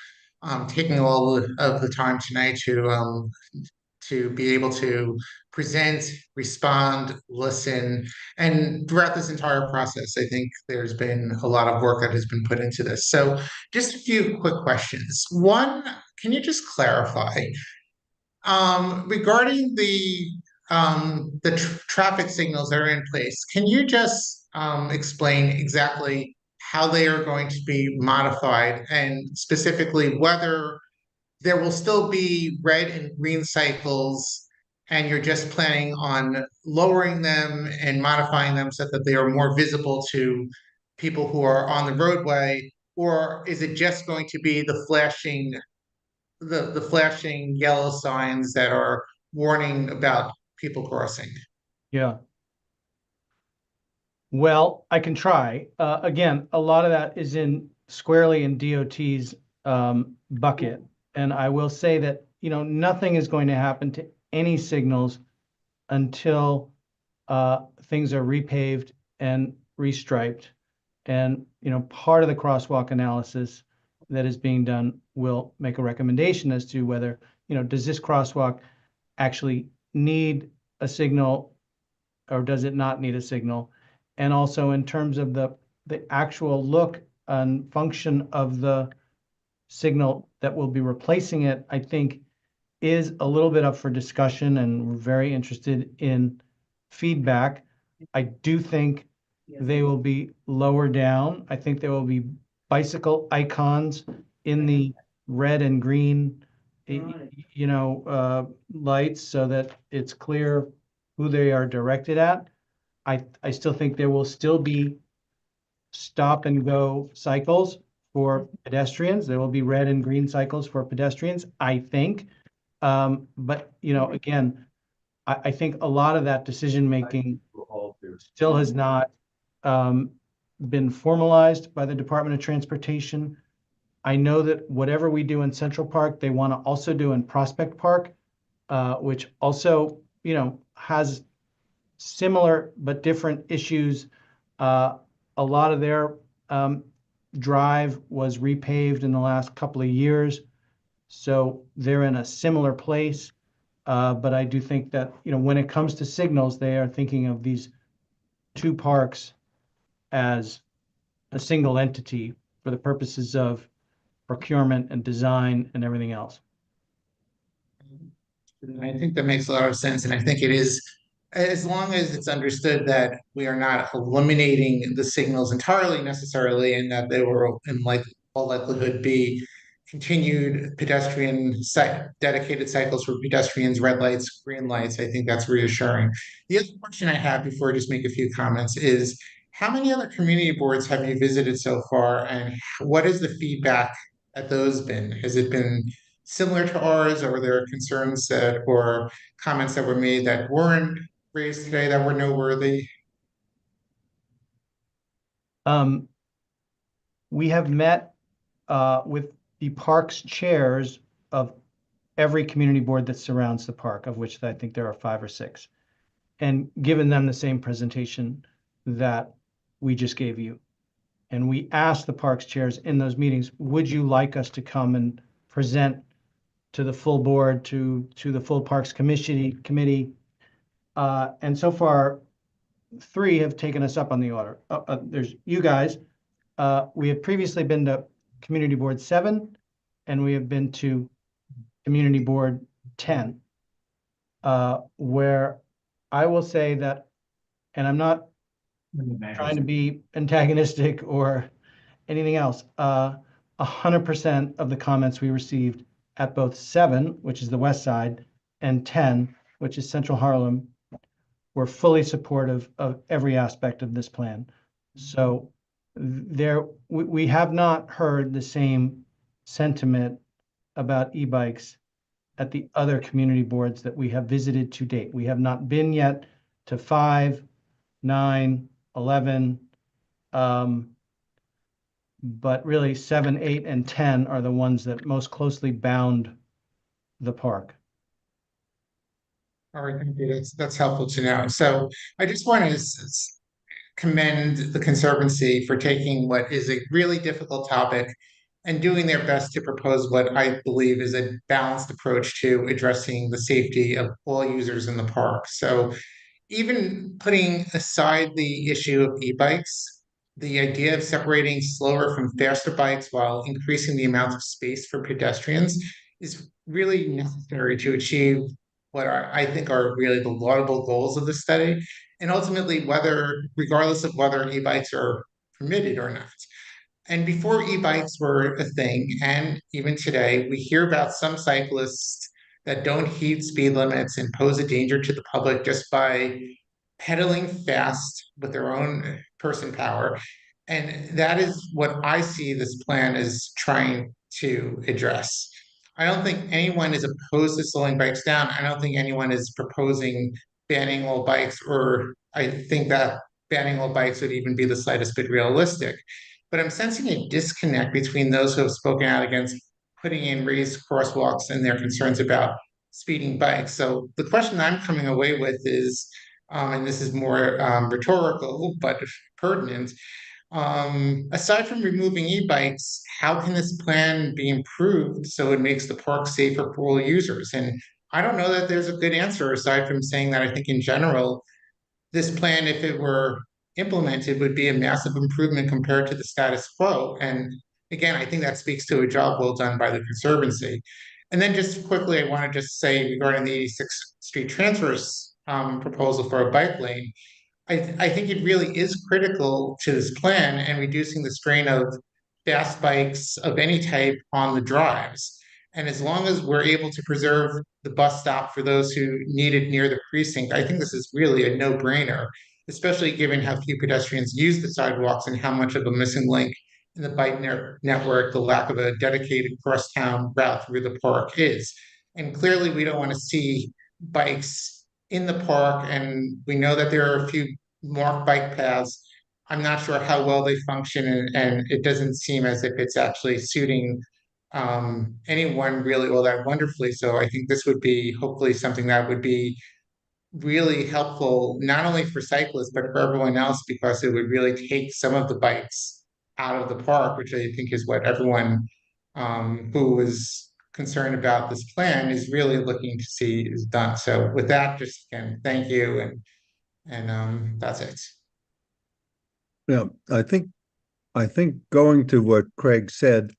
taking all of the time tonight to be able to present, respond, listen, and throughout this entire process, I think there's been a lot of work that has been put into this. So just a few quick questions. One, can you just clarify regarding the traffic signals that are in place, can you just explain exactly how they are going to be modified, and specifically whether there will still be red and green cycles, and you're just planning on lowering them and modifying them so that they are more visible to people who are on the roadway? Or is it just going to be the flashing yellow signs that are warning about people crossing? Yeah. Well, I can try. Again, a lot of that is squarely in DOT's bucket. And I will say that, nothing is going to happen to any signals until things are repaved and restriped. And, part of the crosswalk analysis that is being done will make a recommendation as to whether, does this crosswalk actually need a signal or does it not need a signal? And also in terms of the actual look and function of the signal that will be replacing it, I think is a little bit up for discussion, and we're very interested in feedback. I do think they will be lower down. I think there will be bicycle icons in the red and green, lights, so that it's clear who they are directed at. I still think there will still be stop and go cycles for pedestrians. There will be red and green cycles for pedestrians, I think. But, again, I think a lot of that decision-making still has not been formalized by the Department of Transportation. I know that whatever we do in Central Park, they want to also do in Prospect Park, which also, has similar but different issues. A lot of their drive was repaved in the last couple of years, so they're in a similar place. But I do think that, when it comes to signals, they are thinking of these two parks as a single entity for the purposes of procurement and design and everything else. I think that makes a lot of sense, and I think it is, as long as it's understood that we are not eliminating the signals entirely necessarily, and that they will, in like all likelihood, be continued dedicated cycles for pedestrians, red lights, green lights. I think that's reassuring. The other question I have before I just make a few comments is, how many other community boards have you visited so far, and what is the feedback at those been? Has it been similar to ours, or were there concerns that or comments that were made that weren't raised today that were noteworthy? We have met with the park's chairs of every community board that surrounds the park, of which I think there are 5 or 6, and given them the same presentation that we just gave you. And we asked the park's chairs in those meetings, would you like us to come and present to the full board, to the full Parks committee? And so far, 3 have taken us up on the order. There's you guys. We have previously been to Community Board 7, and we have been to Community Board 10, where I will say that, and I'm not trying to be antagonistic or anything else, 100% of the comments we received at both 7, which is the west side, and 10, which is Central Harlem, were fully supportive of every aspect of this plan. So we have not heard the same sentiment about e-bikes at the other community boards that we have visited to date. We have not been yet to 5, 9, 11, but really 7, 8, and 10 are the ones that most closely bound the park. All right, thank you. That's helpful to know. So I just want to commend the Conservancy for taking what is a really difficult topic and doing their best to propose what I believe is a balanced approach to addressing the safety of all users in the park. So even putting aside the issue of e-bikes, the idea of separating slower from faster bikes while increasing the amount of space for pedestrians is really necessary to achieve what I think are really the laudable goals of the study. And ultimately, regardless of whether e-bikes are permitted or not. And before e-bikes were a thing, and even today, we hear about some cyclists that don't heed speed limits and pose a danger to the public just by pedaling fast with their own person power. And that is what I see this plan is trying to address. I don't think anyone is opposed to slowing bikes down. I don't think anyone is proposing banning all bikes, or I think that banning all bikes would even be the slightest bit realistic. But I'm sensing a disconnect between those who have spoken out against putting in raised crosswalks and their concerns about speeding bikes. So the question I'm coming away with is, and this is more rhetorical but pertinent, aside from removing e-bikes, how can this plan be improved so it makes the park safer for all users? And I don't know that there's a good answer aside from saying that I think in general, this plan, if it were implemented, would be a massive improvement compared to the status quo. And again, I think that speaks to a job well done by the Conservancy. And then just quickly, I want to just say regarding the 86th Street transfers proposal for a bike lane, I think it really is critical to this plan and reducing the strain of fast bikes of any type on the drives. And as long as we're able to preserve the bus stop for those who need it near the precinct, I think this is really a no-brainer, especially given how few pedestrians use the sidewalks and how much of a missing link in the bike network the lack of a dedicated crosstown route through the park is. And clearly, we don't want to see bikes in the park, and we know that there are a few marked bike paths. I'm not sure how well they function, and it doesn't seem as if it's actually suiting anyone really all that wonderfully. So I think this would be hopefully something that would be really helpful, not only for cyclists, but for everyone else, because it would really take some of the bikes out of the park, which I think is what everyone who is concerned about this plan is really looking to see is done. So with that, just again, thank you, and that's it. Yeah, I think going to what Craig said,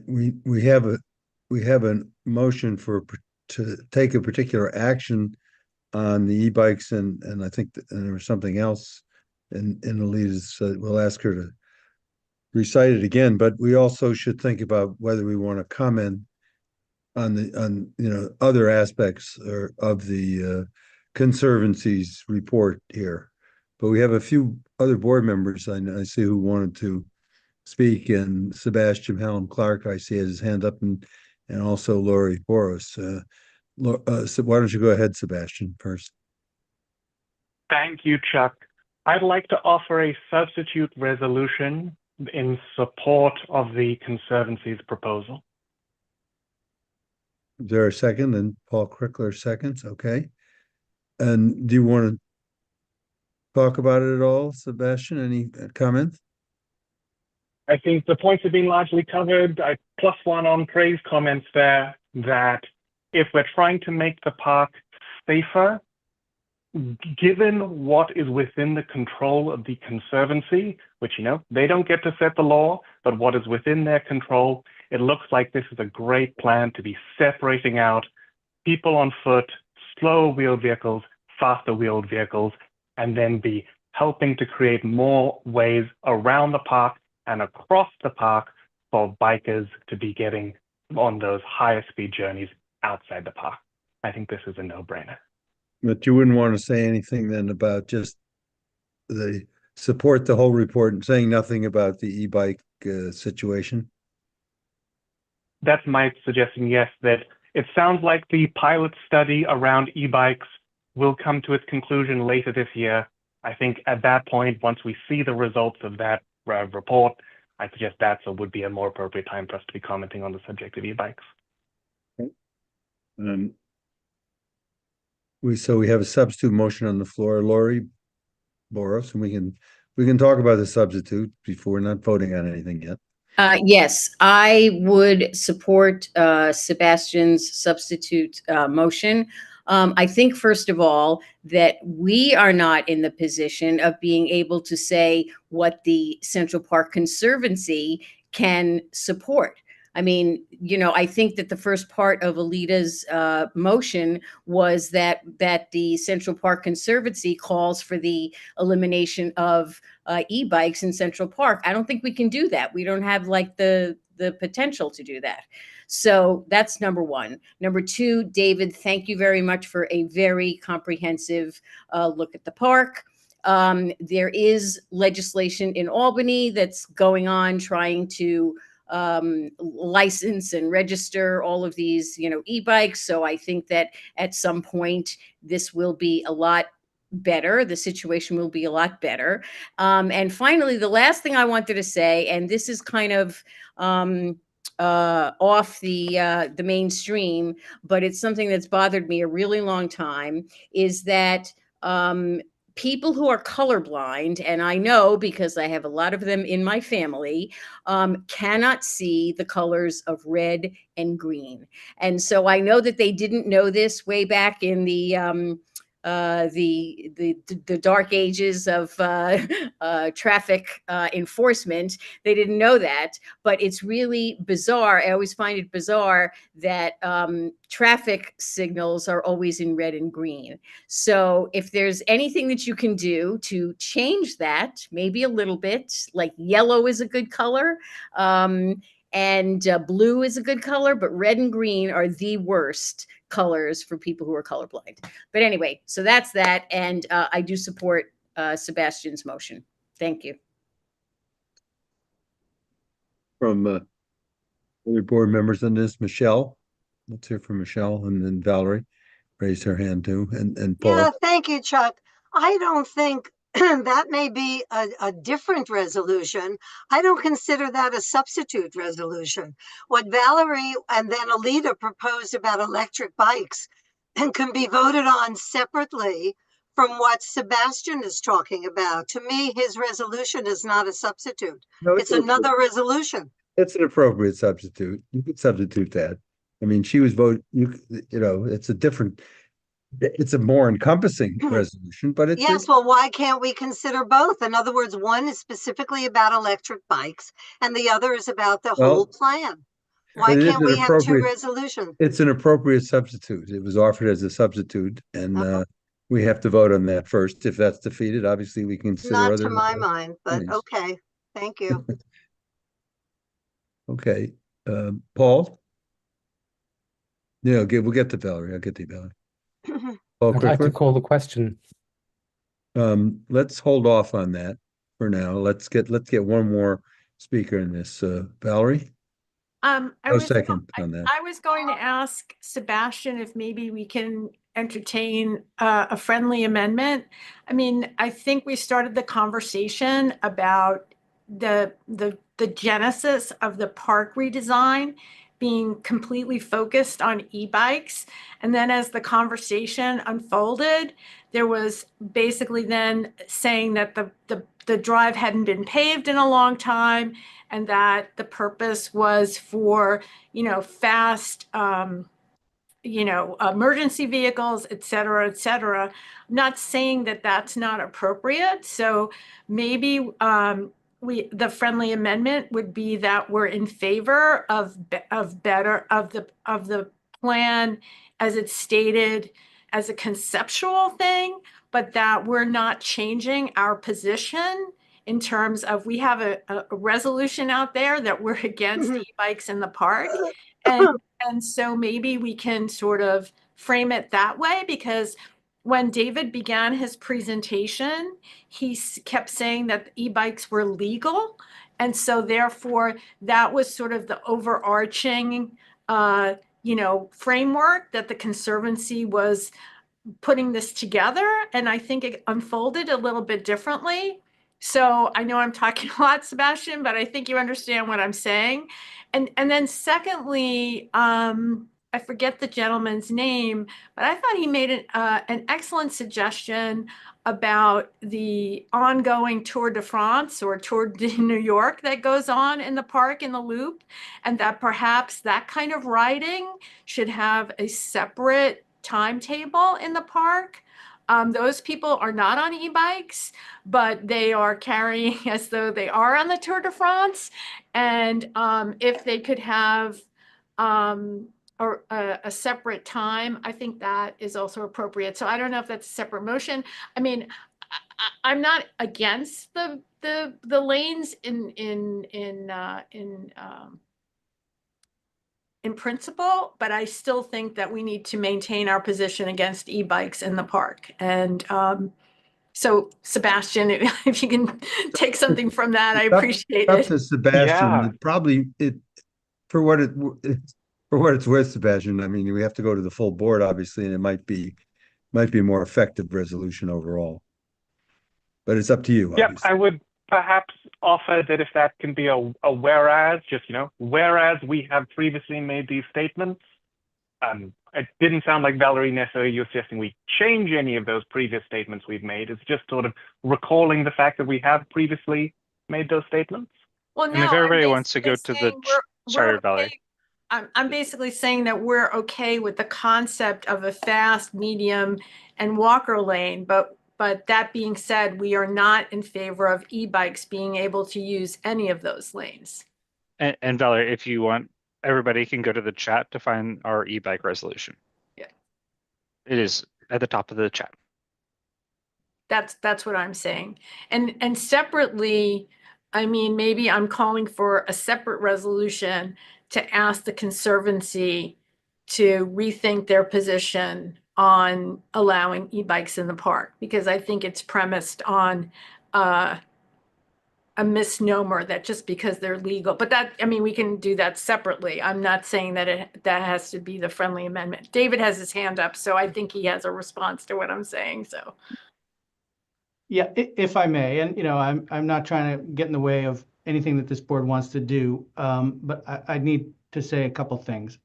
we have a motion to take a particular action on the e-bikes, and I think and there was something else in Alita's, we'll ask her to recite it again, but we also should think about whether we want to comment on other aspects of the Conservancy's report here. But we have a few other board members I see who wanted to speak, and Sebastian Helm Clark, I see, has his hand up, and also Lori Boros. So why don't you go ahead, Sebastian, first? Thank you, Chuck. I'd like to offer a substitute resolution in support of the Conservancy's proposal. Is there a second? And Paul Crickler seconds. Okay. And do you want to talk about it at all, Sebastian? Any comments? I think the points have been largely covered. I +1 on Craig's comments there, that if we're trying to make the park safer, given what is within the control of the Conservancy, which, they don't get to set the law, but what is within their control, it looks like this is a great plan to be separating out people on foot, slow wheeled vehicles, faster wheeled vehicles, and then be helping to create more ways around the park and across the park for bikers to be getting on those higher speed journeys outside the park. I think this is a no-brainer. But you wouldn't want to say anything then about just the support the whole report and saying nothing about the e-bike situation? That's my suggestion, yes, that it sounds like the pilot study around e-bikes will come to its conclusion later this year. I think at that point, once we see the results of that report, I suggest would be a more appropriate time for us to be commenting on the subject of e-bikes. We have a substitute motion on the floor, Lori Boros, and we can talk about the substitute before we're not voting on anything yet. Yes, I would support Sebastian's substitute motion. I think, first of all, that we are not in the position of being able to say what the Central Park Conservancy can support. I mean, I think that the first part of Alita's motion was that the Central Park Conservancy calls for the elimination of e-bikes in Central Park. I don't think we can do that. We don't have the potential to do that. So that's number one. Number two, David, thank you very much for a very comprehensive look at the park. There is legislation in Albany that's going on trying to license and register all of these, e-bikes. So I think that at some point this will be a lot better. The situation will be a lot better. And finally, the last thing I wanted to say, and this is kind of off the mainstream, but it's something that's bothered me a really long time, is that people who are colorblind, and I know because I have a lot of them in my family, cannot see the colors of red and green. And so I know that they didn't know this way back in the dark ages of traffic enforcement. They didn't know that, but it's really bizarre. I always find it bizarre that traffic signals are always in red and green. So if there's anything that you can do to change that, maybe a little bit, like yellow is a good color, and blue is a good color, but red and green are the worst colors for people who are colorblind. But anyway, so that's that. And I do support Sebastian's motion. Thank you. From other board members on this, Michelle. Let's hear from Michelle, and then Valerie raised her hand too, and Paul. Yeah, thank you, Chuck. I don't think that may be a different resolution. I don't consider that a substitute resolution. What Valerie and then Alita proposed about electric bikes and can be voted on separately from what Sebastian is talking about. To me, his resolution is not a substitute. No, It's another resolution. it's an appropriate substitute. You could substitute that. I mean, she was it's a different, it's a more encompassing resolution, but it's. Yes, well, why can't we consider both? In other words, one is specifically about electric bikes and the other is about the whole plan. Why But it is can't an we have two appropriate- resolutions? It's an appropriate substitute. It was offered as a substitute, and we have to vote on that first. If that's defeated, obviously we consider Not other. to my mind, but things. okay. Thank you. Okay, Paul? Yeah, okay, we'll get to Valerie. I'll get to Valerie. Paul I'd like to Crickler? call the question. Let's hold off on that for now. Let's get one more speaker in this. Valerie? I No was second on that. I was going to ask Sebastian if maybe we can entertain a friendly amendment. I mean, I think we started the conversation about the genesis of the park redesign being completely focused on e-bikes. And then as the conversation unfolded, there was basically then saying that the drive hadn't been paved in a long time and that the purpose was for, fast, emergency vehicles, et cetera, et cetera. I'm not saying that that's not appropriate. So maybe the friendly amendment would be that we're in favor of the plan as it's stated as a conceptual thing, but that we're not changing our position in terms of we have a resolution out there that we're against e-bikes in the park. And so maybe we can sort of frame it that way, because when David began his presentation, he kept saying that e-bikes were legal. And so therefore, that was sort of the overarching, framework that the Conservancy was putting this together. And I think it unfolded a little bit differently. So I know I'm talking a lot, Sebastian, but I think you understand what I'm saying. And then secondly, I forget the gentleman's name, but I thought he made an excellent suggestion about the ongoing Tour de France or Tour de New York that goes on in the park in the loop, and that perhaps that kind of riding should have a separate timetable in the park. Those people are not on e-bikes, but they are carrying as though they are on the Tour de France. And if they could have a separate time, I think that is also appropriate. So I don't know if that's a separate motion. I mean, I'm not against the lanes in principle, but I still think that we need to maintain our position against e-bikes in the park. And so Sebastian, if you can take something from that, I appreciate Up it. to Sebastian, Yeah. for what it's worth, Sebastian, I mean, we have to go to the full board, obviously, and it might be a more effective resolution overall. But it's up to you, Yeah, obviously. I would perhaps offer that if that can be a whereas, just, whereas we have previously made these statements. It didn't sound like Valerie necessarily you're suggesting we change any of those previous statements we've made. It's just sort of recalling the fact that we have previously made those statements. Well, And if no, everybody wants to go to the, sorry, we're Valerie. okay. I'm basically saying that we're okay with the concept of a fast, medium, and walker lane, but that being said, we are not in favor of e-bikes being able to use any of those lanes. And Valerie, if you want, everybody can go to the chat to find our e-bike resolution. Yeah. It is at the top of the chat. That's what I'm saying. And separately, I mean, maybe I'm calling for a separate resolution to ask the Conservancy to rethink their position on allowing e-bikes in the park, because I think it's premised on a misnomer that just because they're legal, but that, I mean, we can do that separately. I'm not saying that that has to be the friendly amendment. David has his hand up, so I think he has a response to what I'm saying, so. Yeah, if I may, and I'm not trying to get in the way of anything that this board wants to do, but I need to say a couple things.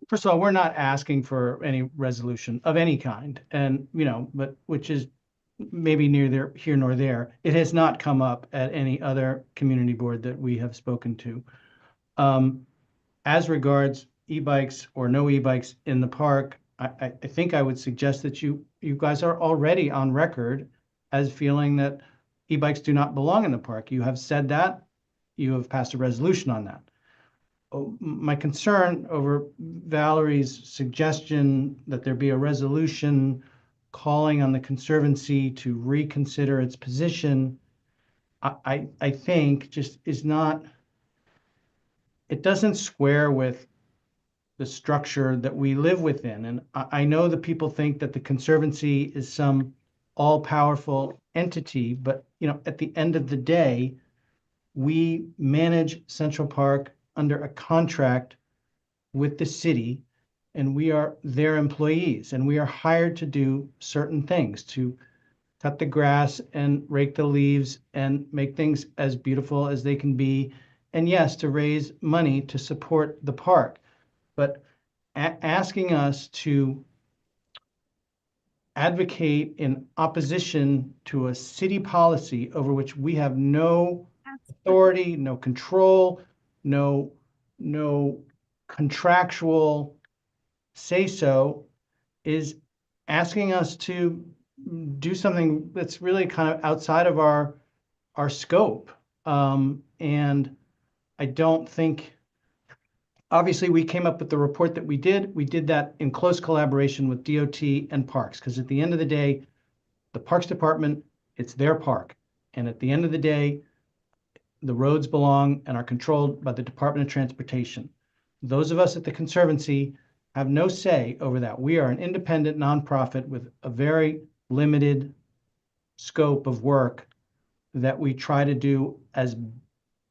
First of all, we're not asking for any resolution of any kind, and but which is maybe neither here nor there. It has not come up at any other community board that we have spoken to. As regards e-bikes or no e-bikes in the park, I think I would suggest that you guys are already on record as feeling that e-bikes do not belong in the park. You have said that. You have passed a resolution on that. My concern over Valerie's suggestion that there be a resolution calling on the Conservancy to reconsider its position, I think just is not, it doesn't square with the structure that we live within. And I know that people think that the Conservancy is some all-powerful entity, but at the end of the day, we manage Central Park under a contract with the city, and we are their employees, and we are hired to do certain things, to cut the grass and rake the leaves and make things as beautiful as they can be, and yes, to raise money to support the park. But asking us to advocate in opposition to a city policy over which we have no authority, no control, no contractual say so, is asking us to do something that's really kind of outside of our scope. And I don't think, obviously, we came up with the report that we did. We did that in close collaboration with DOT and Parks, because at the end of the day, the Parks Department, it's their park. And at the end of the day, the roads belong and are controlled by the Department of Transportation. Those of us at the Conservancy have no say over that. We are an independent nonprofit with a very limited scope of work that we try to do as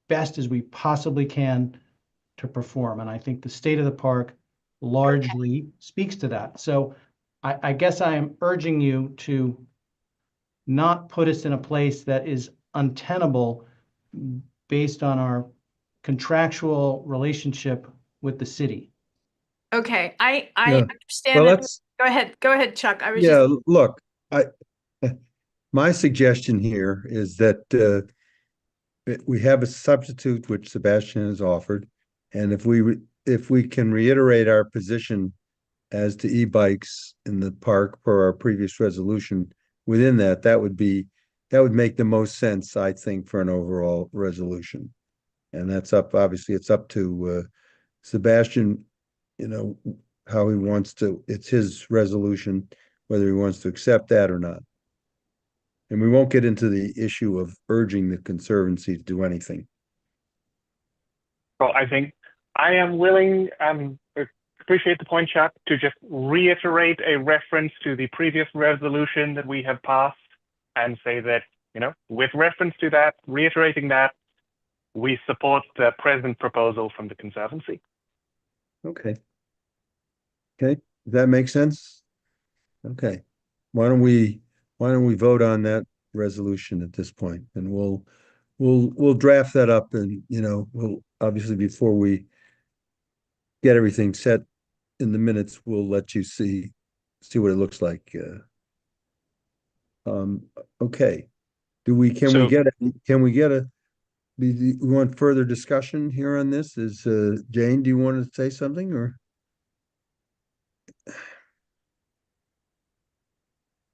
best as we possibly can to perform. And I think the state of the park largely speaks to that. So I guess I am urging you to not put us in a place that is untenable based on our contractual relationship with the city. Okay, I Yeah. understand Well, that. Go ahead, Chuck. I was yeah, just look, my suggestion here is that we have a substitute which Sebastian has offered, and if we can reiterate our position as to e-bikes in the park per our previous resolution, within that would make the most sense, I think, for an overall resolution. And that's obviously it's up to Sebastian, how he wants to, it's his resolution, whether he wants to accept that or not. And we won't get into the issue of urging the Conservancy to do anything. Well, I think I am willing, appreciate the point, Chuck, to just reiterate a reference to the previous resolution that we have passed and say that, with reference to that, reiterating that, we support the present proposal from the Conservancy. Okay. Okay, does that make sense? Okay. Why don't we vote on that resolution at this point, and we'll draft that up, and we'll obviously, before we get everything set in the minutes, we'll let you see what it looks like. Okay. Can we get a we want further discussion here on this? Is Jane, do you want to say something, or?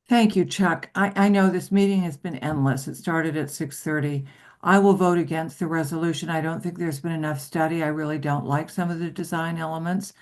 Thank you, Chuck. I know this meeting has been endless. It started at 6:30. I will vote against the resolution. I don't think there's been enough study. I really don't like some of the design elements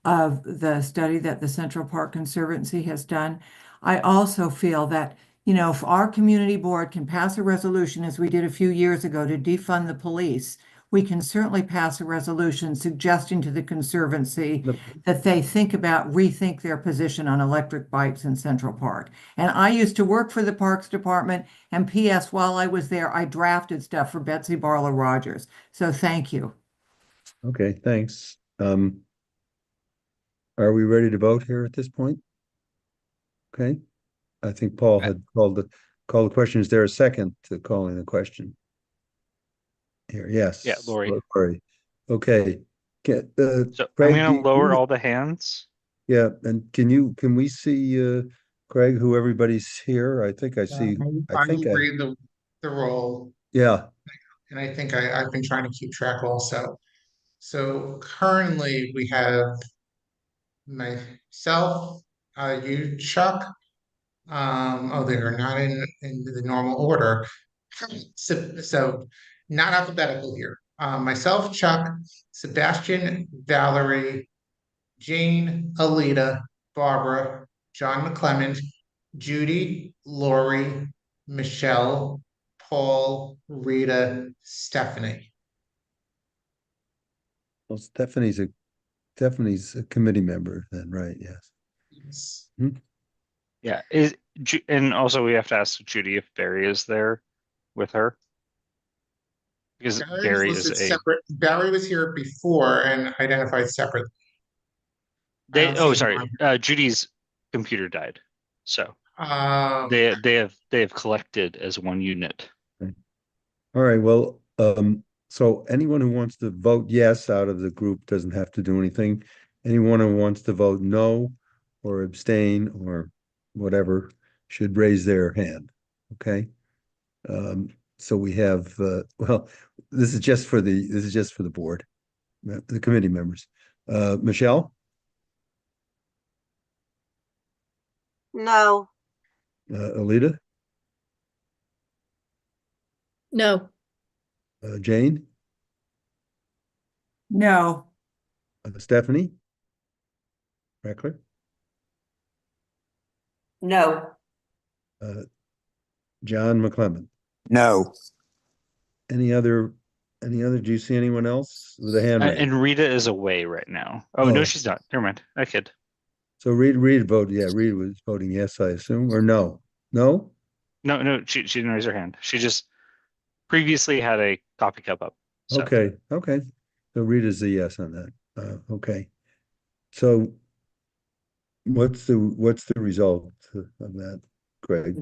of the study that the Central Park Conservancy has done. I also feel that, if our community board can pass a resolution, as we did a few years ago, to defund the police, we can certainly pass a resolution suggesting to the Conservancy that they rethink their position on electric bikes in Central Park. And I used to work for the Parks Department, and P.S., while I was there, I drafted stuff for Betsy Barlow Rogers. So thank you. Okay, thanks. Are we ready to vote here at this point? Okay. I think Paul had called the question. Is there a second to calling the question? Here, yes. Yeah, Lori. Lori. Okay. So I'm Craig, gonna lower all the hands. yeah, and can we see Craig, who everybody's here? I think I see. I will read the roll, Yeah. and I think I've been trying to keep track also. So currently we have myself, you, Chuck. Oh, they are not in the normal order. So not alphabetical here. Myself, Chuck, Sebastian, Valerie, Jane, Alita, Barbara, John McClelland, Judy, Lori, Michelle, Paul, Rita, Stephanie. Well, Stephanie's a committee member then, right? Yes. Yes. Yeah, and also we have to ask Judy if Barry is there with her. Because Barry is separate. Barry was here before and identified separate. Sorry. Judy's computer died. So Um, they have collected as one unit. Okay. All right. Well, so anyone who wants to vote yes out of the group doesn't have to do anything. Anyone who wants to vote no or abstain or whatever should raise their hand. Okay. So we have well, this is just for the board, the committee members. Michelle, No. Alita, No. Jane, No. Stephanie, Reckler, No. John McClellan. No. Any other, do you see anyone else with a hand raised? And Rita is away right now. Oh, no, she's not. Never mind. I kid. So Reed voted, yeah, Reed was voting yes, I assume, or no? No? No, she didn't raise her hand. She just previously had a coffee cup up. So. Okay. So Reed is a yes on that. Okay. So what's the result of that, Craig?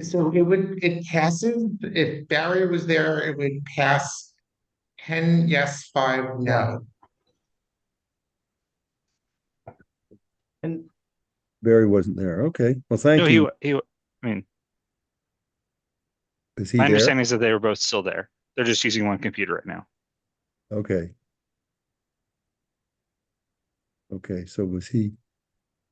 So it passes. If Barry was there, it would pass 10 yes, 5 no. And Barry wasn't there. Okay. Well, thank No, you. I mean, Is he my there? understanding is that they were both still there. They're just using one computer right now. Okay. Okay. So was he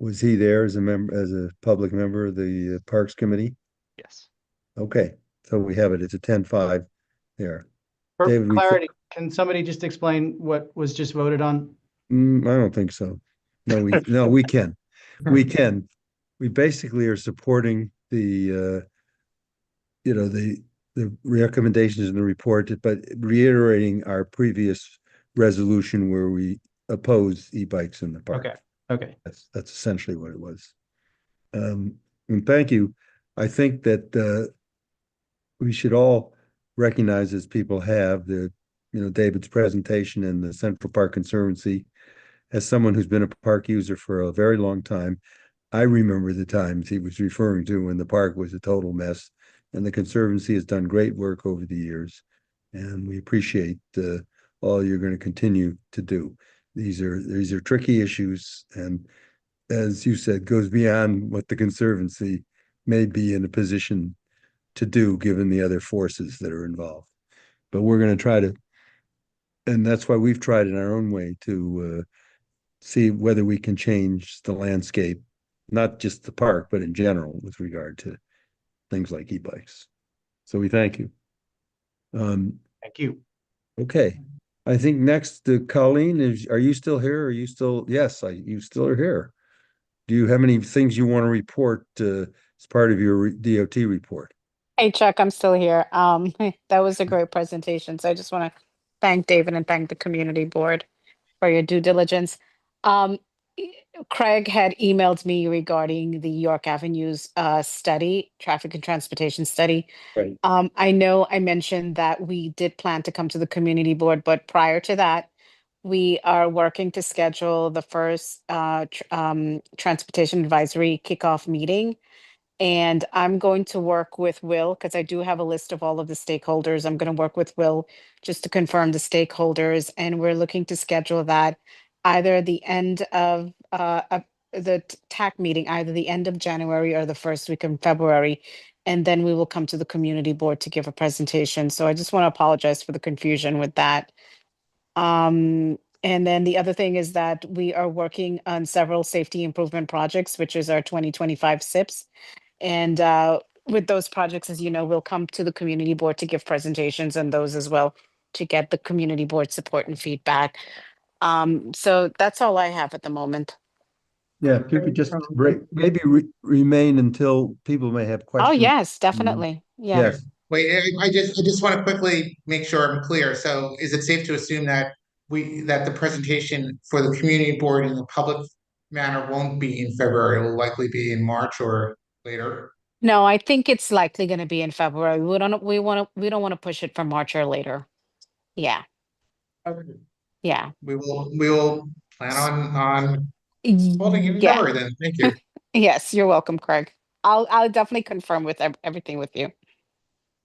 there as a member, as a public member of the Parks Committee? Yes. Okay. So we have it. It's a 10-5 there. for David, clarity, can somebody just explain what was just voted on? I don't think so. No, we can. We can. We basically are supporting the recommendations in the report, but reiterating our previous resolution where we oppose e-bikes in the park. Okay. That's essentially what it was. And thank you. I think that we should all recognize, as people have, David's presentation in the Central Park Conservancy. As someone who's been a park user for a very long time, I remember the times he was referring to when the park was a total mess, and the Conservancy has done great work over the years, and we appreciate all you're going to continue to do. These are tricky issues, and as you said, goes beyond what the Conservancy may be in a position to do, given the other forces that are involved. But we're going to try to, and that's why we've tried in our own way to see whether we can change the landscape, not just the park, but in general with regard to things like e-bikes. So we thank you. Thank you. Okay. I think next, Colleen, are you still here? Yes, you still are here. Do you have any things you want to report as part of your DOT report? Hey, Chuck, I'm still here. That was a great presentation. So I just want to thank David and thank the community board for your due diligence. Craig had emailed me regarding the York Avenues study, traffic and transportation study. Right. I know I mentioned that we did plan to come to the community board, but prior to that, we are working to schedule the first transportation advisory kickoff meeting. And I'm going to work with Will because I do have a list of all of the stakeholders. I'm going to work with Will just to confirm the stakeholders, and we're looking to schedule that either the end of the TAC meeting, either the end of January or the first week in February. And then we will come to the community board to give a presentation. So I just want to apologize for the confusion with that. And then the other thing is that we are working on several safety improvement projects, which is our 2025 SIPs. And with those projects, as you know, we'll come to the community board to give presentations on those as well to get the community board support and feedback. So that's all I have at the moment. Yeah, if you could just maybe remain until people may have Oh, questions. yes, definitely. Yeah. Yes. Wait, I just want to quickly make sure I'm clear. So is it safe to assume that that the presentation for the community board in the public manner won't be in February, it will likely be in March or later? No, I think it's likely going to be in February. We don't want to push it for March or later. Yeah. Okay. Yeah. We will plan on holding it in Yeah. February then. Thank you. Yes, you're welcome, Craig. I'll definitely confirm with everything with you.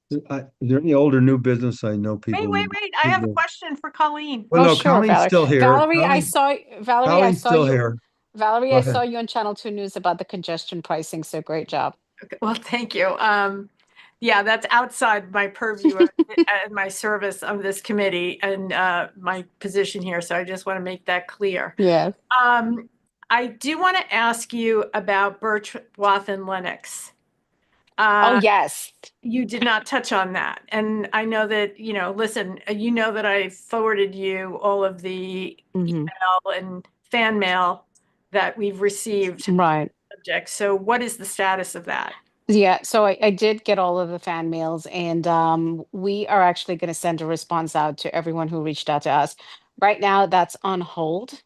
Is there any older new business? I know people. Wait, I have a question for Colleen. Well, Oh, no, sure, Colleen's Valerie. still here. Valerie, I saw Colleen's still here. Valerie, Go I ahead. saw you on Channel 2 News about the congestion pricing, so great job. Okay, well, thank you. Yeah, that's outside my purview and my service of this committee and my position here. So I just want to make that clear. Yes. I do want to ask you about Birch, Wathen, Lennox. Oh, yes. You did not touch on that. And I know that, listen, you know that I forwarded you all of the email and fan mail that we've received. Right. Subject. So what is the status of that? Yeah, so I did get all of the fan mails, and we are actually going to send a response out to everyone who reached out to us. Right now, that's on hold.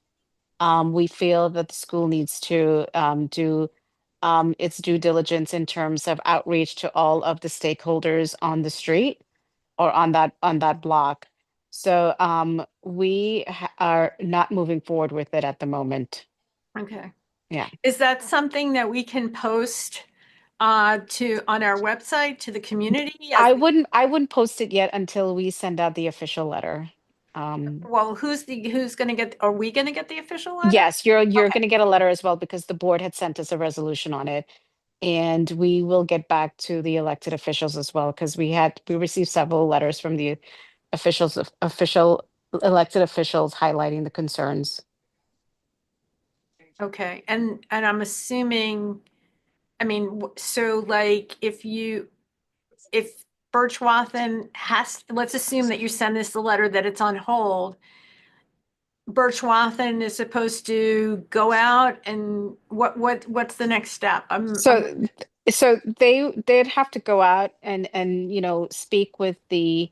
We feel that the school needs to do its due diligence in terms of outreach to all of the stakeholders on the street or on that block. So we are not moving forward with it at the moment. Okay. Yeah. Is that something that we can post on our website to the community? I wouldn't post it yet until we send out the official letter. Well, who's going to get? Are we going to get the official letter? Yes, you're going to get a letter as well because the board had sent us a resolution on it, and we will get back to the elected officials as well because we received several letters from the official elected officials highlighting the concerns. Okay, and I'm assuming, I mean, so like if Birch Wathen let's assume that you send this the letter that it's on hold. Birch Wathen is supposed to go out, and what's the next step? So they'd have to go out and speak with the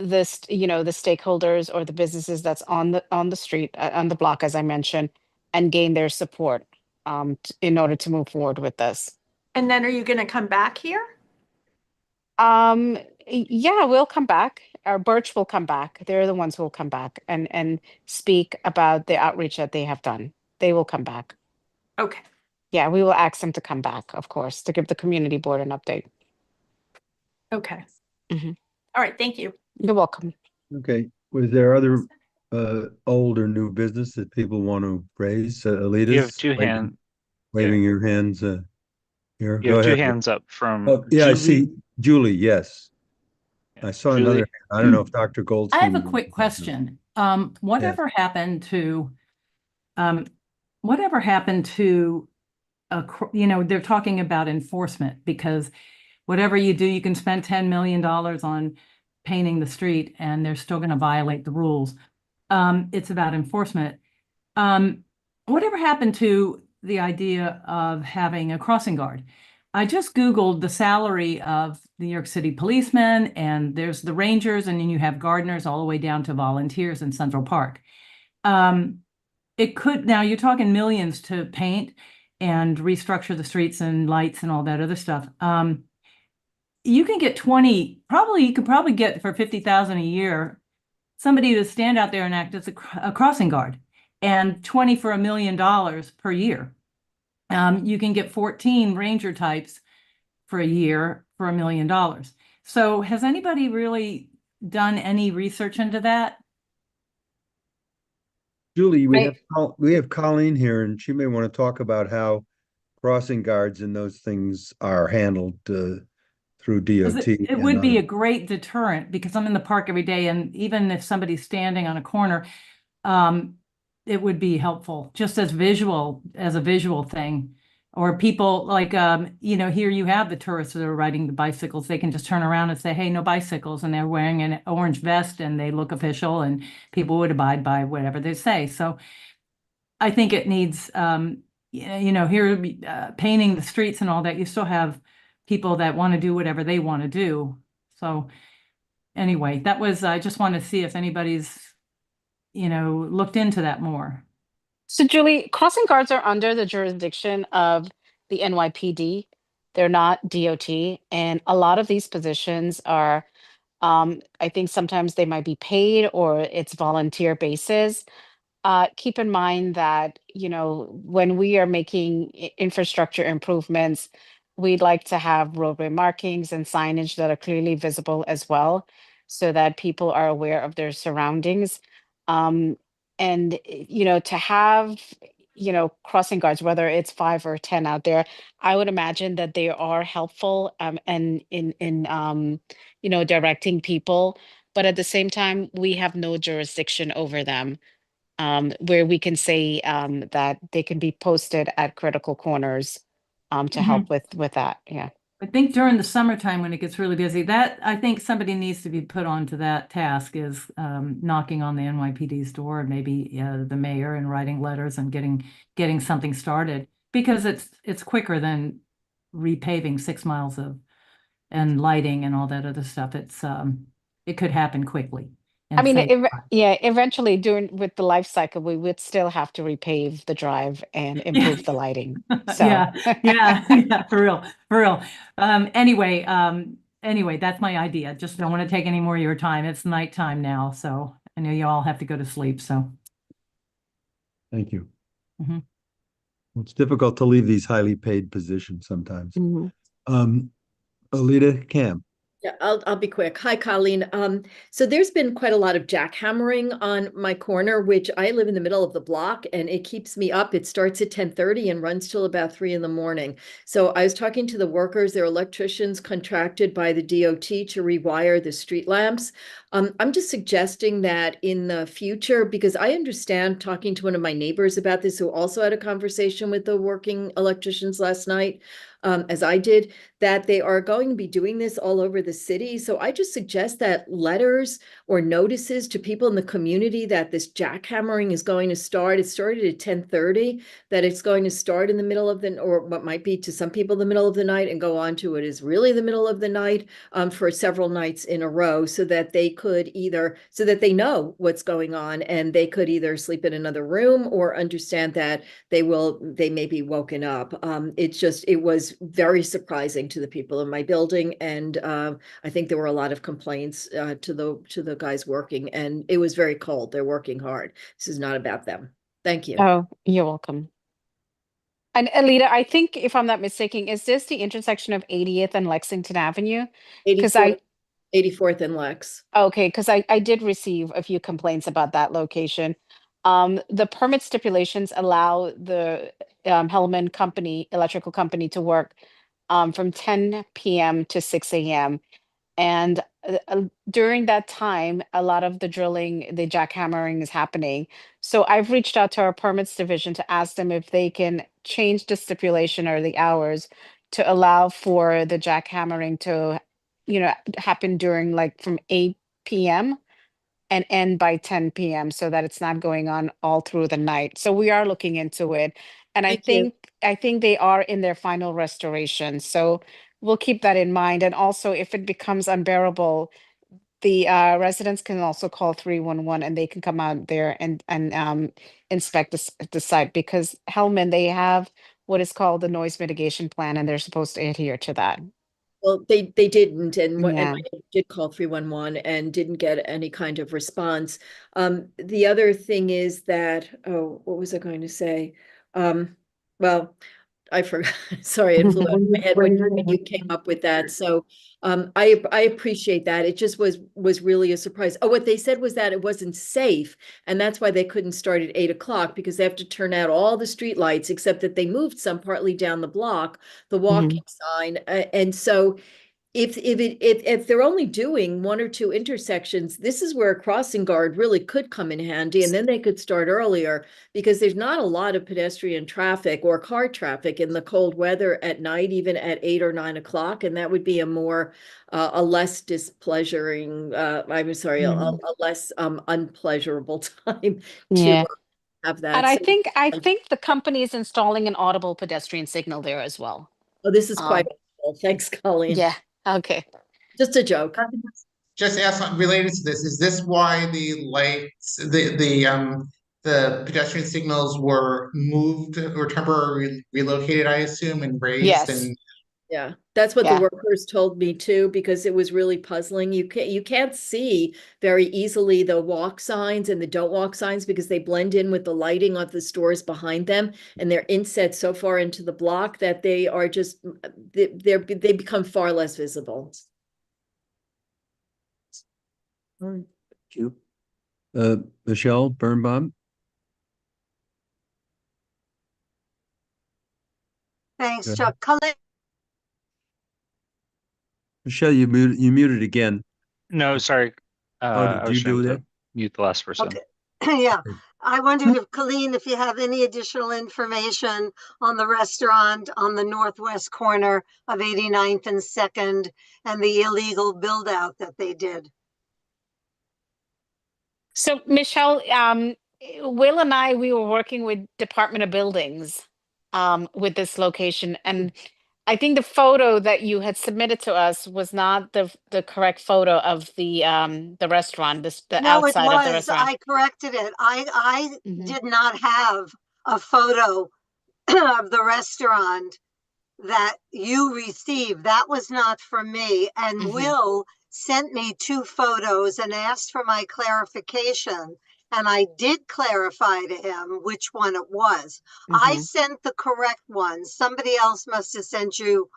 stakeholders or the businesses that's on the street on the block, as I mentioned, and gain their support in order to move forward with this. And then are you going to come back here? Yeah, we'll come back. Our Birch will come back. They're the ones who will come back and speak about the outreach that they have done. They will come back. Okay. Yeah, we will ask them to come back, of course, to give the community board an update. Okay. Mm-hmm. All right. Thank you. You're welcome. Okay. Was there other old or new business that people want to raise? Alita, You have two hands. Waving your hands here. You Go have two ahead. hands up from Oh, yeah, Julie. I see Julie. Yes. I saw Julie. another. I don't know if Dr. Goldstein. I have a quick question. Whatever happened to, they're talking about enforcement because whatever you do, you can spend $10 million on painting the street and they're still going to violate the rules. It's about enforcement. Whatever happened to the idea of having a crossing guard? I just Googled the salary of the New York City policemen, and there's the rangers, and then you have gardeners all the way down to volunteers in Central Park. It could, now you're talking millions to paint and restructure the streets and lights and all that other stuff. You can get you could probably get for $50,000 a year, somebody to stand out there and act as a crossing guard, and 20 for $1 million per year. You can get 14 ranger types for a year for $1 million. So has anybody really done any research into that? Julie, we have Colleen here, and she may want to talk about how crossing guards and those things are handled through 'Cause DOT. it would be a great deterrent, because I'm in the park every day, and even if somebody's standing on a corner, it would be helpful just as a visual thing. Or people like, here you have the tourists that are riding the bicycles. They can just turn around and say, hey, no bicycles. And they're wearing an orange vest and they look official, and people would abide by whatever they say. So I think it needs, here, painting the streets and all that, you still have people that want to do whatever they want to do. So anyway, I just want to see if anybody's, looked into that more. So, Julie, crossing guards are under the jurisdiction of the NYPD. They're not DOT. And a lot of these positions are, I think sometimes they might be paid or it's volunteer basis. Keep in mind that, when we are making infrastructure improvements, we'd like to have roadway markings and signage that are clearly visible as well, so that people are aware of their surroundings. Um, and, to have, crossing guards, whether it's 5 or 10 out there, I would imagine that they are helpful, and in directing people. But at the same time, we have no jurisdiction over them, where we can say that they can be posted at critical corners to help with that. Yeah. I think during the summertime when it gets really busy, that I think somebody needs to be put onto that task, is knocking on the NYPD's door, and maybe the mayor, and writing letters and getting something started, because it's quicker than repaving 6 miles and lighting and all that other stuff. It could happen quickly. I mean, And eventually with the life cycle, we would still have to repave the drive and improve the lighting. So yeah, for real. Anyway, that's my idea. Just don't want to take any more of your time. It's nighttime now, so I know you all have to go to sleep, so. Thank you. Mhm. It's difficult to leave these highly paid positions sometimes. Mhm. Alita Cam. Yeah, I'll be quick. Hi, Colleen. So there's been quite a lot of jackhammering on my corner, which I live in the middle of the block, and it keeps me up. It starts at 10:30 and runs till about 3 in the morning. So I was talking to the workers, they're electricians contracted by the DOT to rewire the street lamps. I'm just suggesting that in the future, because I understand, talking to one of my neighbors about this, who also had a conversation with the working electricians last night, as I did, that they are going to be doing this all over the city. So I just suggest that letters or notices to people in the community that this jackhammering is going to start. It started at 10:30, that it's going to start in the middle of or what might be to some people the middle of the night, and go on to it is really the middle of the night, for several nights in a row, so that they know what's going on, and they could either sleep in another room or understand that they may be woken up. It was very surprising to the people in my building, and I think there were a lot of complaints to the guys working, and it was very cold. They're working hard. This is not about them. Thank you. Oh, you're welcome. And Alita, I think, if I'm not mistaken, is this the intersection of 80th and Lexington Avenue? Because 84th and Lex. Okay, because I did receive a few complaints about that location. The permit stipulations allow the Hellman electrical company, to work from 10 p.m. to 6 a.m. And during that time, a lot of the jackhammering is happening. So I've reached out to our permits division to ask them if they can change the stipulation or the hours to allow for the jackhammering to, happen during, like, from 8 p.m. and end by 10 p.m. so that it's not going on all through the night. So we are looking into it. And Thank you. I think they are in their final restoration. So we'll keep that in mind. And also, if it becomes unbearable, the residents can also call 311, and they can come out there and inspect the site, because Hellman, they have what is called the noise mitigation plan, and they're supposed to adhere to that. Well, they didn't, and my Yeah. neighbor did call 311 and didn't get any kind of response. The other thing is that, what was I going to say? Well, I forgot. Sorry, it flew out of my head when you came up with that. So I appreciate that. It just was really a surprise. Oh, what they said was that it wasn't safe, and that's why they couldn't start at 8 o'clock, because they have to turn out all the street lights, except that they moved some partly down the block, the walking sign, and so. If they're only doing one or two intersections, this is where a crossing guard really could come in handy, and then they could start earlier, because there's not a lot of pedestrian traffic or car traffic in the cold weather at night, even at 8 or 9 o'clock, and that would be a less displeasuring, I'm sorry, a less unpleasurable time to Yeah. have that. And I So, think the company is installing an audible pedestrian signal there as well. oh, this is quite Um, helpful. Thanks, Colleen. yeah. Okay. Just a joke. Just ask something related to this. Is this why the lights, the pedestrian signals were moved or temporarily relocated, I assume, and raised? Yes. And Yeah, that's what the Yeah. workers told me too, because it was really puzzling. You can't see very easily the walk signs and the don't walk signs, because they blend in with the lighting of the stores behind them, and they're inset so far into the block that they are just they become far less visible. All right, thank you. Michelle Birnbaum. Thanks, Go ahead. Chuck. Colleen, Michelle, you muted again. No, sorry. Oh, I did was you do trying that? to mute the last person. okay. Yeah. I wondered if Colleen, if you have any additional information on the restaurant on the northwest corner of 89th and 2nd and the illegal build out that they did. So Michelle, Will and I, we were working with Department of Buildings with this location, and I think the photo that you had submitted to us was not the correct photo of the restaurant, the No, it outside of the was. restaurant. I corrected it. I Mhm. did not have a photo of the restaurant that you received. That was not from me. And Mhm. Will sent me 2 photos and asked for my clarification. And I did clarify to him which one it was. I Mhm. sent the correct one. Somebody else must have sent you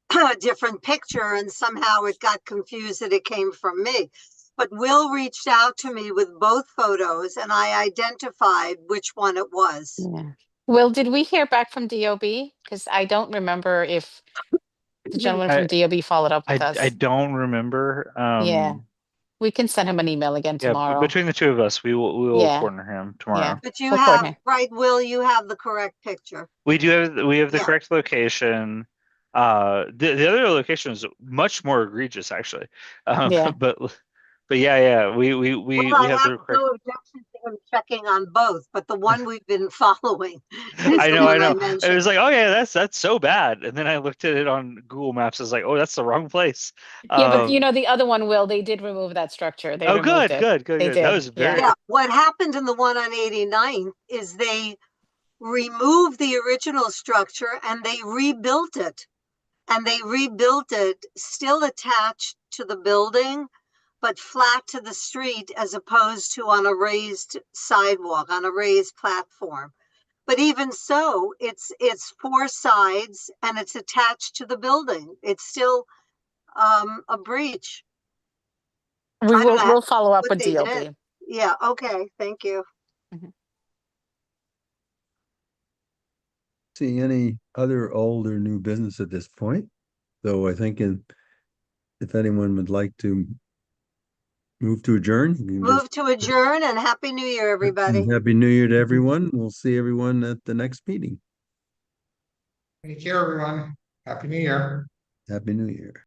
a different picture, and somehow it got confused that it came from me. But Will reached out to me with both photos, and I identified which one it was. Yeah. Will, did we hear back from DOB? Because I don't remember if the gentleman from DOB followed up with I us. don't remember. Yeah. We can send him an email again Yeah, tomorrow. between the two of us, we will Yeah. corner him Yeah. tomorrow. But you We'll have, coordinate. right, Will, you have the correct picture. We have the Yeah. correct location. The other location is much more egregious, actually. Yeah. But yeah, we Well, I have the have correct. no objection to him checking on both, but the one we've been following is I the know, I one I know. It mentioned. was like, oh yeah, that's so bad. And then I looked at it on Google Maps. I was like, oh, that's the wrong place. Yeah, but you know, the other one, Will, they did remove that structure. They Oh, removed good, it. good, good, They good. That did. was Yeah. very. Yeah, what happened in the one on 89th is they removed the original structure and they rebuilt it. And they rebuilt it still attached to the building, but flat to the street as opposed to on a raised sidewalk, on a raised platform. But even so, it's 4 sides and it's attached to the building. It's still a breach. I don't know We'll follow up what with they DOB. did. Yeah, okay, thank you. Mhm. See any other old or new business at this point? Though I think if anyone would like to move to adjourn, you can just. Move to adjourn and Happy New Year, everybody. And Happy New Year to everyone. We'll see everyone at the next meeting. take care, everyone. Happy New Year. Happy New Year.